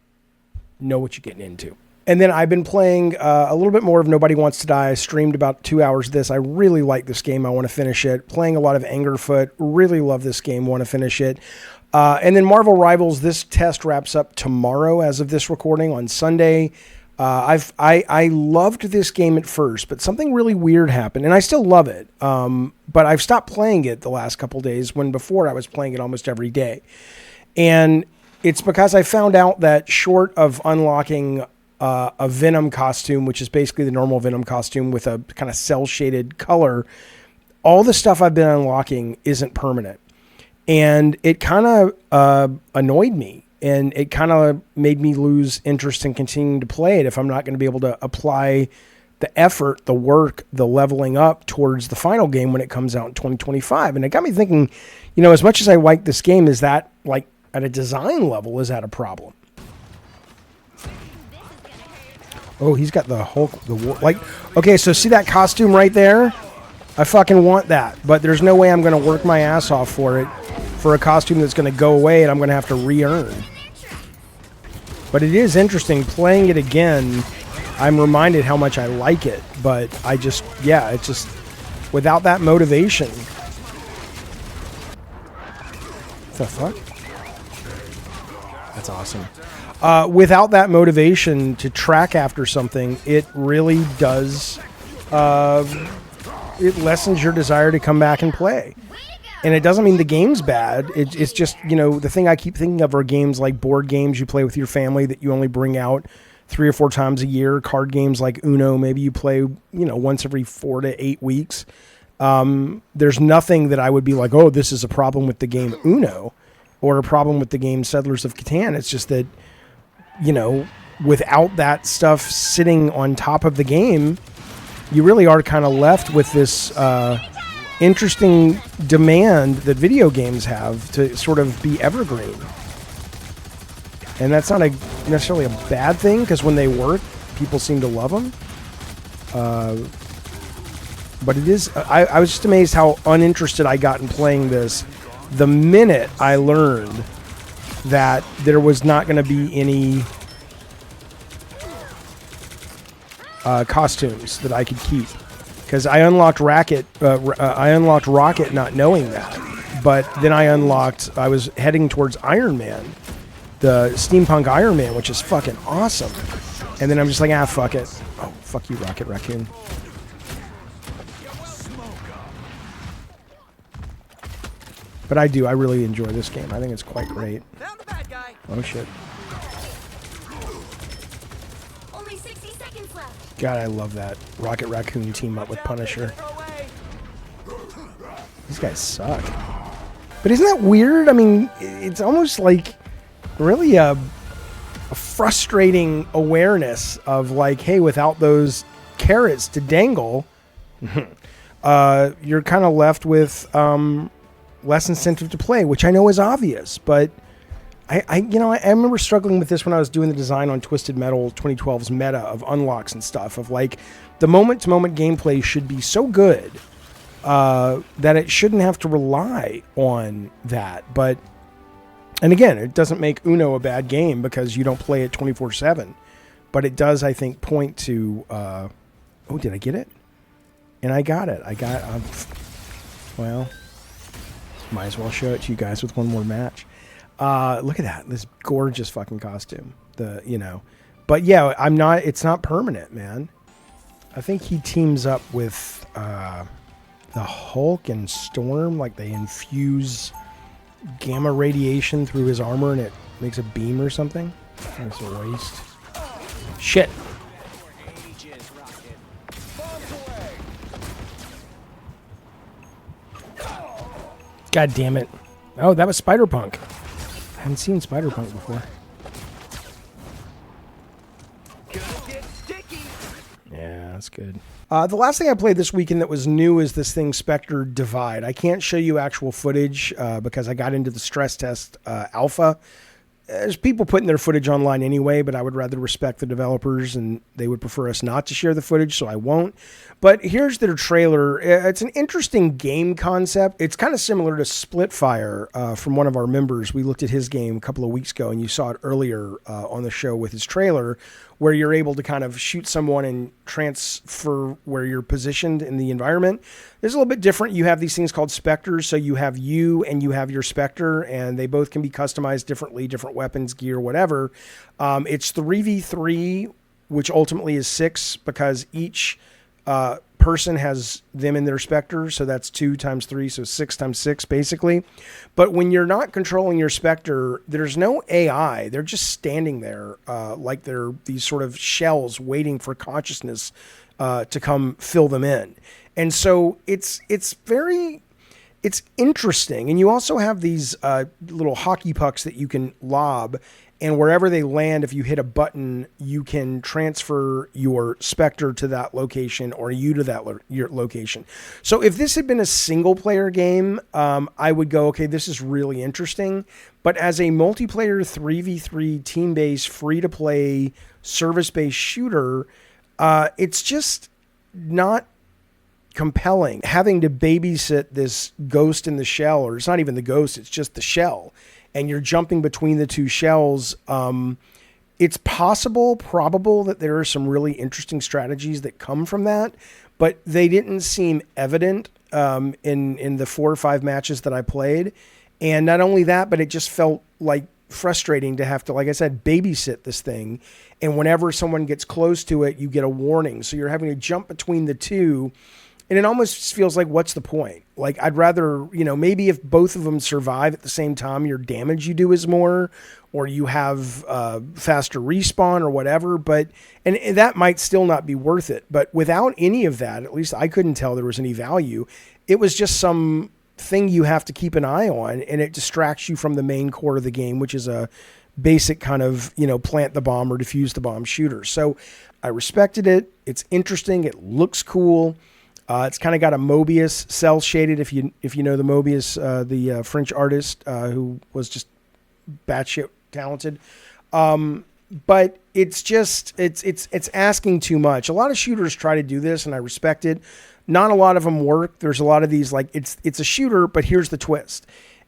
S1: know what you're getting into. And then I've been playing a little bit more of Nobody Wants to Die. I streamed about 2 hours of this. I really like this game. I want to finish it. Playing a lot of Angerfoot. Really love this game. Want to finish it. And then Marvel Rivals. This test wraps up tomorrow as of this recording on Sunday. I loved this game at first, but something really weird happened, and I still love it. But I've stopped playing it the last couple days when before I was playing it almost every day. And it's because I found out that short of unlocking a Venom costume, which is basically the normal Venom costume with a kind of cel-shaded color, all the stuff I've been unlocking isn't permanent. And it kind of annoyed me, and it kind of made me lose interest in continuing to play it if I'm not going to be able to apply the effort, the work, the leveling up towards the final game when it comes out in 2025. And it got me thinking, as much as I like this game, is that, like, at a design level, is that a problem? Oh, he's got the Hulk, okay, so see that costume right there? I fucking want that, but there's no way I'm going to work my ass off for it, for a costume that's going to go away and I'm going to have to re-earn. But it is interesting, playing it again, I'm reminded how much I like it, but it's just, without that motivation. What the fuck? That's awesome. Without that motivation to track after something, it really does, it lessens your desire to come back and play. And it doesn't mean the game's bad. It's just, the thing I keep thinking of are games like board games you play with your family that you only bring out 3 or 4 times a year. Card games like Uno, maybe you play, once every 4 to 8 weeks. There's nothing that I would be like, oh, this is a problem with the game Uno or a problem with the game Settlers of Catan. It's just that, without that stuff sitting on top of the game, you really are kind of left with this interesting demand that video games have to sort of be evergreen. And that's not necessarily a bad thing, because when they work, people seem to love them. But it is, I was just amazed how uninterested I got in playing this the minute I learned that there was not going to be any costumes that I could keep, because I unlocked Rocket not knowing that, but then I was heading towards Iron Man, the steampunk Iron Man, which is fucking awesome, and then I'm just like, fuck it. Oh, fuck you, Rocket Raccoon. But I really enjoy this game. I think it's quite great. Oh shit.
S16: Only 60 seconds left.
S1: God, I love that Rocket Raccoon team up with Punisher. These guys suck. But isn't that weird? I mean, it's almost like really a frustrating awareness of like, hey, without those carrots to dangle, you're kind of left with less incentive to play, which I know is obvious, but I remember struggling with this when I was doing the design on Twisted Metal 2012's meta of unlocks and stuff, of like the moment-to-moment gameplay should be so good that it shouldn't have to rely on that. But, and again, it doesn't make Uno a bad game because you don't play it 24/7, but it does, I think, point to, oh, did I get it? And I got it. Well, might as well show it to you guys with one more match. Look at that. This gorgeous fucking costume. But yeah, it's not permanent, man. I think he teams up with the Hulk and Storm, like they infuse gamma radiation through his armor and it makes a beam or something. That's a waste. Shit. God damn it. Oh, that was Spider-Punk. I haven't seen Spider-Punk before. Yeah, that's good. The last thing I played this weekend that was new is this thing, Spectre Divide. I can't show you actual footage because I got into the stress test alpha there's people putting their footage online anyway, but I would rather respect the developers, and they would prefer us not to share the footage, so I won't. But here's their trailer. It's an interesting game concept. It's kind of similar to Splitfire from one of our members. We looked at his game a couple of weeks ago, and you saw it earlier on the show with his trailer, where you're able to kind of shoot someone and transfer where you're positioned in the environment. It's a little bit different. You have these things called Spectres, so you have you and you have your Spectre, and they both can be customized differently, different weapons, gear, whatever. It's 3v3, which ultimately is 6, because each person has them in their Spectre, so that's 2 times 3, so 6 times 6 basically. But when you're not controlling your Spectre, there's no AI. They're just standing there like they're these sort of shells waiting for consciousness to come fill them in. And so it's interesting. And you also have these little hockey pucks that you can lob, and wherever they land, if you hit a button, you can transfer your Spectre to that location or you to that your location. So if this had been a single player game, I would go, okay, this is really interesting. But as a multiplayer 3v3 team-based, free-to-play, service-based shooter, it's just not compelling. Having to babysit this ghost in the shell, or it's not even the ghost, it's just the shell, and you're jumping between the two shells. It's probable that there are some really interesting strategies that come from that, but they didn't seem evident in the 4 or 5 matches that I played. And not only that, but it just felt like frustrating to have to, like I said, babysit this thing. And whenever someone gets close to it, you get a warning. So you're having to jump between the two. And it almost feels like, what's the point? Like, I'd rather, maybe if both of them survive at the same time, your damage you do is more, or you have faster respawn or whatever. But, and that might still not be worth it. But without any of that, at least I couldn't tell there was any value. It was just some thing you have to keep an eye on, and it distracts you from the main core of the game, which is a basic kind of, plant the bomb or defuse the bomb shooter. So I respected it. It's interesting. It looks cool. It's kind of got a Mobius cell shaded, if you know the Mobius, the French artist who was just batshit talented. But it's just it's asking too much. A lot of shooters try to do this, and I respect it. Not a lot of them work. There's a lot of these like it's a shooter, but here's the twist.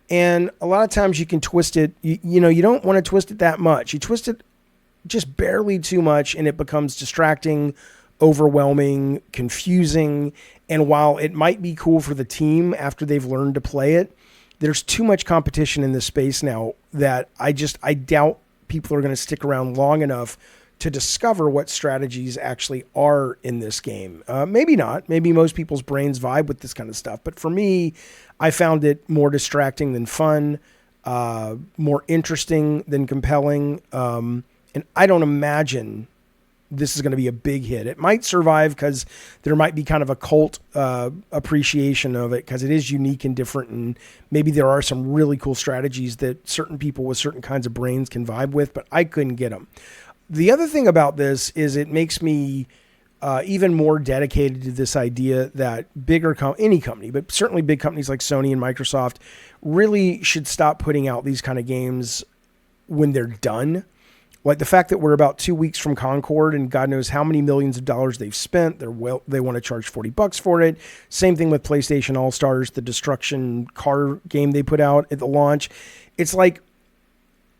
S1: And a lot of times you can twist it. You don't want to twist it that much. You twist it just barely too much, and it becomes distracting, overwhelming, confusing. And while it might be cool for the team after they've learned to play it, there's too much competition in this space now that I doubt people are going to stick around long enough to discover what strategies actually are in this game. Maybe not. Maybe most people's brains vibe with this kind of stuff. But for me, I found it more distracting than fun, more interesting than compelling. And I don't imagine this is going to be a big hit. It might survive because there might be kind of a cult appreciation of it because it is unique and different, and maybe there are some really cool strategies that certain people with certain kinds of brains can vibe with, but I couldn't get them. The other thing about this is it makes me even more dedicated to this idea that any company, but certainly big companies like Sony and Microsoft really should stop putting out these kind of games when they're done. Like the fact that we're about 2 weeks from Concord and God knows how many millions of dollars they've spent. They want to charge $40 for it. Same thing with PlayStation All-Stars, the destruction car game they put out at the launch. It's like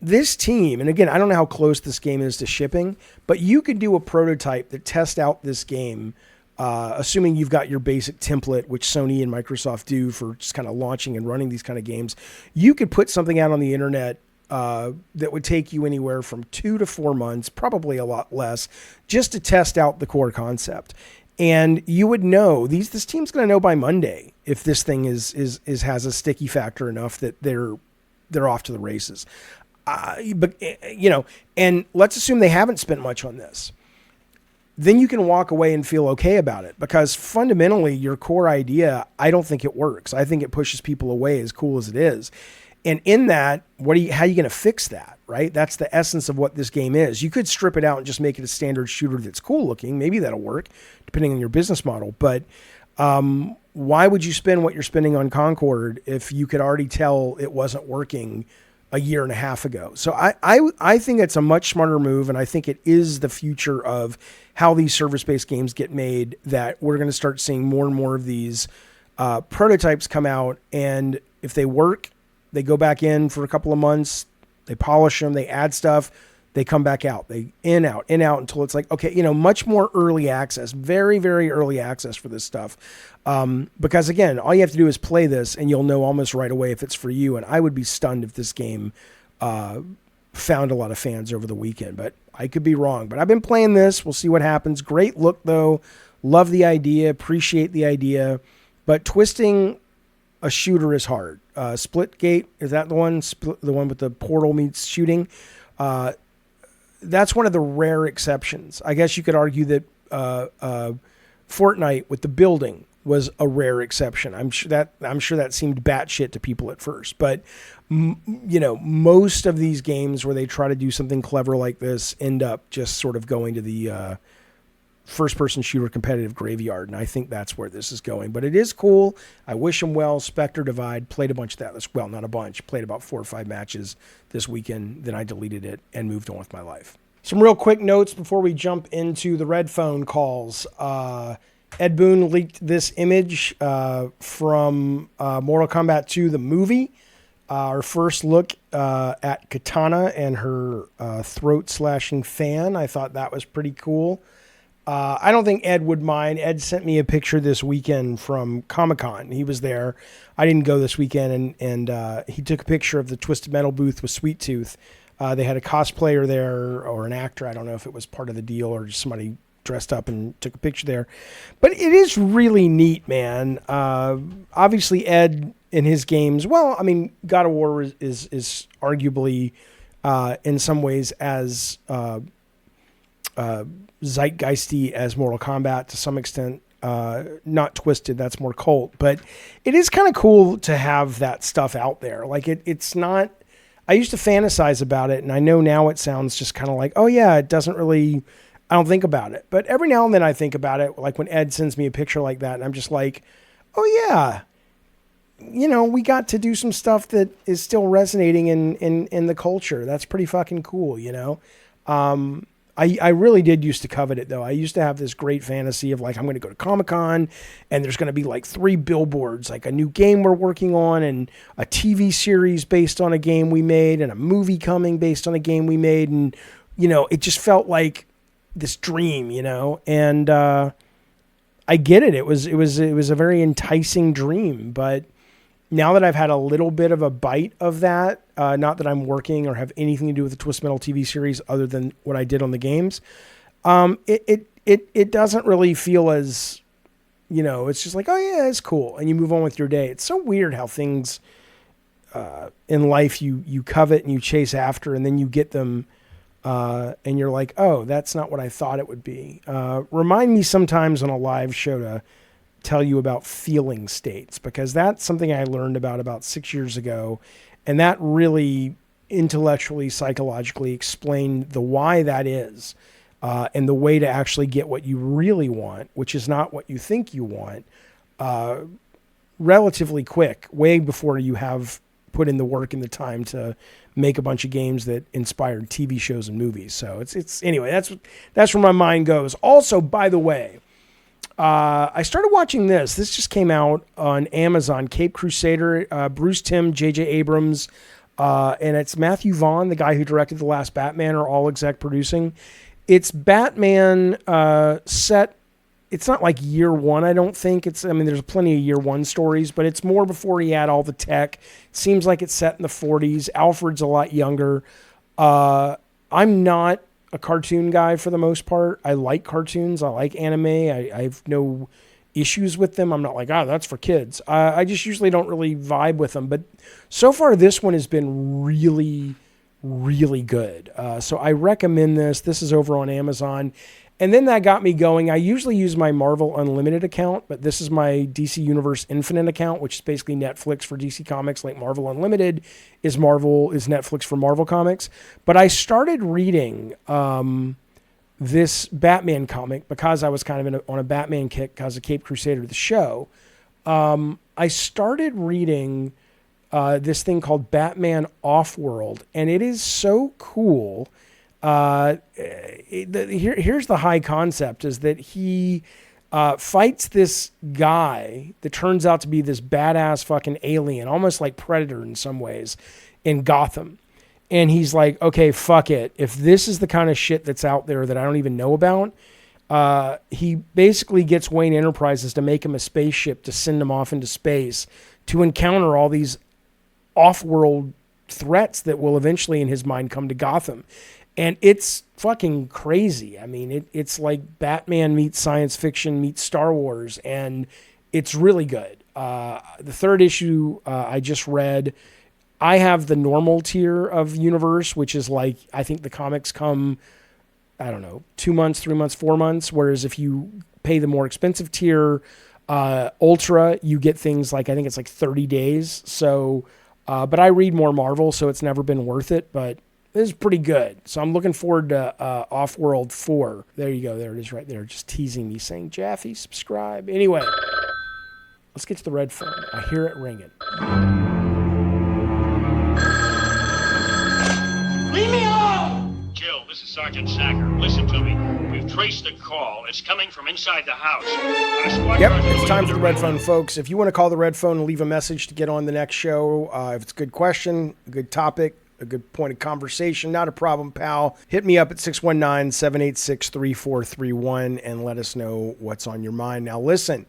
S1: this team, and again, I don't know how close this game is to shipping, but you could do a prototype that tests out this game, assuming you've got your basic template, which Sony and Microsoft do for just kind of launching and running these kind of games. You could put something out on the internet that would take you anywhere from 2 to 4 months, probably a lot less, just to test out the core concept. And you would know this team's going to know by Monday if this thing has a sticky factor enough that they're off to the races. But and let's assume they haven't spent much on this. Then you can walk away and feel okay about it, because fundamentally your core idea, I don't think it works. I think it pushes people away, as cool as it is. And in that, how are you going to fix that, right? That's the essence of what this game is. You could strip it out and just make it a standard shooter that's cool looking. Maybe that'll work, depending on your business model. But why would you spend what you're spending on Concord if you could already tell it wasn't working a year and a half ago. So I think it's a much smarter move, and I think it is the future of how these service-based games get made, that we're going to start seeing more and more of these prototypes come out, and if they work, they go back in for a couple of months, they polish them, they add stuff, they come back out, they in out until it's like, okay, much more early access, very, very early access for this stuff. Because again, all you have to do is play this and you'll know almost right away if it's for you. And I would be stunned if this game found a lot of fans over the weekend, but I could be wrong. But I've been playing this. We'll see what happens. Great look though. Love the idea, appreciate the idea, but twisting a shooter is hard. Splitgate, is that the one? The one with the portal meets shooting? That's one of the rare exceptions. I guess you could argue that Fortnite with the building was a rare exception. I'm sure that seemed batshit to people at first, but most of these games where they try to do something clever like this end up just sort of going to the first-person shooter competitive graveyard, and I think that's where this is going. But it is cool. I wish them well. Spectre Divide, played a bunch of that. Well, not a bunch. Played about 4 or 5 matches this weekend. Then I deleted it and moved on with my life. Some real quick notes before we jump into the red phone calls. Ed Boon leaked this image from Mortal Kombat 2, the movie. Our first look at Katana and her throat-slashing fan. I thought that was pretty cool. I don't think Ed would mind. Ed sent me a picture this weekend from Comic-Con. He was there. I didn't go this weekend, and he took a picture of the Twisted Metal booth with Sweet Tooth. They had a cosplayer there, or an actor. I don't know if it was part of the deal or just somebody dressed up and took a picture there. But it is really neat, man. Obviously, Ed in his games, well, I mean, God of War is arguably, in some ways, as zeitgeisty as Mortal Kombat to some extent. Not Twisted, that's more cult, but it is kind of cool to have that stuff out there. Like it's not, I used to fantasize about it, and I know now it sounds just kind of like, oh yeah, it doesn't really, I don't think about it. But every now and then I think about it, like when Ed sends me a picture like that, and I'm just like, oh yeah, we got to do some stuff that is still resonating in the culture. That's pretty fucking cool, I really did used to covet it, though. I used to have this great fantasy of, like, I'm going to go to Comic-Con, and there's going to be, like, 3 billboards, like a new game we're working on, and a TV series based on a game we made, and a movie coming based on a game we made, and, it just felt like this dream, and I get it. It was a very enticing dream, but now that I've had a little bit of a bite of that, not that I'm working or have anything to do with the Twist Metal TV series other than what I did on the games, it doesn't really feel as, it's just like, oh yeah, it's cool. And you move on with your day. It's so weird how things in life you covet and you chase after, and then you get them and you're like, oh, that's not what I thought it would be. Remind me sometimes on a live show to tell you about feeling states, because that's something I learned about 6 years ago, and that really intellectually, psychologically explained the why that is, and the way to actually get what you really want, which is not what you think you want, relatively quick, way before you have put in the work and the time to make a bunch of games that inspired TV shows and movies. So it's anyway, that's where my mind goes. Also, by the way, I started watching this. This just came out on Amazon. Cape Crusader, Bruce Timm, J.J. Abrams, and it's Matthew Vaughn, the guy who directed the last Batman, are all exec producing. It's Batman set. It's not like year one, I don't think. There's plenty of year one stories, but it's more before he had all the tech. It seems like it's set in the 40s. Alfred's a lot younger. I'm not a cartoon guy for the most part. I like cartoons. I like anime. I have no issues with them. I'm not like, that's for kids. I just usually don't really vibe with them. But so far, this one has been really, really good. So I recommend this. This is over on Amazon. And then that got me going. I usually use my Marvel Unlimited account, but this is my DC Universe Infinite account, which is basically Netflix for DC Comics, like Marvel Unlimited is Netflix for Marvel Comics. But I started reading this Batman comic because I was kind of on a Batman kick because of Cape Crusader, the show. I started reading this thing called Batman Offworld, and it is so cool. Here's the high concept, is that he fights this guy that turns out to be this badass fucking alien, almost like Predator in some ways, in Gotham. And he's like, okay, fuck it. If this is the kind of shit that's out there that I don't even know about, he basically gets Wayne Enterprises to make him a spaceship to send him off into space to encounter all these off-world threats that will eventually, in his mind, come to Gotham. And it's fucking crazy. I mean, it's like Batman meets science fiction meets Star Wars, and it's really good. The third issue I just read. I have the normal tier of universe, which is like, I think the comics come, I don't know, 2 months, 3 months, 4 months. Whereas if you pay the more expensive tier, Ultra, you get things like, I think it's like 30 days. So, but I read more Marvel, so it's never been worth it, but this is pretty good. So I'm looking forward to Offworld 4. There you go. There it is right there. Just teasing me saying, Jaffy, subscribe. Anyway, let's get to the red phone. I hear it ringing.
S18: Leave me alone! Jill, this is Sergeant Sacker. Listen to me. We've traced the call. It's coming from inside the house.
S1: Yep, it's time for the red phone, folks. If you want to call the red phone and leave a message to get on the next show, if it's a good question, a good topic, a good point of conversation, not a problem, pal, hit me up at 619-786-3431 and let us know what's on your mind. Now, listen,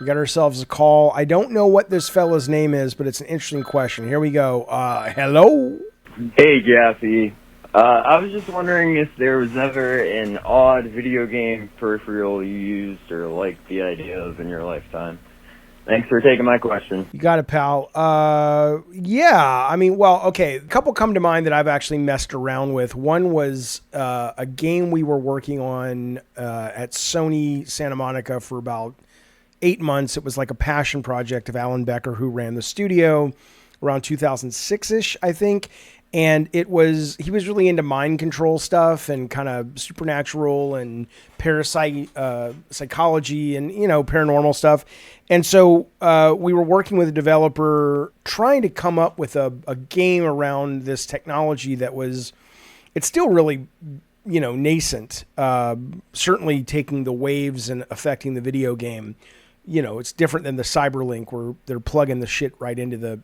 S1: we got ourselves a call. I don't know what this fella's name is, but it's an interesting question. Here we go. Hello?
S19: Hey, Jaffy. I was just wondering if there was ever an odd video game peripheral you used or liked the idea of in your lifetime. Thanks for taking my question.
S1: You got it, pal. Yeah, I mean, well, okay. A couple come to mind that I've actually messed around with. One was a game we were working on at Sony Santa Monica for about 8 months. It was like a passion project of Alan Becker, who ran the studio around 2006-ish, I think. And he was really into mind control stuff and kind of supernatural and psychology and, paranormal stuff. And so we were working with a developer trying to come up with a game around this technology that it's still really, nascent, certainly taking the waves and affecting the video game. It's different than the Cyberlink where they're plugging the shit right into the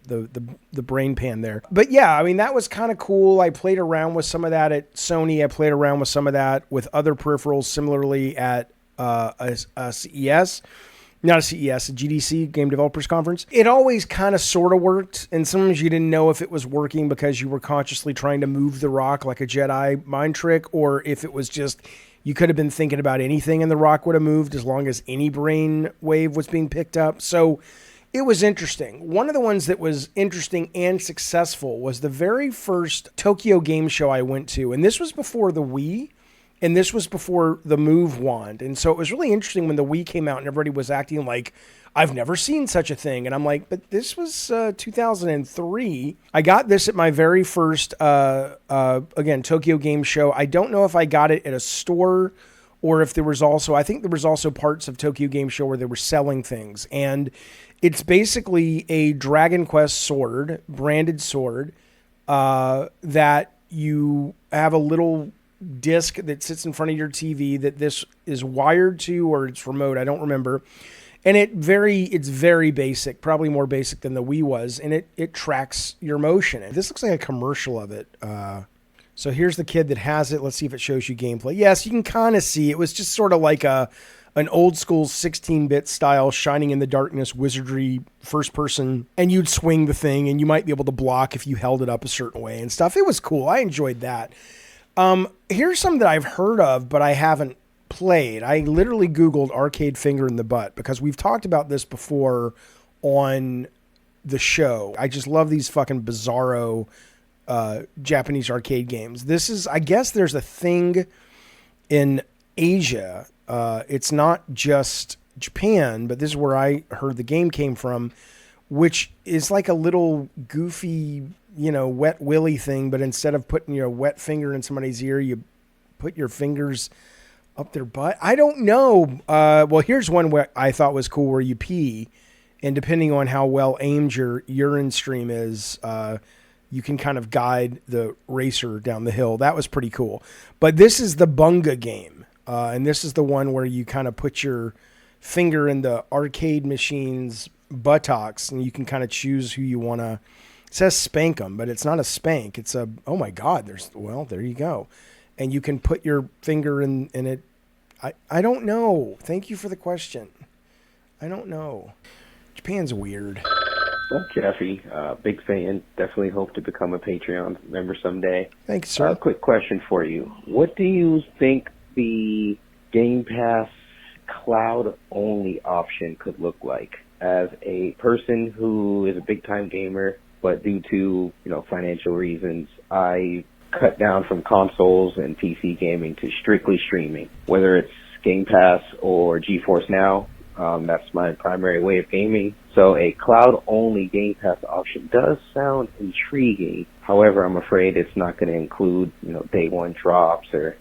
S1: brain pan there. But yeah, I mean, that was kind of cool. I played around with some of that at Sony. I played around with some of that with other peripherals similarly at a CES. Not a CES, a GDC, Game Developers Conference. It always kind of sort of worked, and sometimes you didn't know if it was working because you were consciously trying to move the rock like a Jedi mind trick, or if it was just... You could have been thinking about anything and the rock would have moved as long as any brain wave was being picked up. So it was interesting. One of the ones that was interesting and successful was the very first Tokyo Game Show I went to. And this was before the Wii and this was before the Move Wand. And so it was really interesting when the Wii came out and everybody was acting like, I've never seen such a thing. And I'm like, but this was 2003. I got this at my very first, again, Tokyo Game Show. I don't know if I got it at a store or if there was also, I think there was also parts of Tokyo Game Show where they were selling things. And it's basically a Dragon Quest sword, branded sword, that you have a little disc that sits in front of your TV that this is wired to, or it's remote. I don't remember. And it's very basic, probably more basic than the Wii was, and it tracks your motion. And this looks like a commercial of it. So here's the kid that has it. Let's see if it shows you gameplay. Yes, you can kind of see. It was just sort of like an old school 16-bit style shining in the darkness wizardry first person, and you'd swing the thing, and you might be able to block if you held it up a certain way and stuff. It was cool. I enjoyed that. Here's some that I've heard of, but I haven't played. I literally Googled arcade finger in the butt because we've talked about this before on the show. I just love these fucking bizarro Japanese arcade games. I guess there's a thing in Asia. It's not just Japan, but this is where I heard the game came from, which is like a little goofy, wet willy thing, but instead of putting your wet finger in somebody's ear, you put your fingers up their butt. I don't know. Well, here's one where I thought was cool where you pee And depending on how well aimed your urine stream is, you can kind of guide the racer down the hill. That was pretty cool. But this is the Bunga game. And this is the one where you kind of put your finger in the arcade machine's buttocks and you can kind of choose who you want to. It says spank them, but it's not a spank. It's a, oh my God, there you go. And you can put your finger in it. I don't know. Thank you for the question. I don't know. Japan's weird.
S20: Well, Jeffy, big fan. Definitely hope to become a Patreon member someday.
S1: Thanks, sir.
S20: Quick question for you. What do you think the Game Pass cloud-only option could look like? As a person who is a big-time gamer, but due to financial reasons, I cut down from consoles and PC gaming to strictly streaming. Whether it's Game Pass or GeForce Now, that's my primary way of gaming. So a cloud-only Game Pass option does sound intriguing. However, I'm afraid it's not going to include day one drops or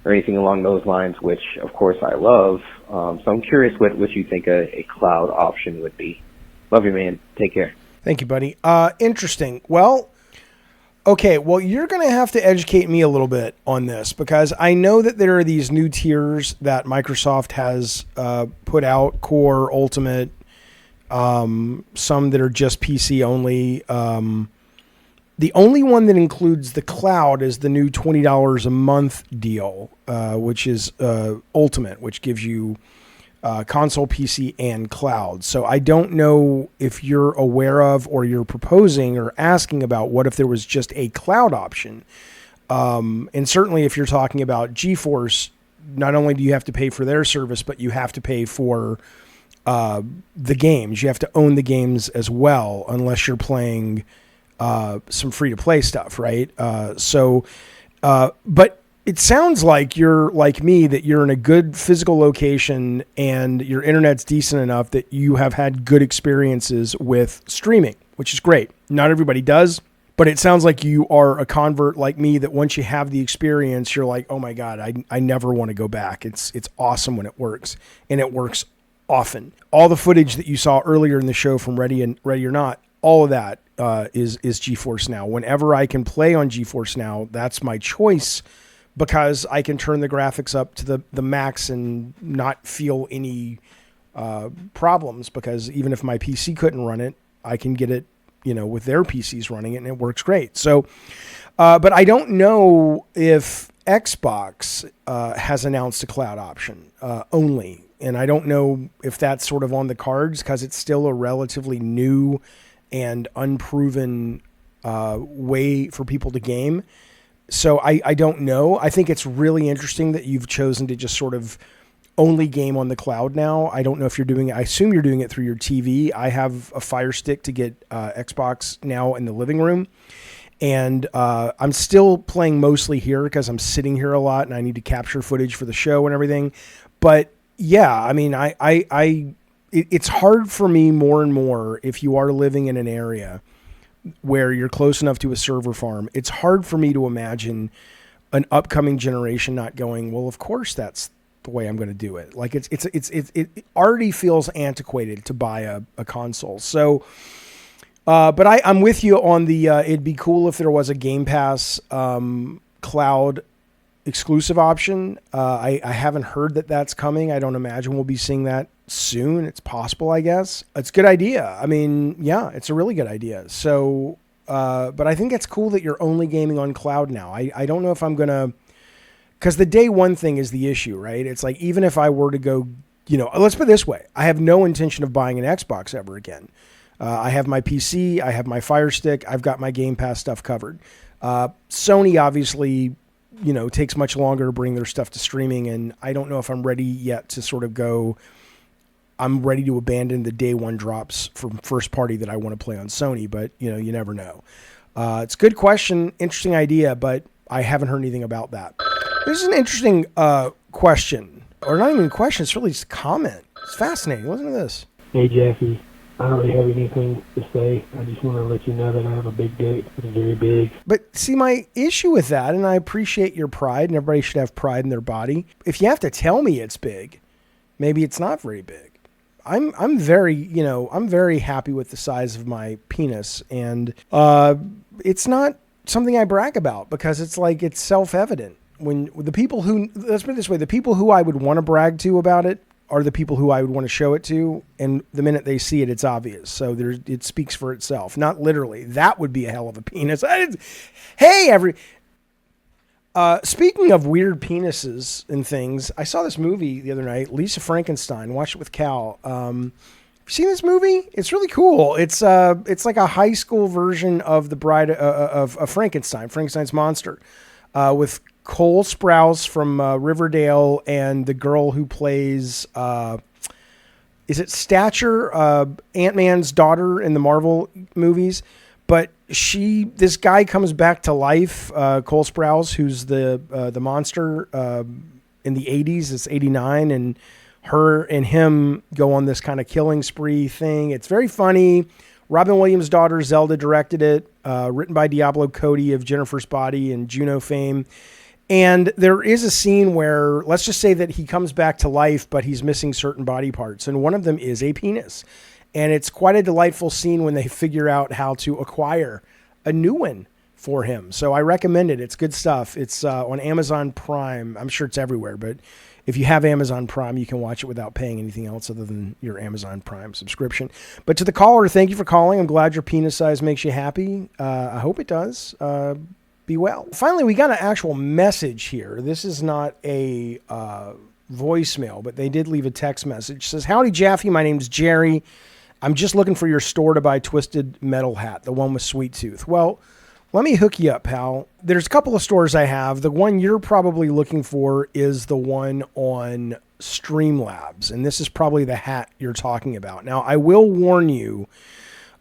S20: anything along those lines, which of course I love. So I'm curious what you think a cloud option would be. Love you, man. Take care.
S1: Thank you, buddy. Interesting. Well, okay. Well, you're going to have to educate me a little bit on this because I know that there are these new tiers that Microsoft has put out, Core, Ultimate, some that are just PC only. The only one that includes the cloud is the new $20 a month deal, which is Ultimate, which gives you console, PC, and cloud. So I don't know if you're aware of or you're proposing or asking about what if there was just a cloud option. And certainly if you're talking about GeForce, not only do you have to pay for their service, but you have to pay for the games. You have to own the games as well, unless you're playing some free-to-play stuff, right? But it sounds like you're like me, that you're in a good physical location and your internet's decent enough that you have had good experiences with streaming, which is great. Not everybody does, but it sounds like you are a convert like me, that once you have the experience, you're like, oh my God, I never want to go back. It's awesome when it works, and it works often. All the footage that you saw earlier in the show from Ready or Not, all of that is GeForce Now. Whenever I can play on GeForce Now, that's my choice, because I can turn the graphics up to the max and not feel any problems, because even if my PC couldn't run it, I can get it, with their PCs running it, and it works great. So, but I don't know if Xbox has announced a cloud option only, and I don't know if that's sort of on the cards, because it's still a relatively new and unproven way for people to game. So I don't know. I think it's really interesting that you've chosen to just sort of only game on the cloud now. I don't know if you're doing it. I assume you're doing it through your TV. I have a Fire Stick to get Xbox Now in the living room. And I'm still playing mostly here because I'm sitting here a lot and I need to capture footage for the show and everything. But yeah, I mean, it's hard for me more and more, if you are living in an area where you're close enough to a server farm, it's hard for me to imagine an upcoming generation not going, well, of course that's the way I'm going to do it. Like it already feels antiquated to buy a console. So, but I'm with you on the, it'd be cool if there was a Game Pass cloud exclusive option. I haven't heard that that's coming. I don't imagine we'll be seeing that soon. It's possible, I guess. It's a good idea. I mean, yeah, it's a really good idea. So, but I think it's cool that you're only gaming on cloud now. I don't know if I'm going to, because the day one thing is the issue, right? It's like, even if I were to go, let's put it this way. I have no intention of buying an Xbox ever again. I have my PC. I have my Fire Stick. I've got my Game Pass stuff covered. Sony obviously, takes much longer to bring their stuff to streaming. And I don't know if I'm ready yet to sort of go, I'm ready to abandon the day one drops from first party that I want to play on Sony, but you never know. It's a good question, interesting idea, but I haven't heard anything about that. This is an interesting question, or not even a question, it's really just a comment. It's fascinating. Listen to this.
S21: Hey, Jackie. I don't really have anything to say. I just want to let you know that I have a big dick. It's very big.
S1: But see, my issue with that, and I appreciate your pride, and everybody should have pride in their body. If you have to tell me it's big, maybe it's not very big. I'm very happy with the size of my penis, and it's not something I brag about because it's like it's self-evident. When the people who, let's put it this way, the people who I would want to brag to about it are the people who I would want to show it to, and the minute they see it, it's obvious. So it speaks for itself. Not literally. That would be a hell of a penis. Speaking of weird penises and things, I saw this movie the other night, Lisa Frankenstein. Watched it with Cal. You seen this movie? It's really cool. It's like a high school version of the Bride of Frankenstein, Frankenstein's monster, with Cole Sprouse from Riverdale and the girl who plays, is it Stature, Ant-Man's daughter in the Marvel movies? But this guy comes back to life, Cole Sprouse, who's the monster in the 80s. It's 89, and her and him go on this kind of killing spree thing. It's very funny. Robin Williams' daughter Zelda directed it, written by Diablo Cody of Jennifer's Body and Juno fame. And there is a scene where, let's just say that he comes back to life, but he's missing certain body parts, and one of them is a penis. And it's quite a delightful scene when they figure out how to acquire a new one for him. So I recommend it. It's good stuff. It's on Amazon Prime. I'm sure it's everywhere, but if you have Amazon Prime, you can watch it without paying anything else other than your Amazon Prime subscription. But to the caller, thank you for calling. I'm glad your penis size makes you happy. I hope it does. Be well. Finally, we got an actual message here. This is not a voicemail, but they did leave a text message. It says, "Howdy, Jaffy. My name's Jerry. I'm just looking for your store to buy Twisted Metal hat, the one with Sweet Tooth." Well, let me hook you up, pal. There's a couple of stores I have. The one you're probably looking for is the one on Streamlabs, and this is probably the hat you're talking about. Now, I will warn you,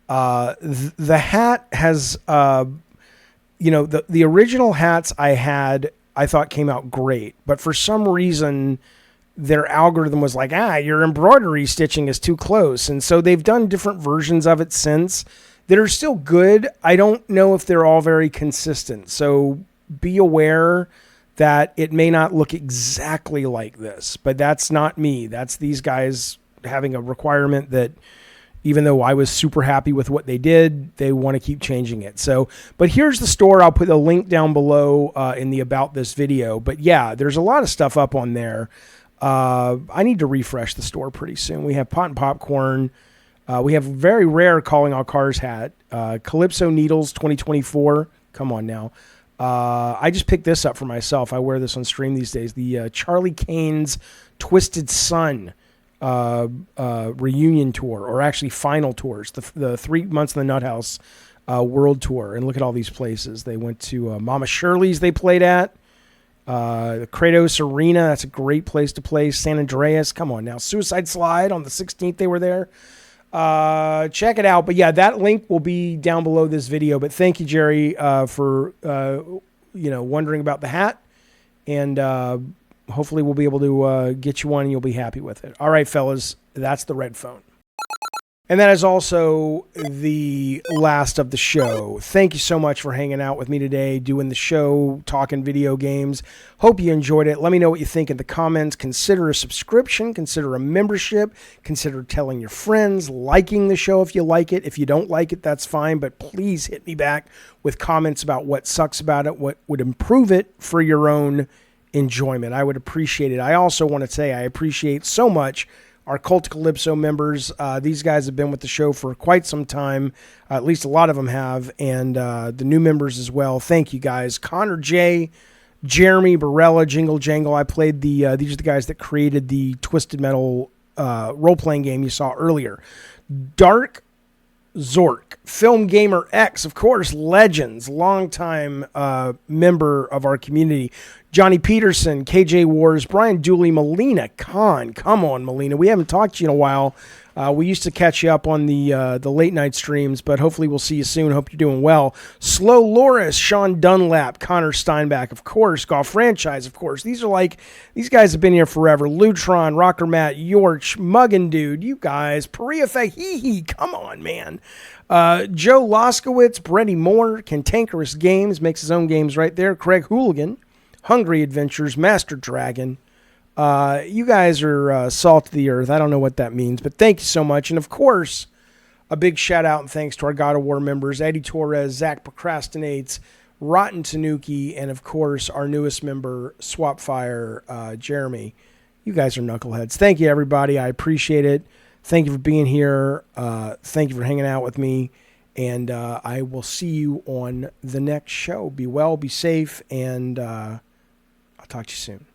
S1: the hat has, the original hats I had, I thought came out great, but for some reason, their algorithm was like, your embroidery stitching is too close. And so they've done different versions of it since that are still good. I don't know if they're all very consistent. So be aware that it may not look exactly like this, but that's not me. That's these guys having a requirement that even though I was super happy with what they did, they want to keep changing it. So, but here's the store. I'll put a link down below in the About This video. But yeah, there's a lot of stuff up on there. I need to refresh the store pretty soon. We have Pot and Popcorn. We have very rare Calling All Cars hat. Calypso Needles 2024. Come on now. I just picked this up for myself. I wear this on stream these days. The Charlie Kane's Twisted Sun reunion tour, or actually final tours. The 3 months in the Nut House world tour. And look at all these places. They went to Mama Shirley's they played at. The Kratos Arena, that's a great place to play. San Andreas, come on now. Suicide Slide on the 16th, they were there. Check it out. But yeah, that link will be down below this video. But thank you, Jerry, for wondering about the hat. And hopefully we'll be able to get you one and you'll be happy with it. All right, fellas, that's the red phone. And that is also the last of the show. Thank you so much for hanging out with me today, doing the show, talking video games. Hope you enjoyed it. Let me know what you think in the comments. Consider a subscription. Consider a membership. Consider telling your friends, liking the show if you like it. If you don't like it, that's fine. But please hit me back with comments about what sucks about it, what would improve it for your own enjoyment. I would appreciate it. I also want to say I appreciate so much our Cult Calypso members. These guys have been with the show for quite some time. At least a lot of them have. And the new members as well. Thank you, guys. Connor J., Jeremy, Barella, Jingle Jangle. I played these are the guys that created the Twisted Metal role-playing game you saw earlier. Dark Zork, Film Gamer X, of course, legends, longtime member of our community. Johnny Peterson, KJ Wars, Brian Dooley, Melina Khan. Come on, Melina. We haven't talked to you in a while. We used to catch you up on the late night streams, but hopefully we'll see you soon. Hope you're doing well. Slow Loris, Sean Dunlap, Connor Steinbach, of course. Golf Franchise, of course. These guys have been here forever. Lutron, Rocker Matt, Yorch, Muggin Dude, you guys. Paria Fahihi, come on, man. Joe Loskowitz, Bretty Moore, Cantankerous Games, makes his own games right there. Craig Hooligan, Hungry Adventures, Master Dragon, You guys are salt of the earth. I don't know what that means, but thank you so much. And of course, a big shout out and thanks to our God of War members, Eddie Torres, Zach Procrastinates, Rotten Tanuki, and of course, our newest member, Swapfire, Jeremy. You guys are knuckleheads. Thank you, everybody. I appreciate it. Thank you for being here. Thank you for hanging out with me. And I will see you on the next show. Be well, be safe, and I'll talk to you soon.